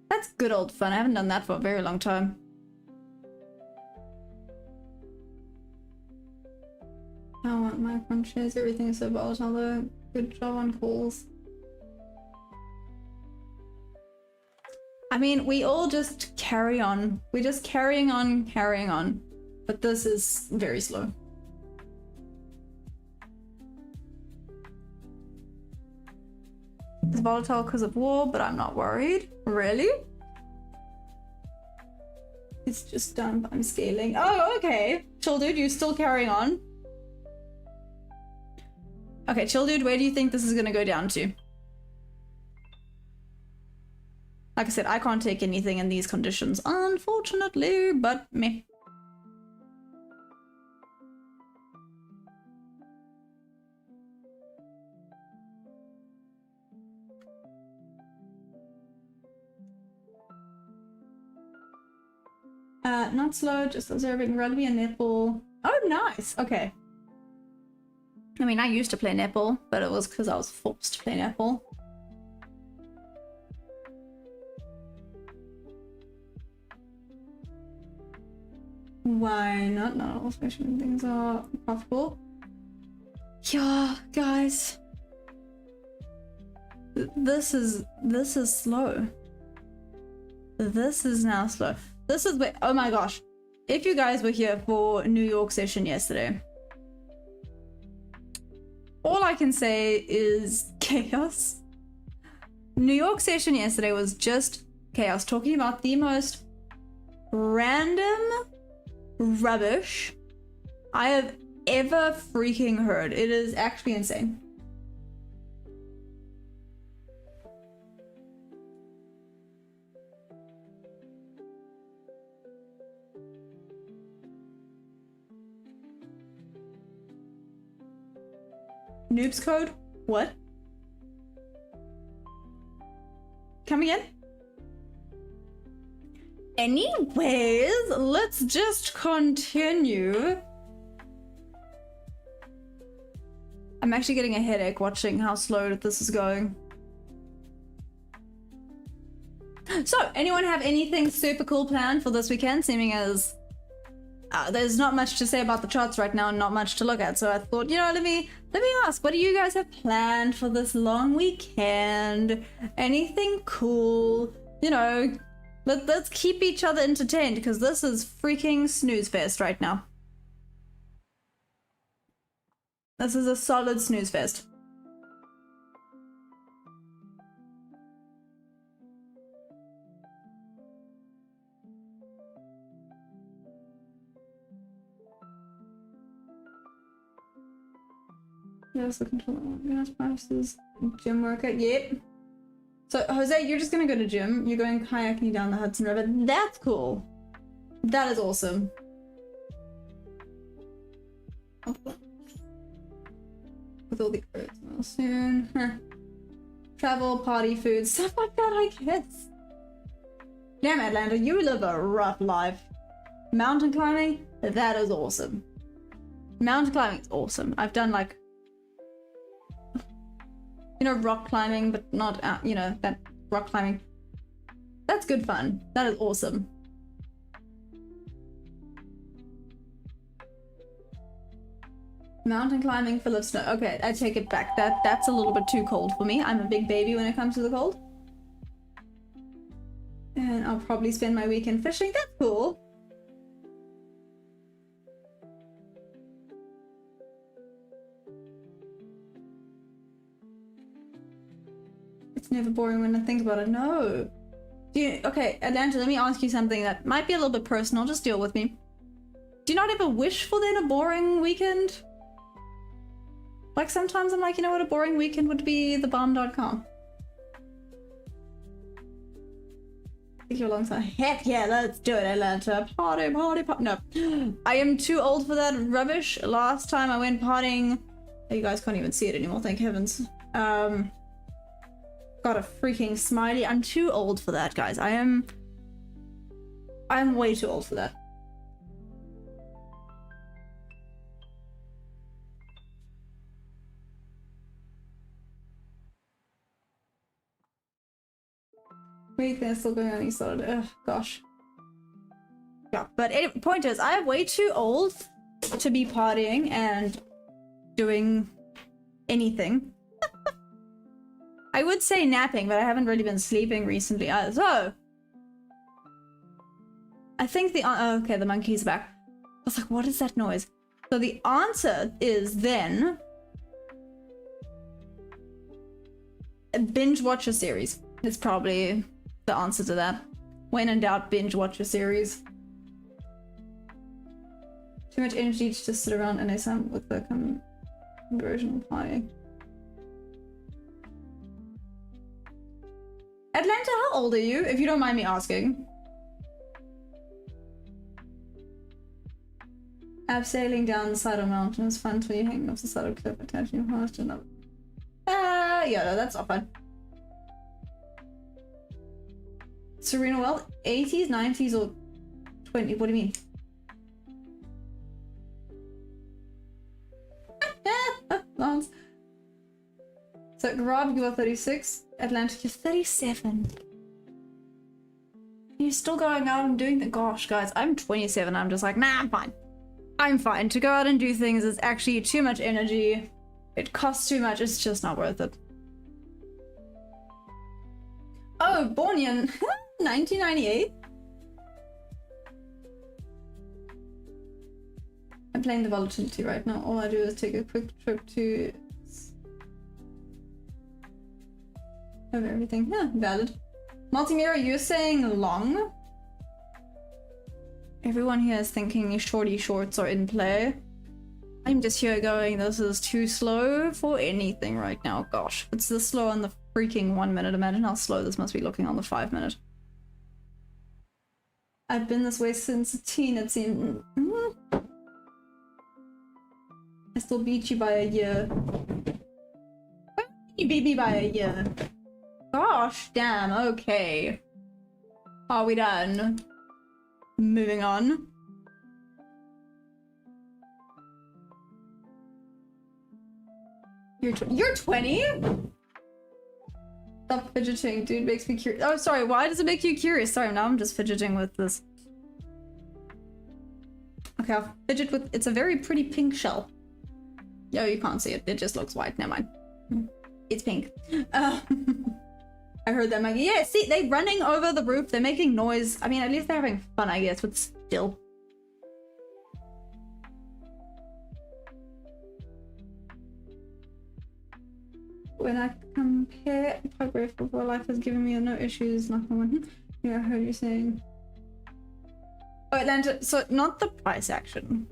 That's good old fun. I haven't done that for a very long time. I want my crunches. Everything is so volatile though. Good job on calls. I mean, we all just carry on. We're just carrying on. But this is very slow. It's volatile because of war, but I'm not worried. Really? It's just done. I'm scaling. Oh, okay. Chill dude, you're still carrying on. Okay, chill dude, where do you think this is gonna go down to? Like I said, I can't take anything in these conditions, unfortunately, but meh. Not slow, just observing rugby and netball. Oh, nice. Okay. I mean, I used to play netball, but it was because I was forced to play netball. Why not? Not all special things are profitable. Yeah, guys. This is slow. This is now slow. This is where, oh my gosh. If you guys were here for New York session yesterday, all I can say is chaos. New York session yesterday was just chaos, talking about the most random rubbish I have ever freaking heard. It is actually insane. Noobs code? What? Come again? Anyways, let's just continue. I'm actually getting a headache watching how slow this is going. So, anyone have anything super cool planned for this weekend? Seeming as there's not much to say about the charts right now and not much to look at. So I thought, you know, let me ask, what do you guys have planned for this long weekend? Anything cool? You know, let's keep each other entertained because this is freaking snooze fest right now. This is a solid snooze fest. Yes, looking for gas prices, gym workout. Yep. So Jose, you're just gonna go to gym. You're going kayaking down the Hudson River. That's cool. That is awesome. With all the earth soon. Travel, party, food, stuff like that, I guess. Damn, Atlanta, you live a rough life. Mountain climbing, that is awesome. Mountain climbing is awesome. I've done like, you know, rock climbing, but not, you know, that rock climbing. That's good fun. That is awesome. Mountain climbing full of snow. Okay, I take it back. That's a little bit too cold for me. I'm a big baby when it comes to the cold. And I'll probably spend my weekend fishing. That's cool. It's never boring when I think about it. No. Okay, Atlanta, let me ask you something that might be a little bit personal. Just deal with me. Do you not ever wish for then a boring weekend? Like sometimes I'm like, you know what, a boring weekend would be thebomb.com. Take you alongside. Heck yeah, let's do it, Atlanta. Party, party, party. No. I am too old for that rubbish. Last time I went partying, you guys can't even see it anymore, thank heavens. Got a freaking smiley. I'm too old for that, guys. I'm way too old for that. Wait, they're still going on. He started. Ugh, gosh. Yeah, but anyway, point is, I am way too old to be partying and doing anything. I would say napping, but I haven't really been sleeping recently either. So, I think the okay, the monkey's back. I was like, what is that noise? So the answer is then binge watch a series. It's probably the answer to that. When in doubt, binge watch a series. Too much energy to just sit around and some with the conversion party. Atlanta, how old are you, if you don't mind me asking? Abseiling down the side of a mountain is fun till you hang off the side of a cliff, attaching your heart to another. Yeah, no, that's not fun. Serena, well, 80s, 90s, or 20? What do you mean? Lance. So, Rob, you are 36. Atlanta, you're 37. You're still going out and doing the. Gosh, guys, I'm 27. I'm just like, nah, I'm fine. I'm fine. To go out and do things is actually too much energy. It costs too much. It's just not worth it. Oh, born in 1998. I'm playing the volatility right now. All I do is take a quick trip to over everything. Yeah, valid. Multimirror, you're saying long? Everyone here is thinking shorty shorts are in play. I'm just here going, this is too slow for anything right now. Gosh, it's this slow on the freaking 1 minute. Imagine how slow this must be looking on the 5 minute. I've been this way since a teen, it seemed. I still beat you by a year. You beat me by a year. Gosh, damn, okay. Are we done? moving on. You're 20? Stop fidgeting, dude, makes me curious. Oh, sorry, why does it make you curious? Sorry, now I'm just fidgeting with this. Okay, I'll fidget with, it's a very pretty pink shell. Yo, you can't see it, it just looks white, never mind. It's pink. I heard them like, yeah, see, they're running over the roof, they're making noise. I mean, at least they're having fun, I guess, but still. When I compare, quite grateful for life has given me no issues, nothing. Yeah, I heard you saying. Oh, Atlanta, so not the price action.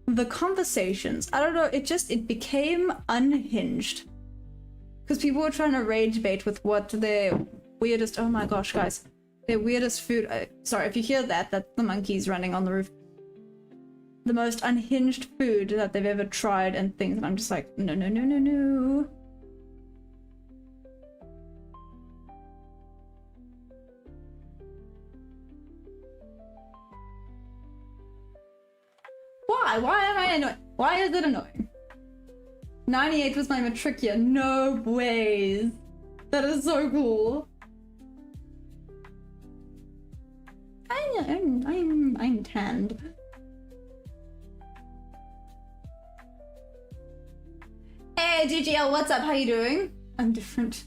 The conversations, I don't know, it became unhinged. Because people were trying to rage bait with what their weirdest, oh my gosh, guys. Their weirdest food, sorry, if you hear that, that's the monkeys running on the roof. The most unhinged food that they've ever tried and things, and I'm just like, no, no, no, no, no. Why? Why am I annoying? Why is it annoying? 98 was my matric year. No ways. That is so cool. I'm tanned. Hey GGL, what's up? How you doing? I'm different.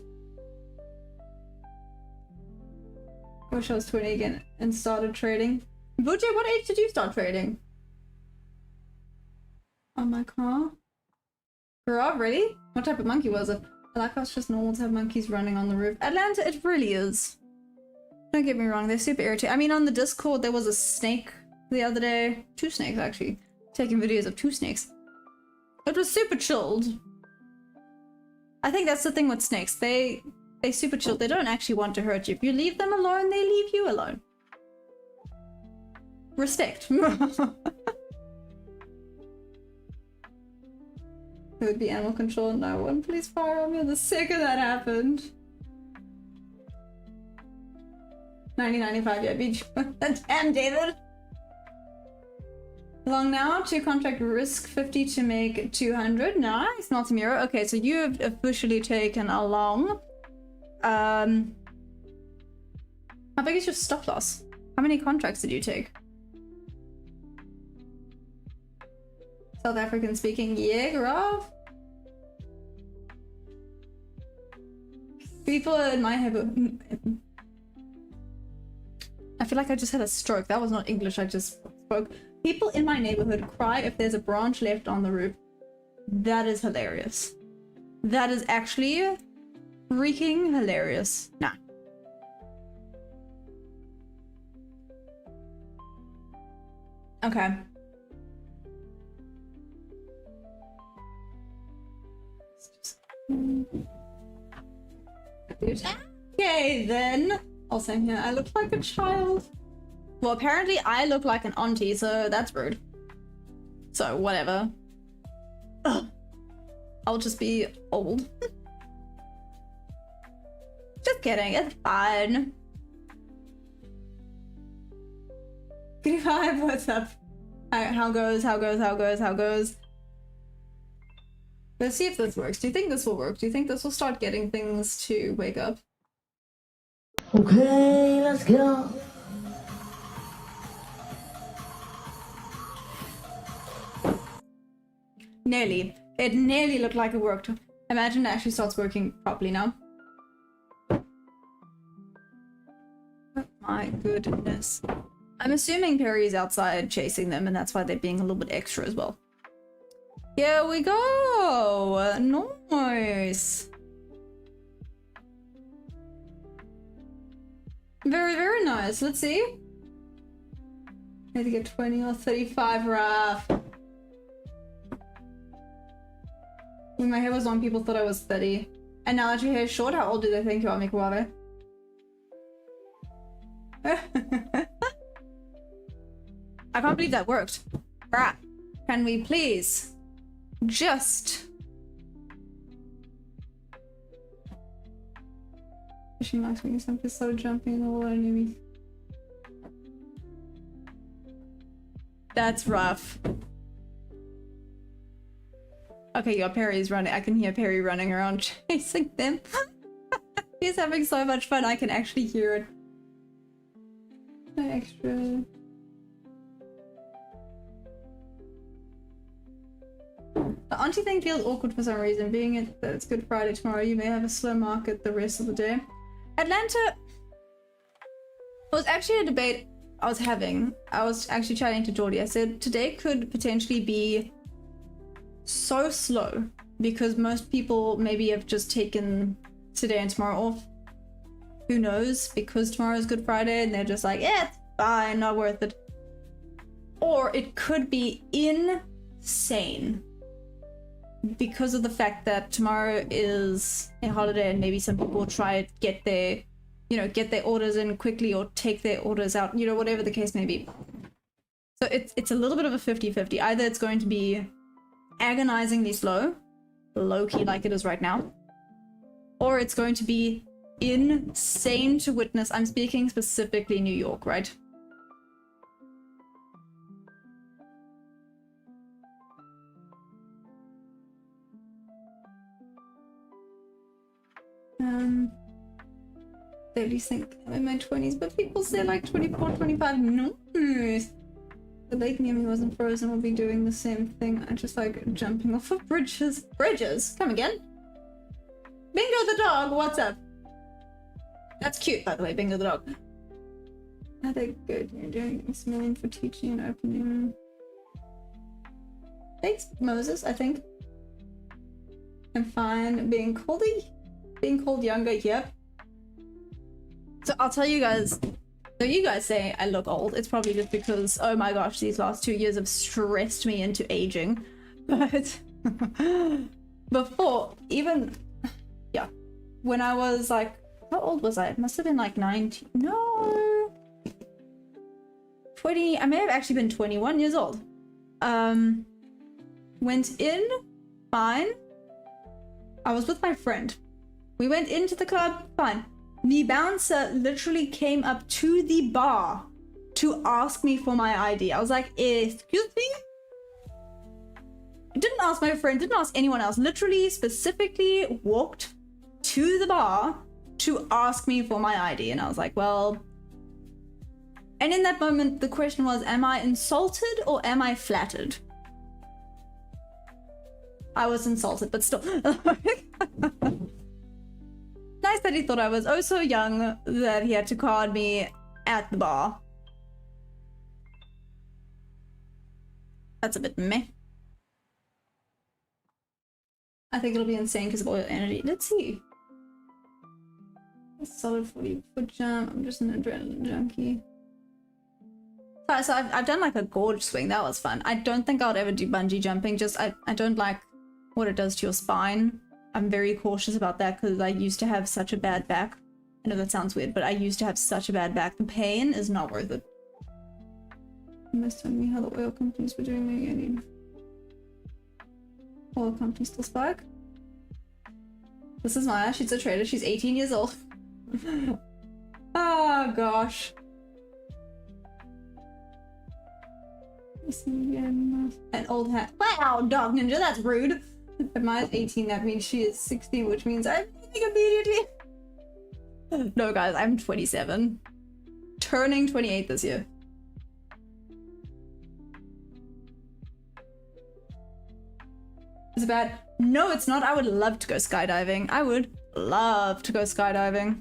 Wish I was 20 again and started trading. Buja, what age did you start trading? On my car? Girl, really? What type of monkey was it? I like how it's just normal to have monkeys running on the roof. Atlanta, it really is. Don't get me wrong, they're super irritating. I mean, on the Discord, there was a snake the other day. 2 snakes, actually. Taking videos of 2 snakes. It was super chilled. I think that's the thing with snakes. They super chilled. They don't actually want to hurt you. If you leave them alone, they leave you alone. Respect. It would be animal control. No one, please fire on me the second that happened. 1995, yeah, beach. Damn, David. Long now, 2 contract risk 50 to make 200. Nice, not Mira. Okay, so you have officially taken a long. How big is your stop loss? How many contracts did you take? South African speaking, yeah, Graf. People in my neighborhood. I feel like I just had a stroke. That was not English, I just spoke. People in my neighborhood cry if there's a branch left on the roof. That is hilarious. That is actually freaking hilarious. Nah. Okay. Okay, then. Oh, same here. I look like a child. Well, apparently I look like an auntie, so that's rude. So, whatever. Ugh. I'll just be old. Just kidding, it's fine. Goody vibe, what's up? How goes? Let's see if this works. Do you think this will work? Do you think this will start getting things to wake up? Okay, let's go. Nearly. It nearly looked like it worked. Imagine it actually starts working properly now. Oh my goodness. I'm assuming Perry's outside chasing them, and that's why they're being a little bit extra as well. Here we go! Nice! Very, very nice. Let's see. Need to get 20 or 35 rough. When my hair was long, people thought I was 30. And now that your hair is short, how old do they think you are, Mikuave? I can't believe that worked. Alright. Can we please just... Fishing likes me, I'm just so jumping in the water near me. That's rough. Okay, your Perry's running. I can hear Perry running around chasing them. He's having so much fun, I can actually hear it. No extra. The auntie thing feels awkward for some reason. Being it that it's Good Friday tomorrow, you may have a slow market the rest of the day. Atlanta was actually a debate I was having. I was actually chatting to Geordie. I said today could potentially be so slow because most people maybe have just taken today and tomorrow off. Who knows? Because tomorrow is Good Friday and they're just like, yeah, it's fine, not worth it. Or it could be insane because of the fact that tomorrow is a holiday and maybe some people try to get their, you know, get their orders in quickly or take their orders out, you know, whatever the case may be. So it's a little bit of a 50-50. Either it's going to be agonizingly slow, low-key like it is right now, or it's going to be insane to witness. I'm speaking specifically New York, right? They at least think I'm in my 20s, but people say like 24, 25. No. The lake near me wasn't frozen. We'll be doing the same thing. I just like jumping off of bridges. Bridges? Come again? Bingo the dog, what's up? That's cute, by the way, Bingo the dog. Are they good? You're doing this million for teaching and opening. Thanks, Moses, I think. I'm fine. Being called younger, yep. So I'll tell you guys, so you guys say I look old. It's probably just because, oh my gosh, these last 2 years have stressed me into aging. But before, even, yeah, when I was like, how old was I? It must have been like 19, no, 20, I may have actually been 21 years old. Went in, fine. I was with my friend. We went into the club, fine. The bouncer literally came up to the bar to ask me for my ID. I was like, excuse me? Didn't ask my friend, didn't ask anyone else. Literally, specifically walked to the bar to ask me for my ID. And I was like, well... And in that moment, the question was, am I insulted or am I flattered? I was insulted, but still. Nice that he thought I was oh so young that he had to card me at the bar. That's a bit meh. I think it'll be insane because of oil energy. Let's see. A solid 40-foot jump. I'm just an adrenaline junkie. So I've done like a gorge swing. That was fun. I don't think I would ever do bungee jumping. Just I don't like what it does to your spine. I'm very cautious about that because I used to have such a bad back. I know that sounds weird, but I used to have such a bad back. The pain is not worth it. You must tell me how the oil companies were doing me. I need oil companies still spark. This is Maya. She's a trader. She's 18 years old. Oh gosh. An old hat. Wow, dog ninja. That's rude. If Maya's 18, that means she is 16, which means I'm leaving immediately. No, guys, I'm 27. Turning 28 this year. Is it bad? No, it's not. I would love to go skydiving. I would love to go skydiving.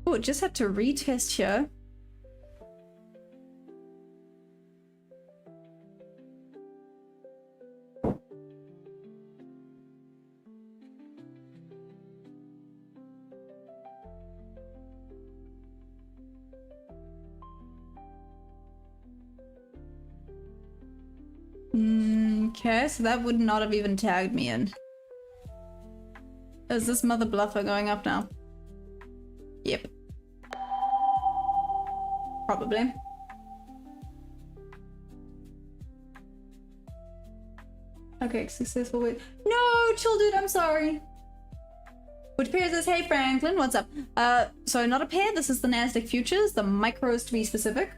Oh, just had to retest here. Okay, so that would not have even tagged me in. Is this mother bluffer going up now? Yep. Probably. Okay, successful wait. No, chill dude, I'm sorry. Which pair is this? Hey Franklin, what's up? So not a pair, this is the Nasdaq futures, the micros to be specific.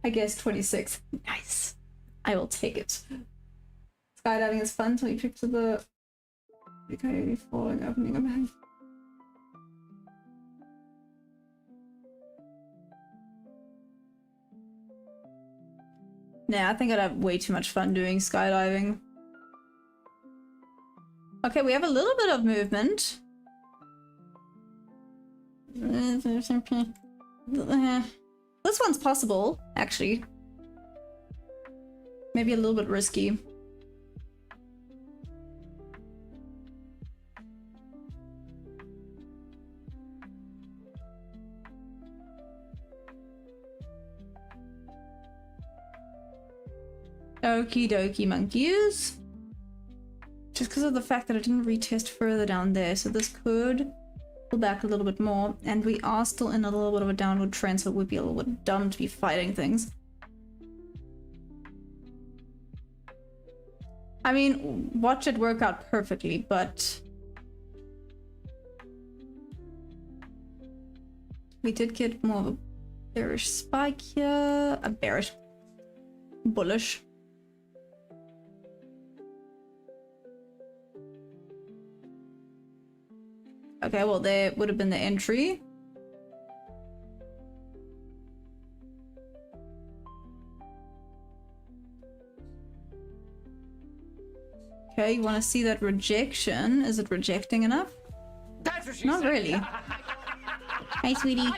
I guess 26. Nice. I will take it. Skydiving is fun till you picture the coyote falling, opening up hand. Nah, I think I'd have way too much fun doing skydiving. Okay, we have a little bit of movement. This one's possible, actually. Maybe a little bit risky. Okie dokie monkeys. Just because of the fact that I didn't retest further down there, so this could pull back a little bit more, and we are still in a little bit of a downward trend, so it would be a little bit dumb to be fighting things. I mean, watch it work out perfectly, but we did get more of a bearish spike here. A bearish. Bullish. Okay, well, there would have been the entry. Okay, you want to see that rejection? Is it rejecting enough? That's what she Not said. really. Hi, sweetie.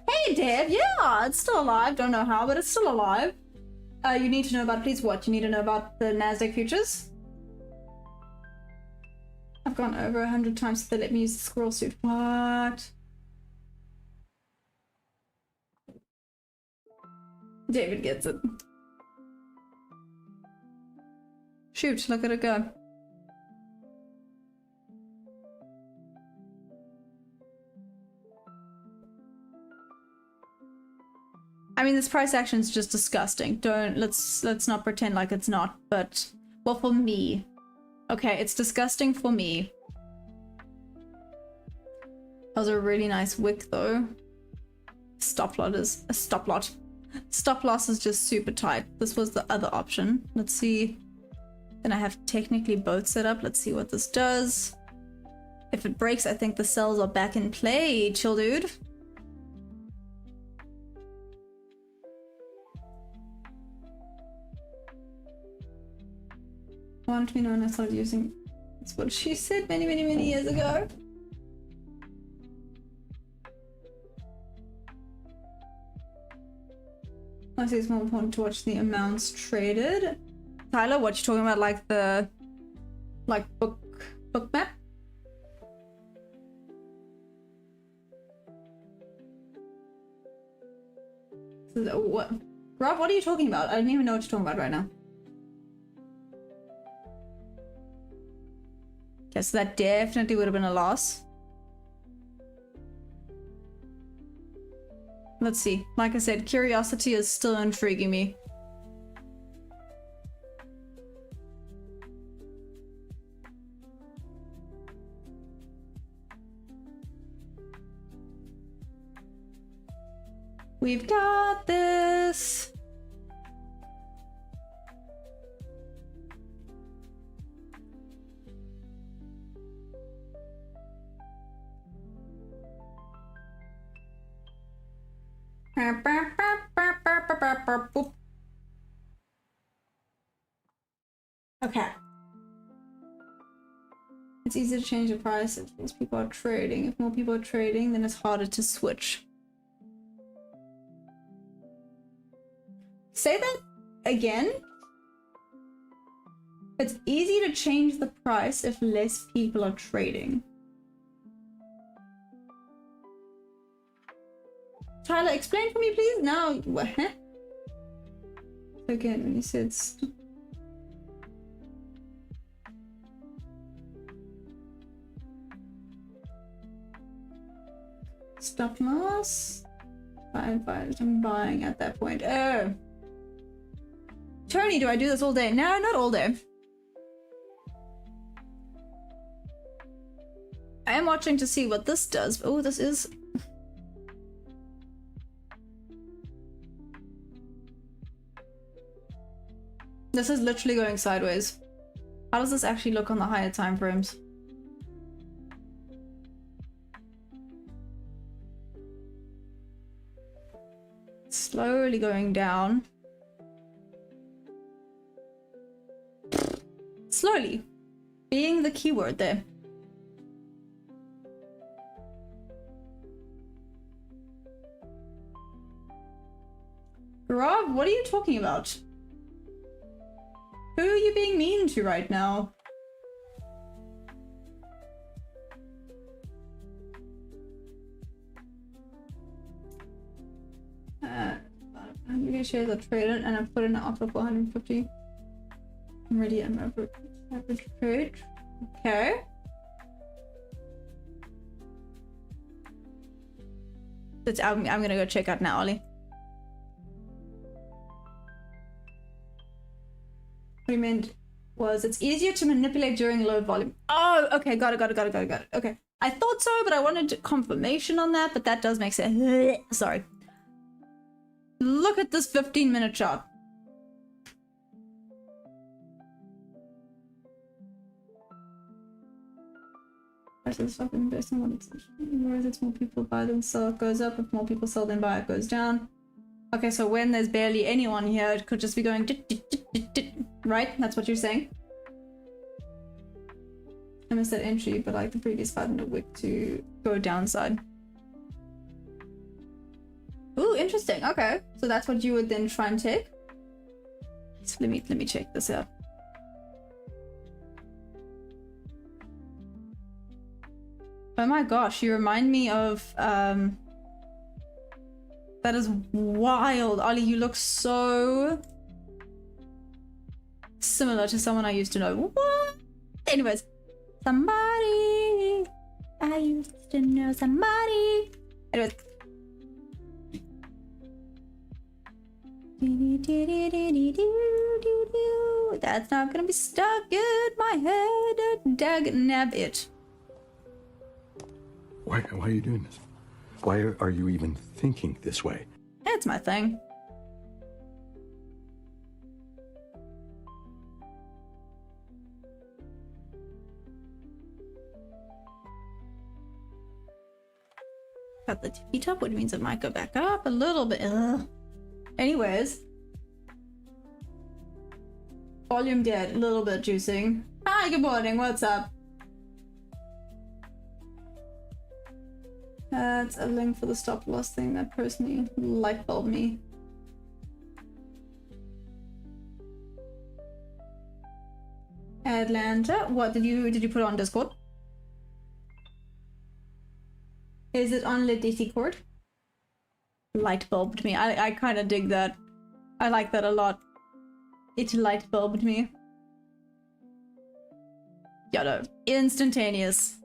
Hey, Deb. Yeah, it's still alive. Don't know how, but it's still alive. You need to know about, please what? You need to know about the Nasdaq futures? I've gone over 100 times so they let me use the squirrel suit. What? David gets it. Shoot, look at it go. I mean, this price action is just disgusting. Let's not pretend like it's not, but well, for me. Okay, it's disgusting for me. That was a really nice wick though. Stop loss is just super tight. This was the other option. Let's see. Then I have technically both set up. Let's see what this does. If it breaks, I think the cells are back in play, chill dude. Want me to know when I started using. That's what she said many years ago. I think it's more important to watch the amounts traded. Tyler, what you talking about? Like the book map? So what? Rob, what are you talking about? I don't even know what you're talking about right now. Okay, so that definitely would have been a loss. Let's see. Like I said, curiosity is still intriguing me. We've got this. Okay. It's easy to change the price if most people are trading. If more people are trading, then it's harder to switch. Say that again. It's easy to change the price if less people are trading. Tyler, explain for me, please. Now, what? Again, when you said stop loss. I'm buying at that point. Oh. Tony, do I do this all day? No, not all day. I am watching to see what this does. Oh, this is... This is literally going sideways. How does this actually look on the higher time frames? Slowly going down. Slowly. Being the keyword there. Rob, what are you talking about? Who are you being mean to right now? You shares are traded and I put in an offer for 150. I'm ready. I'm average trade. Okay. I'm gonna go check out now, Ollie. What you meant was it's easier to manipulate during low volume. Oh, okay, got it. Okay, I thought so, but I wanted confirmation on that, but that does make sense. Sorry. Look at this 15-minute chart. Prices stopping based on what it's, whereas it's more people buy than sell, it goes up. If more people sell than buy, it goes down. Okay, so when there's barely anyone here, it could just be going right? That's what you're saying? I missed that entry, but like the previous 500 wick to go downside. Ooh, interesting. Okay, so that's what you would then try and take. So let me check this out. Oh my gosh, you remind me of that is wild. Ollie, you look so similar to someone I used to know. What? Anyways, somebody I used to know, somebody. Anyways. That's not gonna be stuck in my head. Dag nab it. Why are you doing this? Why are you even thinking this way? That's my thing. Got the feet up, which means it might go back up a little bit. Ugh. Anyways. Volume dead, a little bit juicing. Hi, good morning, what's up? That's a link for the stop loss thing that personally light bulbed me. Atlanta, what did you put on Discord? Is it on the Discord? Light bulbed me. I kind of dig that. I like that a lot. It light bulbed me. Yeah, no, instantaneous.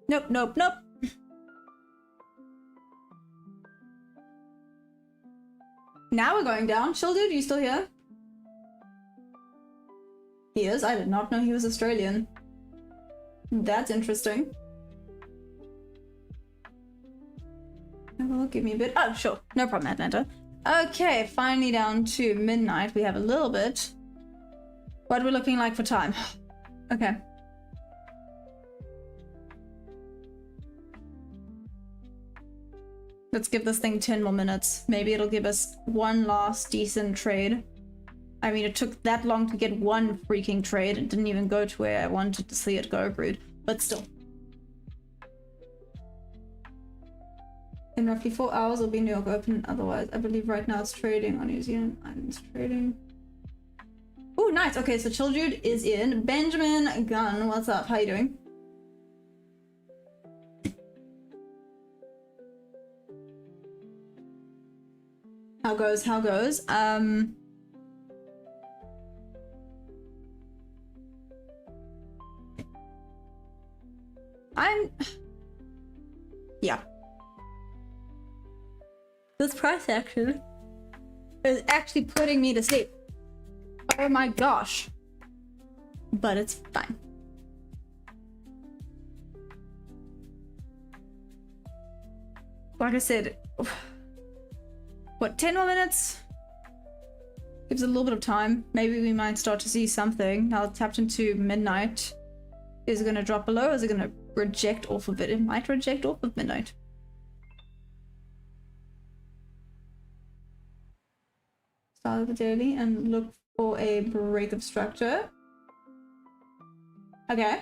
Nope, nope, nope. Now we're going down. Chill dude, you still here? He is? I did not know he was Australian. That's interesting. Well, give me a bit. Oh, sure. No problem, Atlanta. Okay, finally down to midnight. We have a little bit. What we're looking like for time. Okay. Let's give this thing 10 more minutes. Maybe it'll give us one last decent trade. I mean, it took that long to get one freaking trade. It didn't even go to where I wanted to see it go, rude. But still. In roughly 4 hours, it'll be New York Open. Otherwise, I believe right now it's trading on New Zealand. Islands trading. Oh, nice. Okay, so Chill Dude is in. Benjamin Gunn, what's up? How you doing? How goes? How goes? Yeah. This price action is actually putting me to sleep. Oh my gosh. But it's fine. Like I said, what, 10 more minutes? Gives it a little bit of time. Maybe we might start to see something. Now it's tapped into midnight. Is it going to drop below? Is it going to reject off of it? It might reject off of midnight. Start the daily and look for a break of structure. Okay.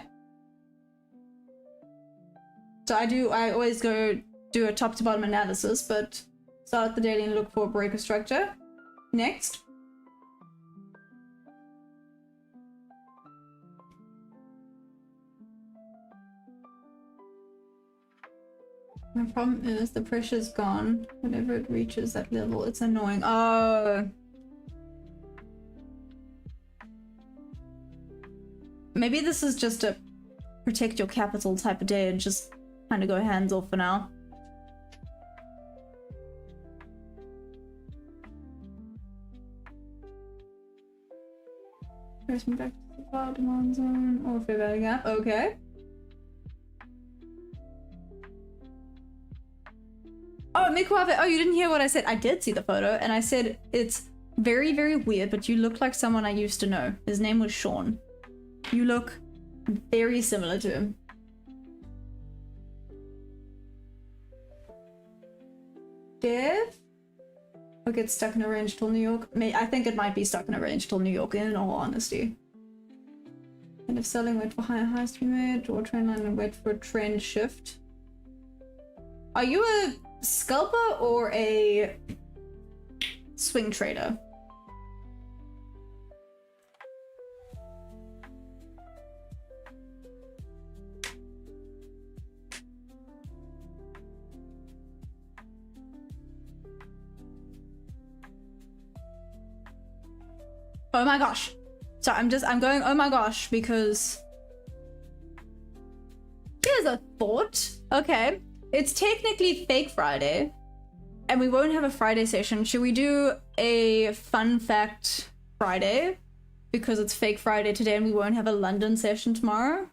So I always go do a top to bottom analysis, but start the daily and look for a break of structure. Next. My problem is the pressure's gone. Whenever it reaches that level, it's annoying. Oh. Maybe this is just a protect your capital type of day and just kind of go hands off for now. Press me back to the power demand zone or fair value gap. Okay. Oh, Mikuave, oh, you didn't hear what I said. I did see the photo, and I said it's very, very weird, but you look like someone I used to know. His name was Sean. You look very similar to him. Dev? Or get stuck in a range till New York? I think it might be stuck in a range till New York, in all honesty. And if selling, wait for higher highs to be made, draw a trend line and wait for a trend shift. Are you a scalper or a swing trader? Oh my gosh. So I'm going oh my gosh because here's a thought. Okay. It's technically fake Friday, and we won't have a Friday session. Should we do a fun fact Friday? Because it's fake Friday today and we won't have a London session tomorrow?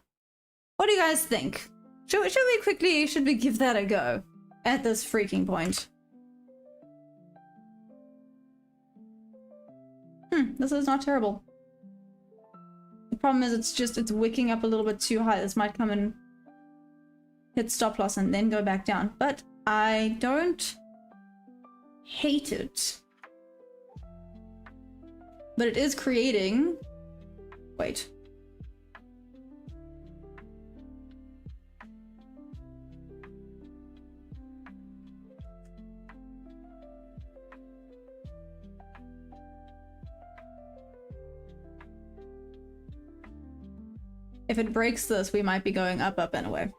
What do you guys think? Should we give that a go at this freaking point? This is not terrible. The problem is it's wicking up a little bit too high. This might come and hit stop loss and then go back down, but I don't hate it. But it is creating... Wait. If it breaks this, we might be going up, up, and away.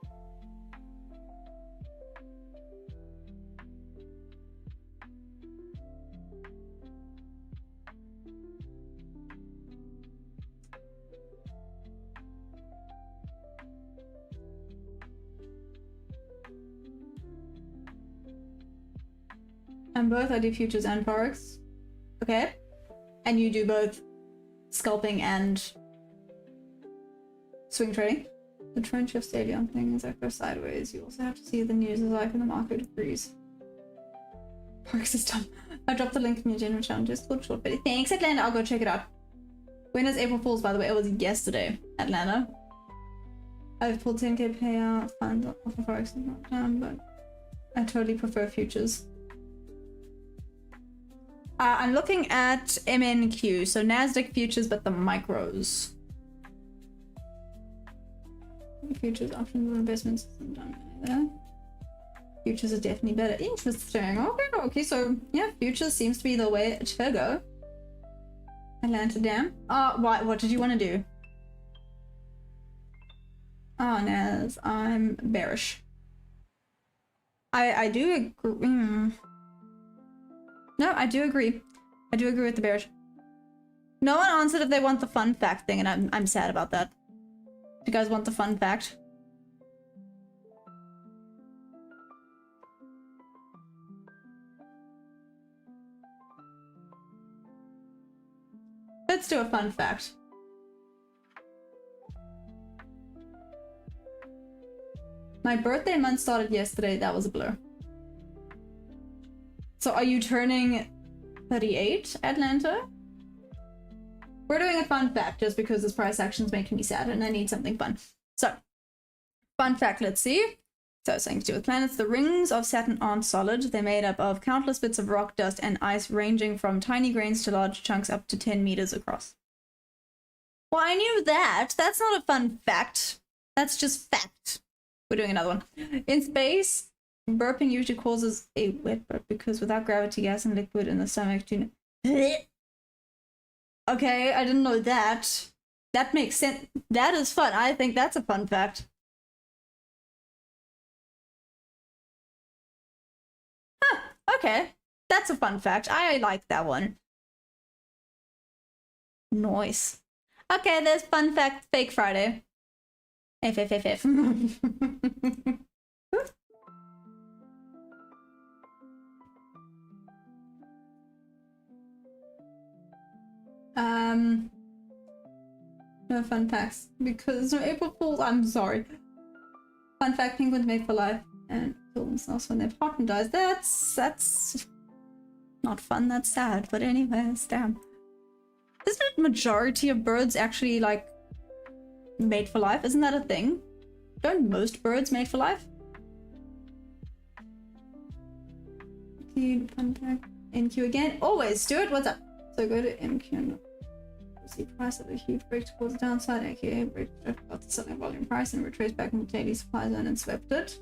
And both I do futures and forex. Okay. And you do both scalping and swing trading. The trend shifts daily on things that go sideways. You also have to see the news as like in the market agrees. Forex is dumb. I dropped the link from your general channel. Just a short video. Thanks, Atlanta. I'll go check it out. When is April Fool's, by the way? It was yesterday, Atlanta. I've pulled 10k payout funds off of Forex, not done, but I totally prefer futures. I'm looking at MNQ, so Nasdaq futures, but the micros. Futures, options, and investments. There. Futures are definitely better. Interesting. Okay, so yeah, futures seems to be the way to go. Atlanta Dam. What did you want to do? Oh, Naz, I'm bearish. I do agree. No, I do agree. I do agree with the bearish. No one answered if they want the fun fact thing, and I'm sad about that. Do you guys want the fun fact? let's do a fun fact. My birthday month started yesterday. That was a blur. So are you turning 38, Atlanta? We're doing a fun fact just because this price action's making me sad and I need something fun. So, fun fact, let's see. So, something to do with planets. The rings of Saturn aren't solid. They're made up of countless bits of rock, dust, and ice ranging from tiny grains to large chunks up to 10 meters across. Well, I knew that. That's not a fun fact. That's just fact. We're doing another one. In space, burping usually causes a wet burp because without gravity, gas and liquid in the stomach do not... Okay, I didn't know that. That makes sense. That is fun. I think that's a fun fact. Huh, okay. That's a fun fact. I like that one. Nice. Okay, there's fun fact fake Friday. F. No fun facts because no April Fools. I'm sorry. Fun fact: penguins mate for life and kill themselves when their partner dies. That's not fun. That's sad. But anyways, damn. Isn't it majority of birds actually like mate for life? Isn't that a thing? Don't most birds mate for life? Fun fact. NQ again. Always. Stuart, what's up? So go to MQ and see price of a huge break towards the downside, aka break about the selling volume price and retrace back in the daily supply zone and swept it.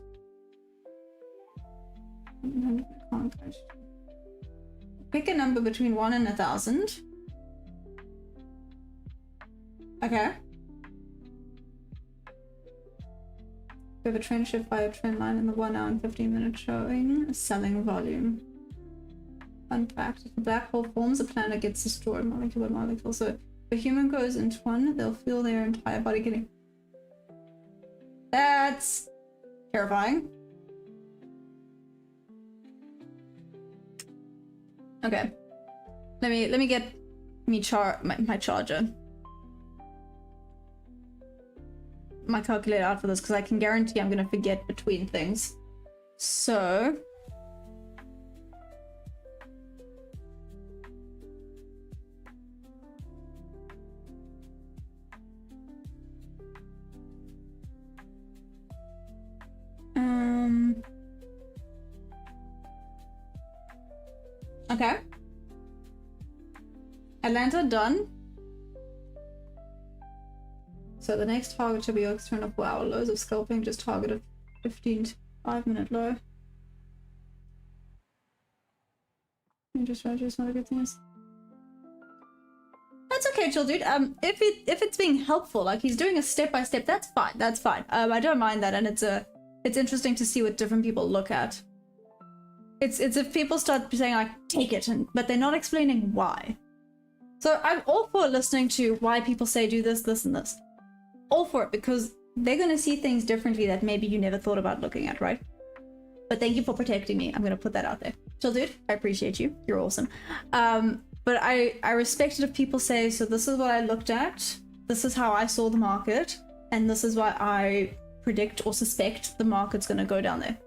Pick a number between 1 and 1,000. Okay. We have a trend shift by a trend line in the 1 hour and 15 minute showing selling volume. Fun fact, if a black hole forms, a planet gets destroyed molecule by molecule. So if a human goes into one, they'll feel their entire body getting... That's terrifying. Okay. Let me get me my charger. My calculator out for this because I can guarantee I'm gonna forget between things. So okay. Atlanta done. So the next target should be external 4-hour lows of scalping, just target a 15 5-minute low. Interest rate is not a good thing. That's okay, chill dude. If it's being helpful, like he's doing a step-by-step, that's fine. That's fine. I don't mind that, and it's interesting to see what different people look at. It's if people start saying like take it, but they're not explaining why. So I'm all for listening to why people say do this, this, and this. All for it, because they're gonna see things differently that maybe you never thought about looking at, right? But thank you for protecting me. I'm gonna put that out there. Chill dude, I appreciate you. You're awesome. But I respect it if people say, so this is what I looked at, this is how I saw the market, and this is why I predict or suspect the market's gonna go down there.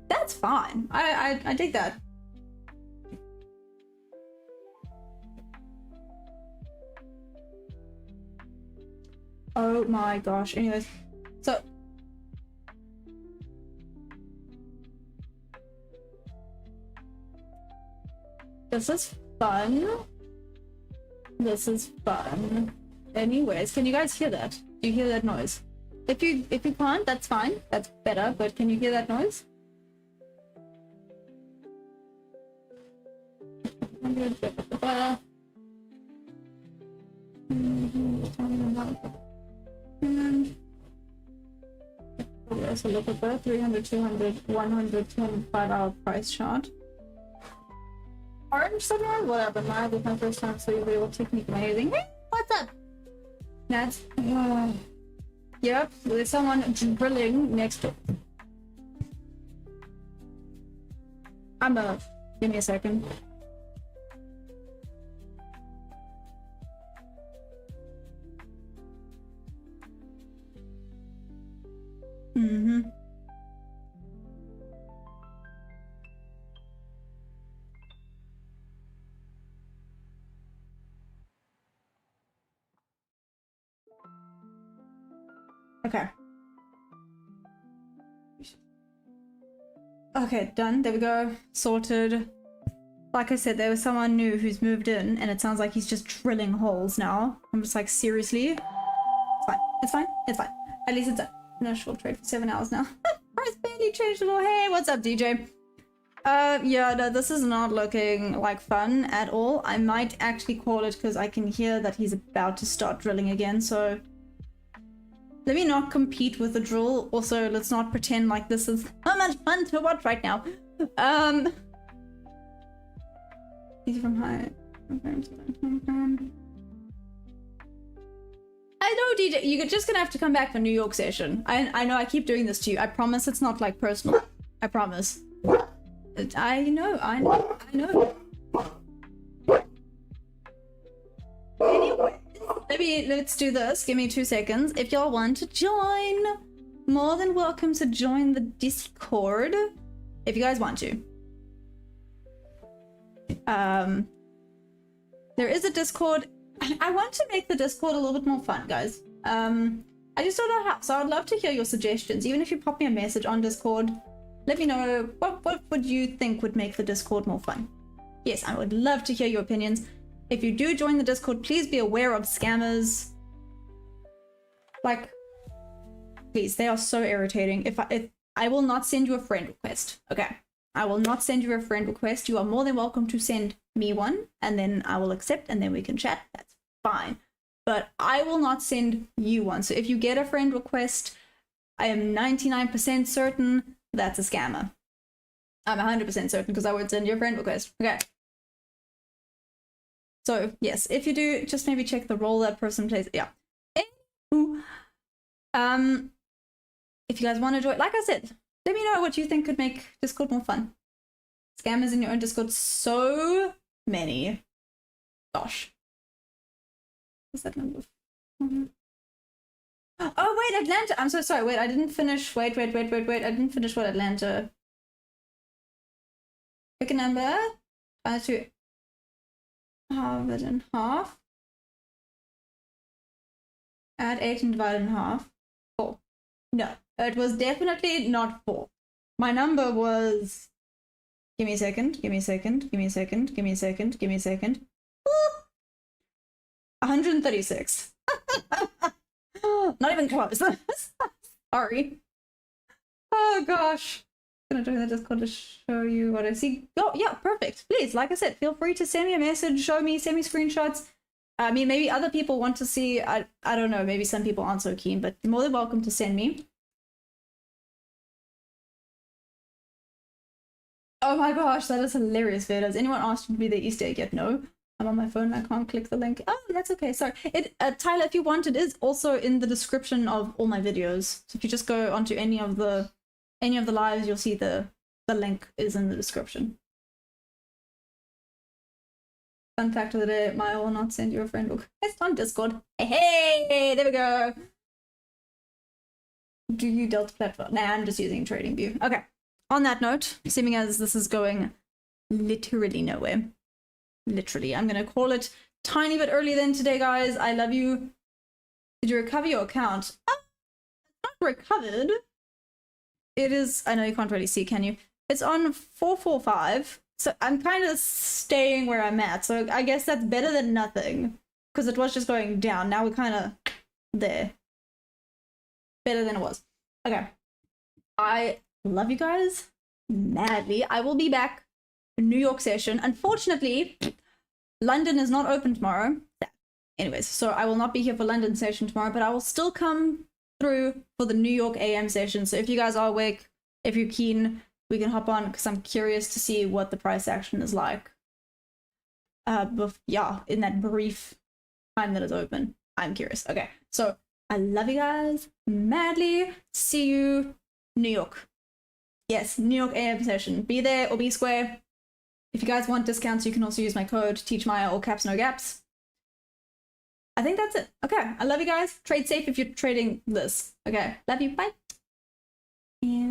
That's fine. I dig that. Oh my gosh. Anyways, so this is fun. This is fun. Anyways, can you guys hear that? Do you hear that noise? If you can't, that's fine. That's better. But can you hear that noise? And we also look at the 300, 200, 100, 205 hour price chart. Orange somewhere? Whatever, man. This is my first time, so you'll be able to technique amazing. Hey, what's up? That's yep, there's someone drilling next door. Give me a second. Okay. Okay, done. There we go. Sorted. Like I said, there was someone new who's moved in, and it sounds like he's just drilling holes now. I'm just like, seriously? It's fine. It's fine. It's fine. At least it's a no short trade for 7 hours now. Price barely changed at all. Hey, what's up, DJ? Yeah, no, this is not looking like fun at all. I might actually call it because I can hear that he's about to start drilling again, so let me not compete with the drill. Also, let's not pretend like this is so much fun to watch right now. He's from high. I know, DJ. You're just gonna have to come back for New York session. I know I keep doing this to you. I promise it's not like personal. I promise. I know. Anyway, let's do this. Give me 2 seconds. If y'all want to join, more than welcome to join the Discord. If you guys want to. There is a Discord. I want to make the Discord a little bit more fun, guys. I just don't know how. So I'd love to hear your suggestions. Even if you pop me a message on Discord, let me know what would you think would make the Discord more fun. Yes, I would love to hear your opinions. If you do join the Discord, please be aware of scammers. Like, please, they are so irritating. If I will not send you a friend request, okay? I will not send you a friend request. You are more than welcome to send me one, and then I will accept, and then we can chat. That's fine. But I will not send you one. So if you get a friend request, I am 99% certain that's a scammer. I'm 100% certain because I would send you a friend request. Okay. So yes, if you do, just maybe check the role that person plays. Yeah. If you guys want to join, like I said, let me know what you think could make Discord more fun. Scammers in your own Discord, so many. Gosh. What's that number? Oh wait, Atlanta. I'm so sorry. Wait, I didn't finish. Wait. I didn't finish what Atlanta. Pick a number. To halve it in half. Add 8 and divide in half. 4. No, it was definitely not 4. My number was. Give me a second. 136. Not even close. Sorry. Oh gosh. Gonna join the Discord to show you what I see. Oh yeah, perfect. Please, like I said, feel free to send me a message, show me, send me screenshots. I mean, maybe other people want to see. I don't know. Maybe some people aren't so keen, but you're more than welcome to send me. Oh my gosh, that is hilarious, Vid. Has anyone asked you to be the Easter egg yet? No. I'm on my phone. I can't click the link. Oh, that's okay. Sorry. Tyler, if you want, it is also in the description of all my videos. So if you just go onto any of the lives, you'll see the link is in the description. Fun fact of the day: Maya will not send you a friend request on Discord. Hey, there we go. Do you Delta platform? Nah, I'm just using TradingView. Okay. On that note, assuming as this is going literally nowhere. Literally, I'm gonna call it tiny bit early then today, guys. I love you. Did you recover your account? It's not recovered. It is. I know you can't really see, can you? It's on 445. So I'm kind of staying where I'm at. So I guess that's better than nothing because it was just going down. Now we're kind of there. Better than it was. Okay. I love you guys madly. I will be back. New York session. Unfortunately, London is not open tomorrow. Anyways, so I will not be here for London session tomorrow, but I will still come through for the New York AM session. So if you guys are awake, if you're keen, we can hop on because I'm curious to see what the price action is like. Yeah, in that brief time that is open, I'm curious. Okay, so I love you guys madly. See you, New York. Yes, New York AM session. Be there or be square. If you guys want discounts, you can also use my code TeachMaya, all caps, no gaps. I think that's it. Okay, I love you guys. Trade safe if you're trading this. Okay, love you. Bye. And